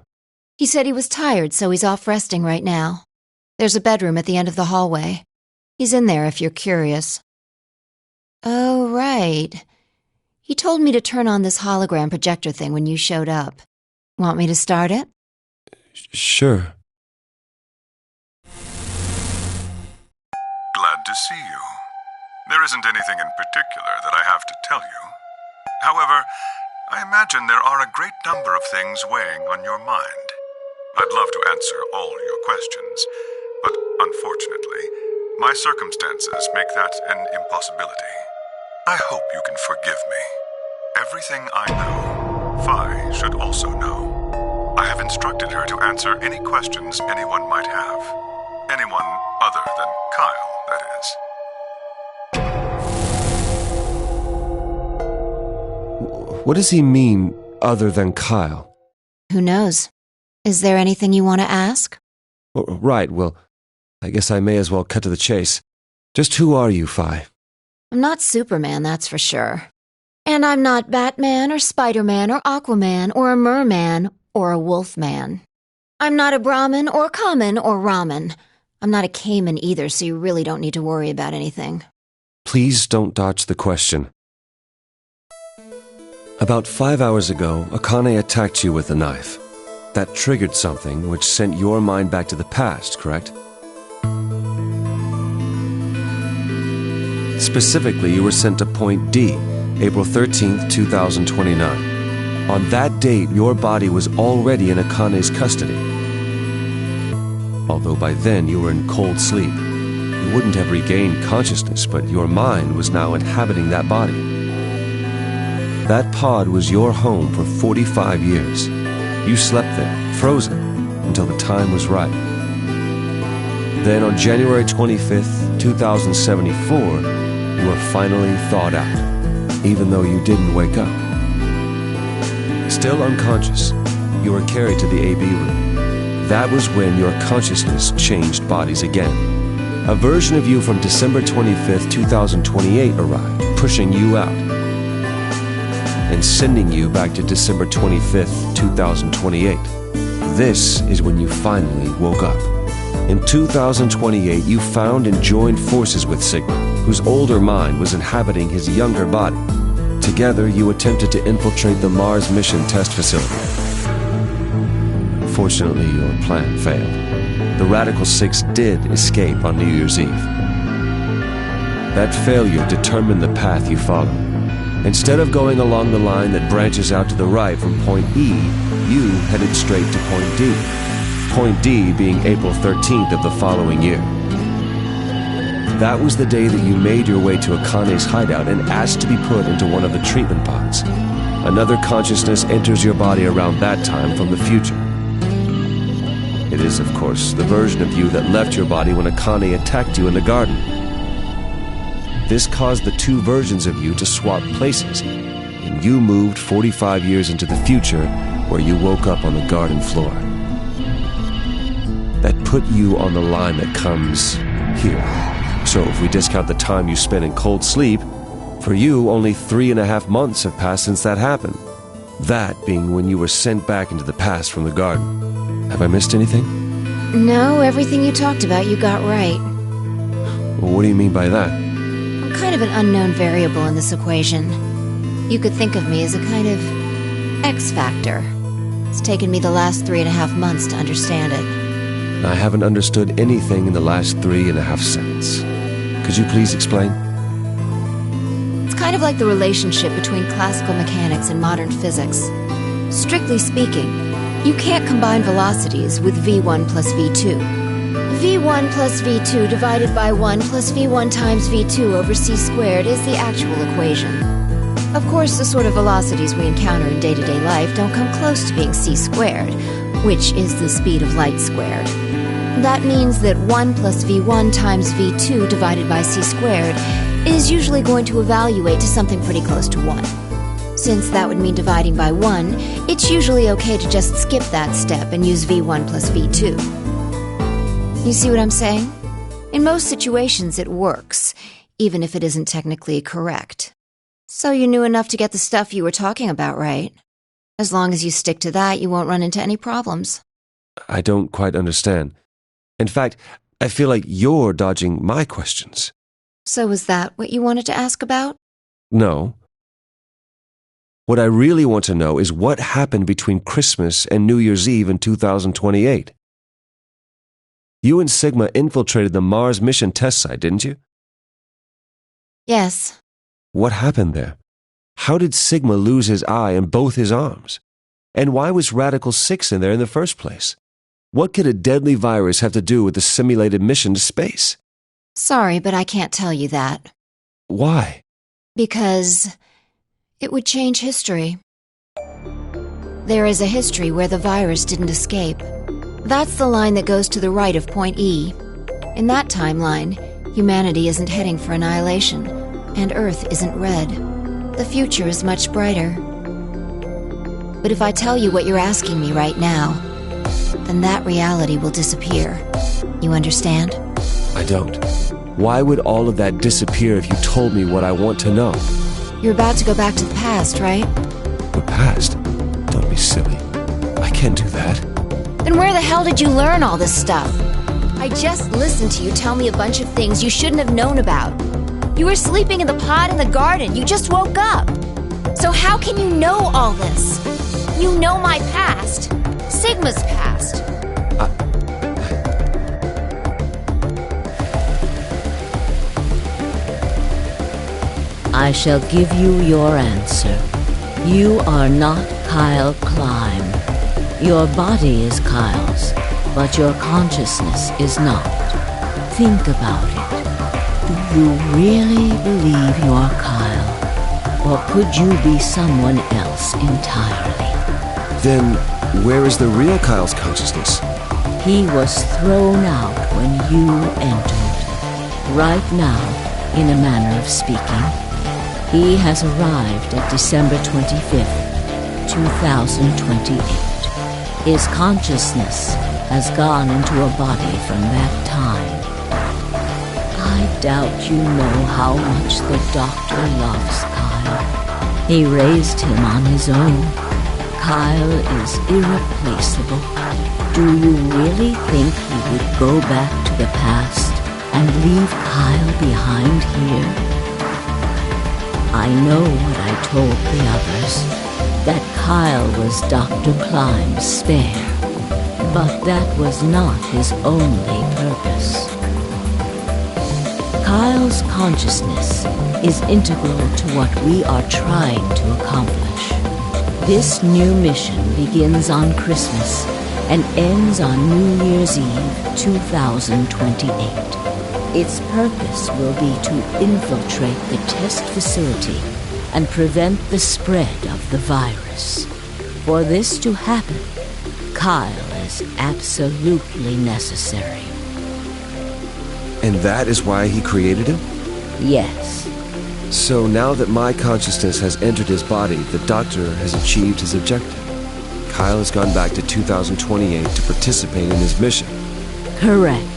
He said he was tired, so he's off resting right now. There's a bedroom at the end of the hallway. He's in there if you're curious. Oh, right. He told me to turn on this hologram projector thing when you showed up. Want me to start it? Sure. Glad to see you. There isn't anything in particular that I have to tell you. However, I imagine there are a great number of things weighing on your mind. I'd love to answer all your questions, but unfortunately, my circumstances make that an impossibility. I hope you can forgive me. Everything I know, Phi should also know. I have instructed her to answer any questions anyone might have. Anyone other than Kyle, that is. What does he mean, other than Kyle? Who knows? Is there anything you want to ask? Right, well, I guess I may as well cut to the chase. Just who are you, Phi? I'm not Superman, that's for sure. And I'm not Batman or Spider-Man or Aquaman or a Merman or a Wolfman. I'm not a Brahmin or Kamen or Ramen. I'm not a Cayman either, so you really don't need to worry about anything. Please don't dodge the question. About 5 hours ago, Akane attacked you with a knife. That triggered something which sent your mind back to the past, correct? Specifically, you were sent to Point D, April 13th, 2029. On that date, your body was already in Akane's custody. Although by then you were in cold sleep. You wouldn't have regained consciousness, but your mind was now inhabiting that body. That pod was your home for 45 years. You slept there, frozen, until the time was right. Then on January 25th, 2074, you were finally thawed out, even though you didn't wake up. Still unconscious, you were carried to the AB room. That was when your consciousness changed bodies again. A version of you from December 25th, 2028 arrived, pushing you out, and sending you back to December 25th, 2028. This is when you finally woke up. In 2028, you found and joined forces with Sigma, whose older mind was inhabiting his younger body. Together, you attempted to infiltrate the Mars mission test facility. Fortunately, your plan failed. The Radical Six did escape on New Year's Eve. That failure determined the path you followed. Instead of going along the line that branches out to the right from Point E, you headed straight to Point D. Point D being April 13th of the following year. That was the day that you made your way to Akane's hideout and asked to be put into one of the treatment pods. Another consciousness enters your body around that time from the future. It is, of course, the version of you that left your body when Akane attacked you in the garden. This caused the two versions of you to swap places, and you moved 45 years into the future where you woke up on the garden floor. That put you on the line that comes here. So if we discount the time you spent in cold sleep, for you only 3.5 months have passed since that happened. That being when you were sent back into the past from the garden. Have I missed anything? No, everything you talked about you got right. Well, what do you mean by that? I'm kind of an unknown variable in this equation. You could think of me as a kind of X factor. It's taken me the last 3.5 months to understand it. I haven't understood anything in the last 3.5 seconds. Could you please explain? It's kind of like the relationship between classical mechanics and modern physics. Strictly speaking, you can't combine velocities with v1 plus v2. v1 plus v2 divided by 1 plus v1 times v2 over c squared is the actual equation. Of course, the sort of velocities we encounter in day-to-day life don't come close to being c squared, which is the speed of light squared. That means that 1 plus v1 times v2 divided by c squared is usually going to evaluate to something pretty close to 1. Since that would mean dividing by 1, it's usually okay to just skip that step and use v1 plus v2. You see what I'm saying? In most situations it works, even if it isn't technically correct. So you knew enough to get the stuff you were talking about right. As long as you stick to that, you won't run into any problems. I don't quite understand. In fact, I feel like you're dodging my questions. So is that what you wanted to ask about? No. What I really want to know is what happened between Christmas and New Year's Eve in 2028. You and Sigma infiltrated the Mars mission test site, didn't you? Yes. What happened there? How did Sigma lose his eye and both his arms? And why was Radical 6 in there in the first place? What could a deadly virus have to do with the simulated mission to space? Sorry, but I can't tell you that. Why? Because it would change history. There is a history where the virus didn't escape. That's the line that goes to the right of point E. In that timeline, humanity isn't heading for annihilation, and Earth isn't red. The future is much brighter. But if I tell you what you're asking me right now, then that reality will disappear. You understand? I don't. Why would all of that disappear if you told me what I want to know? You're about to go back to the past, right? The past? Don't be silly. I can't do that. Then where the hell did you learn all this stuff? I just listened to you tell me a bunch of things you shouldn't have known about. You were sleeping in the pod in the garden. You just woke up. So how can you know all this? You know my past. Sigma's past. I shall give you your answer. You are not Kyle Climb. Your body is Kyle's, but your consciousness is not. Think about it. Do you really believe you're Kyle? Or could you be someone else entirely? Then, where is the real Kyle's consciousness? He was thrown out when you entered. Right now, in a manner of speaking, he has arrived at December 25th, 2028. His consciousness has gone into a body from that time. I doubt you know how much the doctor loves Kyle. He raised him on his own. Kyle is irreplaceable. Do you really think he would go back to the past and leave Kyle behind here? I know what I told the others, that Kyle was Dr. Climb's spare, but that was not his only purpose. Kyle's consciousness is integral to what we are trying to accomplish. This new mission begins on Christmas and ends on New Year's Eve 2028. Its purpose will be to infiltrate the test facility and prevent the spread of the virus. For this to happen, Kyle has was absolutely necessary. And that is why he created him? Yes. So now that my consciousness has entered his body, the Doctor has achieved his objective. Kyle has gone back to 2028 to participate in his mission. Correct.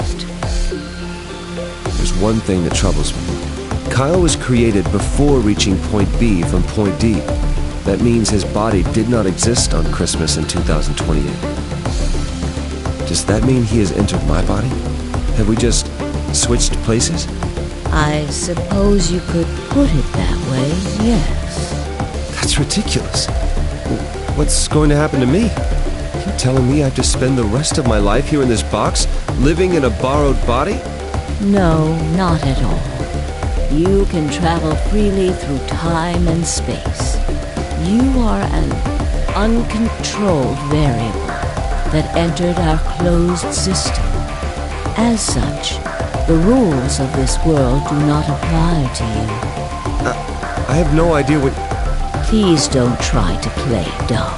There's one thing that troubles me. Kyle was created before reaching point B from point D. That means his body did not exist on Christmas in 2028. Does that mean he has entered my body? Have we just switched places? I suppose you could put it that way, yes. That's ridiculous. What's going to happen to me? You're telling me I have to spend the rest of my life here in this box, living in a borrowed body? No, not at all. You can travel freely through time and space. You are an uncontrolled variable that entered our closed system. As such, the rules of this world do not apply to you. I have no idea what... Please don't try to play dumb.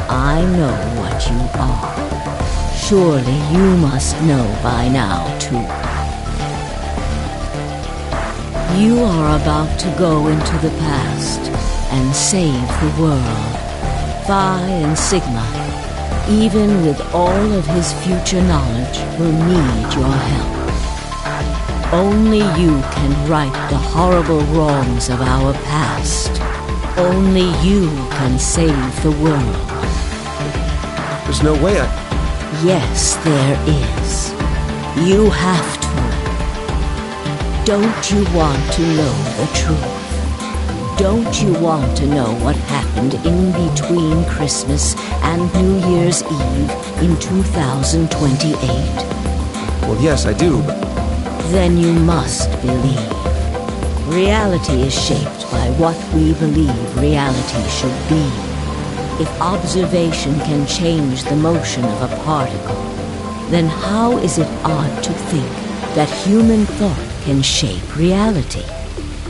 I know what you are. Surely you must know by now, too. You are about to go into the past and save the world. Phi and Sigma, even with all of his future knowledge, will need your help. Only you can right the horrible wrongs of our past. Only you can save the world. There's no way Yes, there is. You have to. Don't you want to know the truth? Don't you want to know what happened in between Christmas and New Year's Eve in 2028? Well, yes, I do, but... Then you must believe. Reality is shaped by what we believe reality should be. If observation can change the motion of a particle, then how is it odd to think that human thought can shape reality?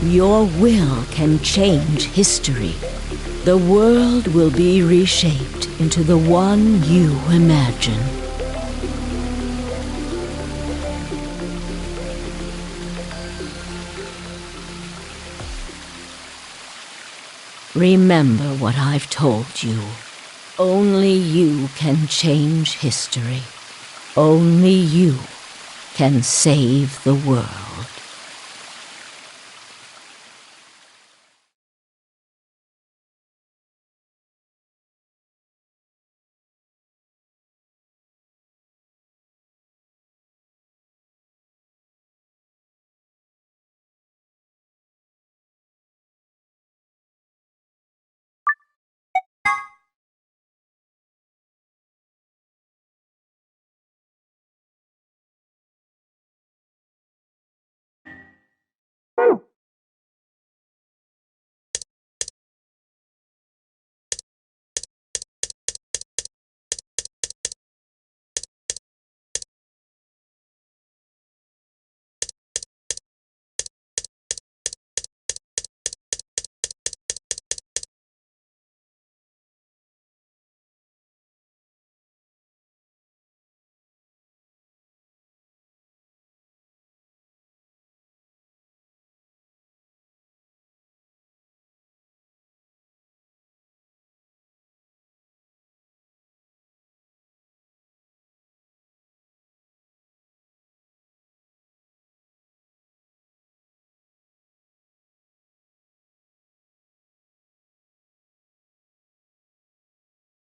Your will can change history. The world will be reshaped into the one you imagine. Remember what I've told you. Only you can change history. Only you can save the world.